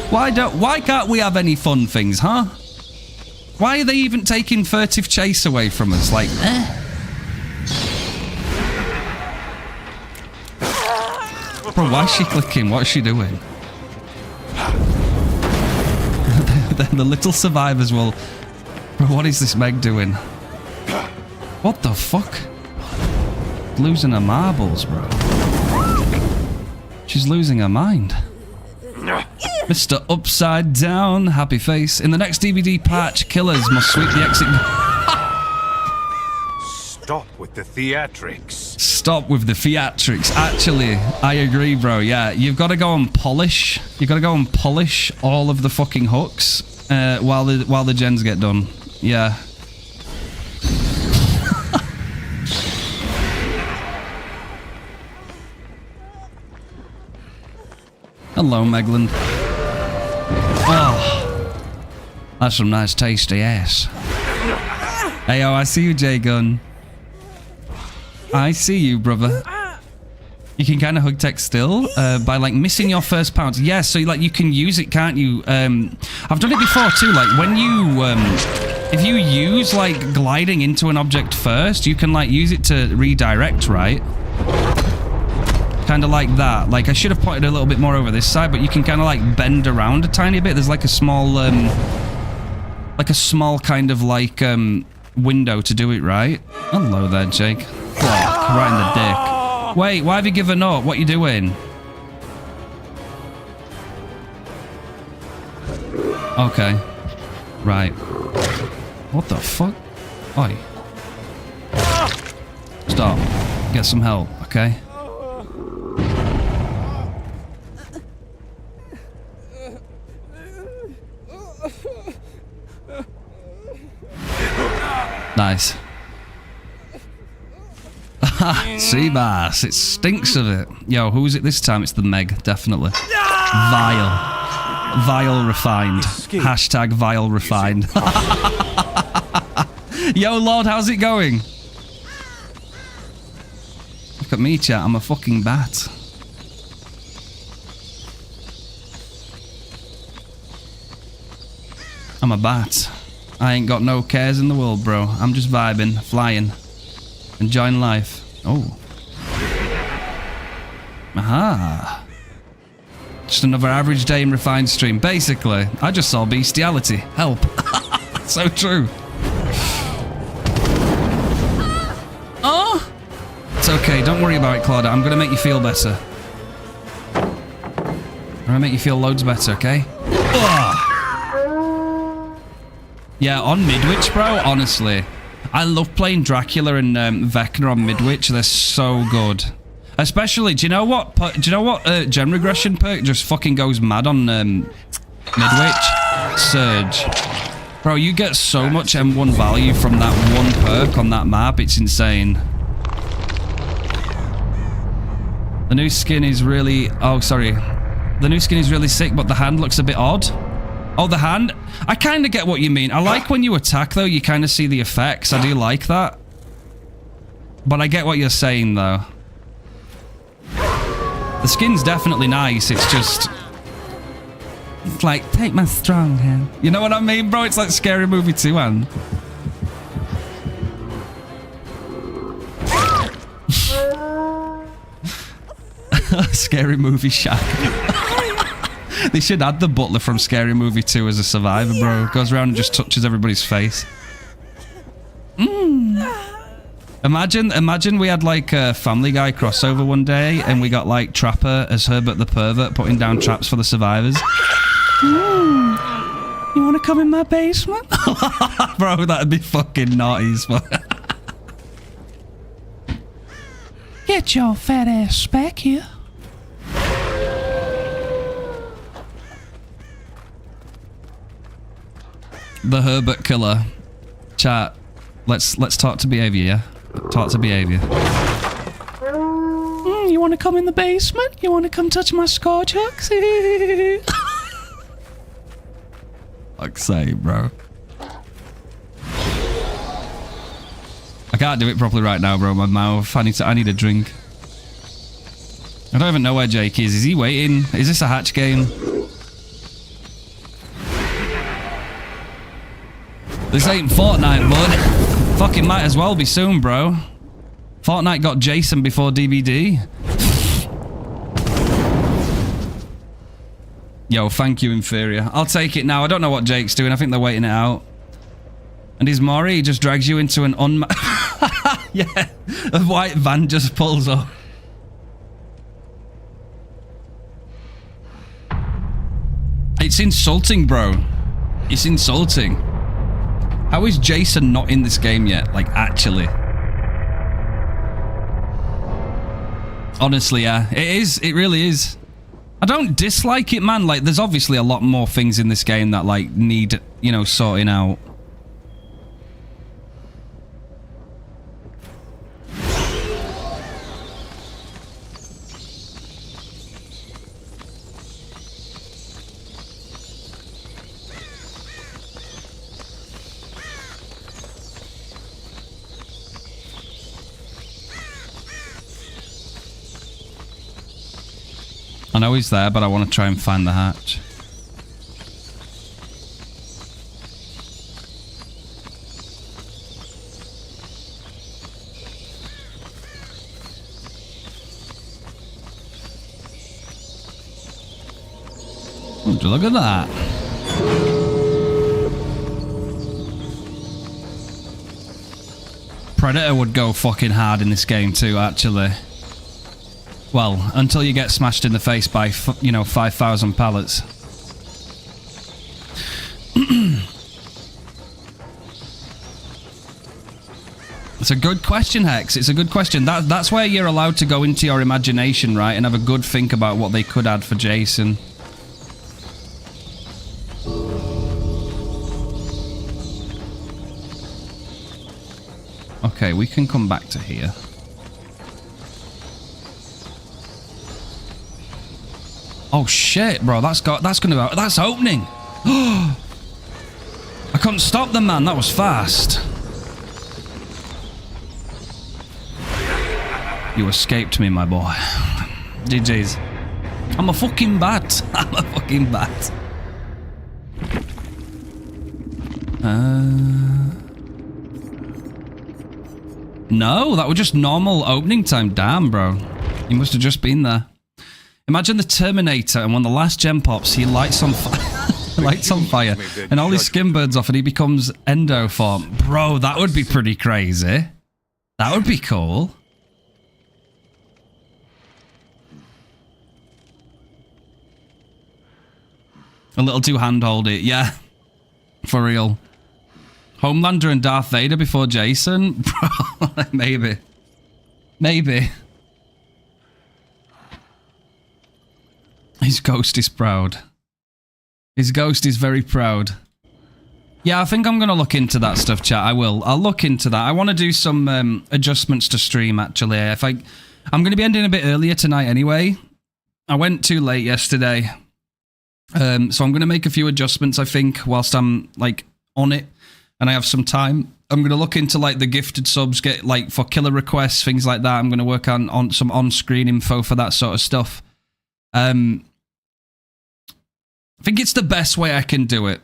Why can't we have any fun things, huh? Why are they even taking Furtive Chase away from us? Like, Bro, why is she clicking? What is she doing? The little survivors will... Bro, what is this Meg doing? What the fuck? Losing her marbles, bro. She's losing her mind. Mr. Upside Down, happy face. In the next DVD patch, killers must sweep the exit... Stop with the theatrics. Stop with the theatrics. Actually, I agree, bro. Yeah, you've got to go and polish. You've got to go and polish all of the fucking hooks while the gens get done. Yeah. Hello, Megland. Oh, that's some nice tasty ass. Hey, yo, I see you, J-Gun. I see you, brother. You can kind of hug tech still by like missing your first pounce. Yeah, so like you can use it, can't you? I've done it before too. Like when you, if you use like gliding into an object first, you can like use it to redirect, right? Kind of like that. Like I should have pointed a little bit more over this side, but you can kind of like bend around a tiny bit. There's like a small kind of like window to do it, right? Hello there, Jake. Fuck, right in the dick. Wait, why have you given up? What are you doing? Okay. Right. What the fuck? Oi. Stop. Get some help, okay? Nice. Seabass, it stinks of it. Yo, who is it this time? It's the Meg, definitely. Vile. Vile refined. Hashtag vile refined. Yo, Lord, how's it going? Look at me, chat. I'm a fucking bat. I'm a bat. I ain't got no cares in the world, bro. I'm just vibing, flying, enjoying life. Oh. Aha. Just another average day in Refined stream. Basically, I just saw bestiality. Help. So true. Oh! It's okay, don't worry about it, Claudia. I'm gonna make you feel better. I'm gonna make you feel loads better, okay? Ugh. Yeah, on Midwich, bro, honestly. I love playing Dracula and Vecna on Midwich. They're so good. Especially, do you know what gem regression perk just fucking goes mad on Midwich? Surge. Bro, you get so much M1 value from that one perk on that map. It's insane. The new skin is really... Oh, sorry. The new skin is really sick, but the hand looks a bit odd. Oh, the hand? I kind of get what you mean. I like when you attack, though, you kind of see the effects. I do like that. But I get what you're saying, though. The skin's definitely nice. It's just... It's like, take my strong hand. You know what I mean, bro? It's like Scary Movie 2, man. Scary Movie Shack. They should add the butler from Scary Movie 2 as a survivor, bro. Goes around and just touches everybody's face. Imagine we had like a Family Guy crossover one day and we got like Trapper as Herbert the Pervert putting down traps for the survivors. You want to come in my basement? Bro, that'd be fucking naughty as fuck. Get your fat ass back here. The Herbert killer. Chat. Let's talk to behavior, yeah? Talk to behavior. You want to come in the basement? You want to come touch my scorch hooks? Fuck's sake, bro. I can't do it properly right now, bro. My mouth. I need a drink. I don't even know where Jake is. Is he waiting? Is this a hatch game? This ain't Fortnite, bud. Fucking might as well be soon, bro. Fortnite got Jason before DBD. Yo, thank you, Inferior. I'll take it now. I don't know what Jake's doing. I think they're waiting it out. And his Mori just drags you into an yeah, a white van just pulls up. It's insulting, bro. It's insulting. How is Jason not in this game yet? Like, actually. Honestly, yeah. It is. It really is. I don't dislike it, man. Like, there's obviously a lot more things in this game that, like, need, you know, sorting out. I know he's there, but I want to try and find the hatch. Would you look at that? Predator would go fucking hard in this game too, actually. Well, until you get smashed in the face by, you know, 5,000 pallets. It's a good question, Hex. It's a good question. That's where you're allowed to go into your imagination, right? And have a good think about what they could add for Jason. Okay, we can come back to here. Oh shit, bro, that's opening. I couldn't stop them, man. That was fast. You escaped me, my boy. GG's. I'm a fucking bat. I'm a fucking bat. No, that was just normal opening time. Damn, bro. You must have just been there. Imagine the Terminator, and when the last gem pops, he lights on lights on fire, and all his skin burns off, and he becomes endo form. Bro, that would be pretty crazy. That would be cool. A little too handholdy, yeah. For real. Homelander and Darth Vader before Jason? Bro, maybe. Maybe. His ghost is proud. His ghost is very proud. Yeah, I think I'm going to look into that stuff, chat. I will. I'll look into that. I want to do some adjustments to stream, actually. I'm going to be ending a bit earlier tonight anyway. I went too late yesterday. So I'm going to make a few adjustments, I think, whilst I'm, like, on it. And I have some time. I'm going to look into, like, the gifted subs, get, like, for killer requests, things like that. I'm going to work on some on-screen info for that sort of stuff. I think it's the best way I can do it.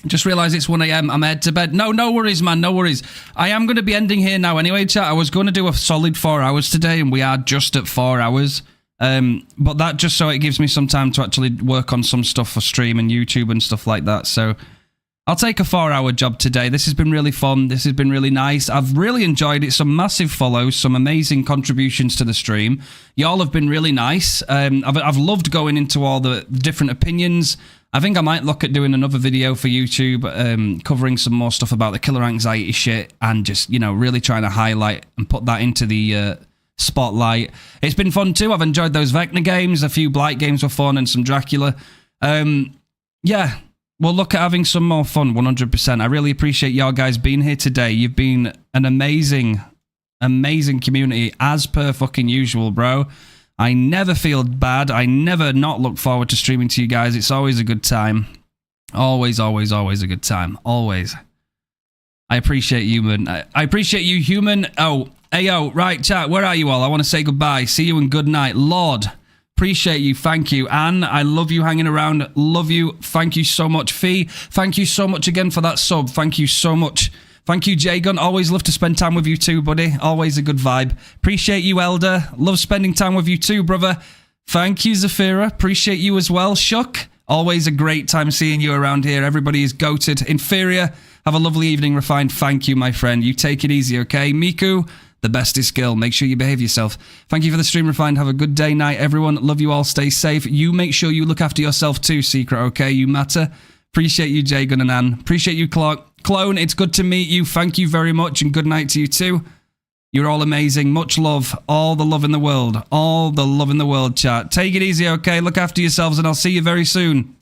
Just realised it's 1 AM. I'm head to bed. No worries, man. No worries. I am going to be ending here now anyway, chat. I was going to do a solid 4 hours today, and we are just at 4 hours. But that just so it gives me some time to actually work on some stuff for stream and YouTube and stuff like that. So I'll take a 4-hour job today. This has been really fun. This has been really nice. I've really enjoyed it. Some massive follows, some amazing contributions to the stream. Y'all have been really nice. I've loved going into all the different opinions. I think I might look at doing another video for YouTube, covering some more stuff about the killer anxiety shit and just, you know, really trying to highlight and put that into the spotlight. It's been fun too. I've enjoyed those Vecna games. A few Blight games were fun and some Dracula. Yeah. We'll look at having some more fun, 100%. I really appreciate y'all guys being here today. You've been an amazing, amazing community, as per fucking usual, bro. I never feel bad. I never not look forward to streaming to you guys. It's always a good time. Always, always, always a good time. Always. I appreciate you, man. I appreciate you, human. Oh, ayo, right, chat, where are you all? I want to say goodbye. See you and good night. Lord. Appreciate you. Thank you. Anne, I love you hanging around. Love you. Thank you so much. Fee, thank you so much again for that sub. Thank you so much. Thank you, J-Gun. Always love to spend time with you too, buddy. Always a good vibe. Appreciate you, Elder. Love spending time with you too, brother. Thank you, Zafira. Appreciate you as well. Shuck. Always a great time seeing you around here. Everybody is goated. Inferior. Have a lovely evening, Refined. Thank you, my friend. You take it easy, okay? Miku. The best is skill. Make sure you behave yourself. Thank you for the stream, Refined. Have a good day, night, everyone. Love you all. Stay safe. You make sure you look after yourself too, Secret, okay? You matter. Appreciate you, J-Gun and Ann. Appreciate you, Clone. It's good to meet you. Thank you very much, and good night to you too. You're all amazing. Much love. All the love in the world. All the love in the world, chat. Take it easy, okay? Look after yourselves, and I'll see you very soon.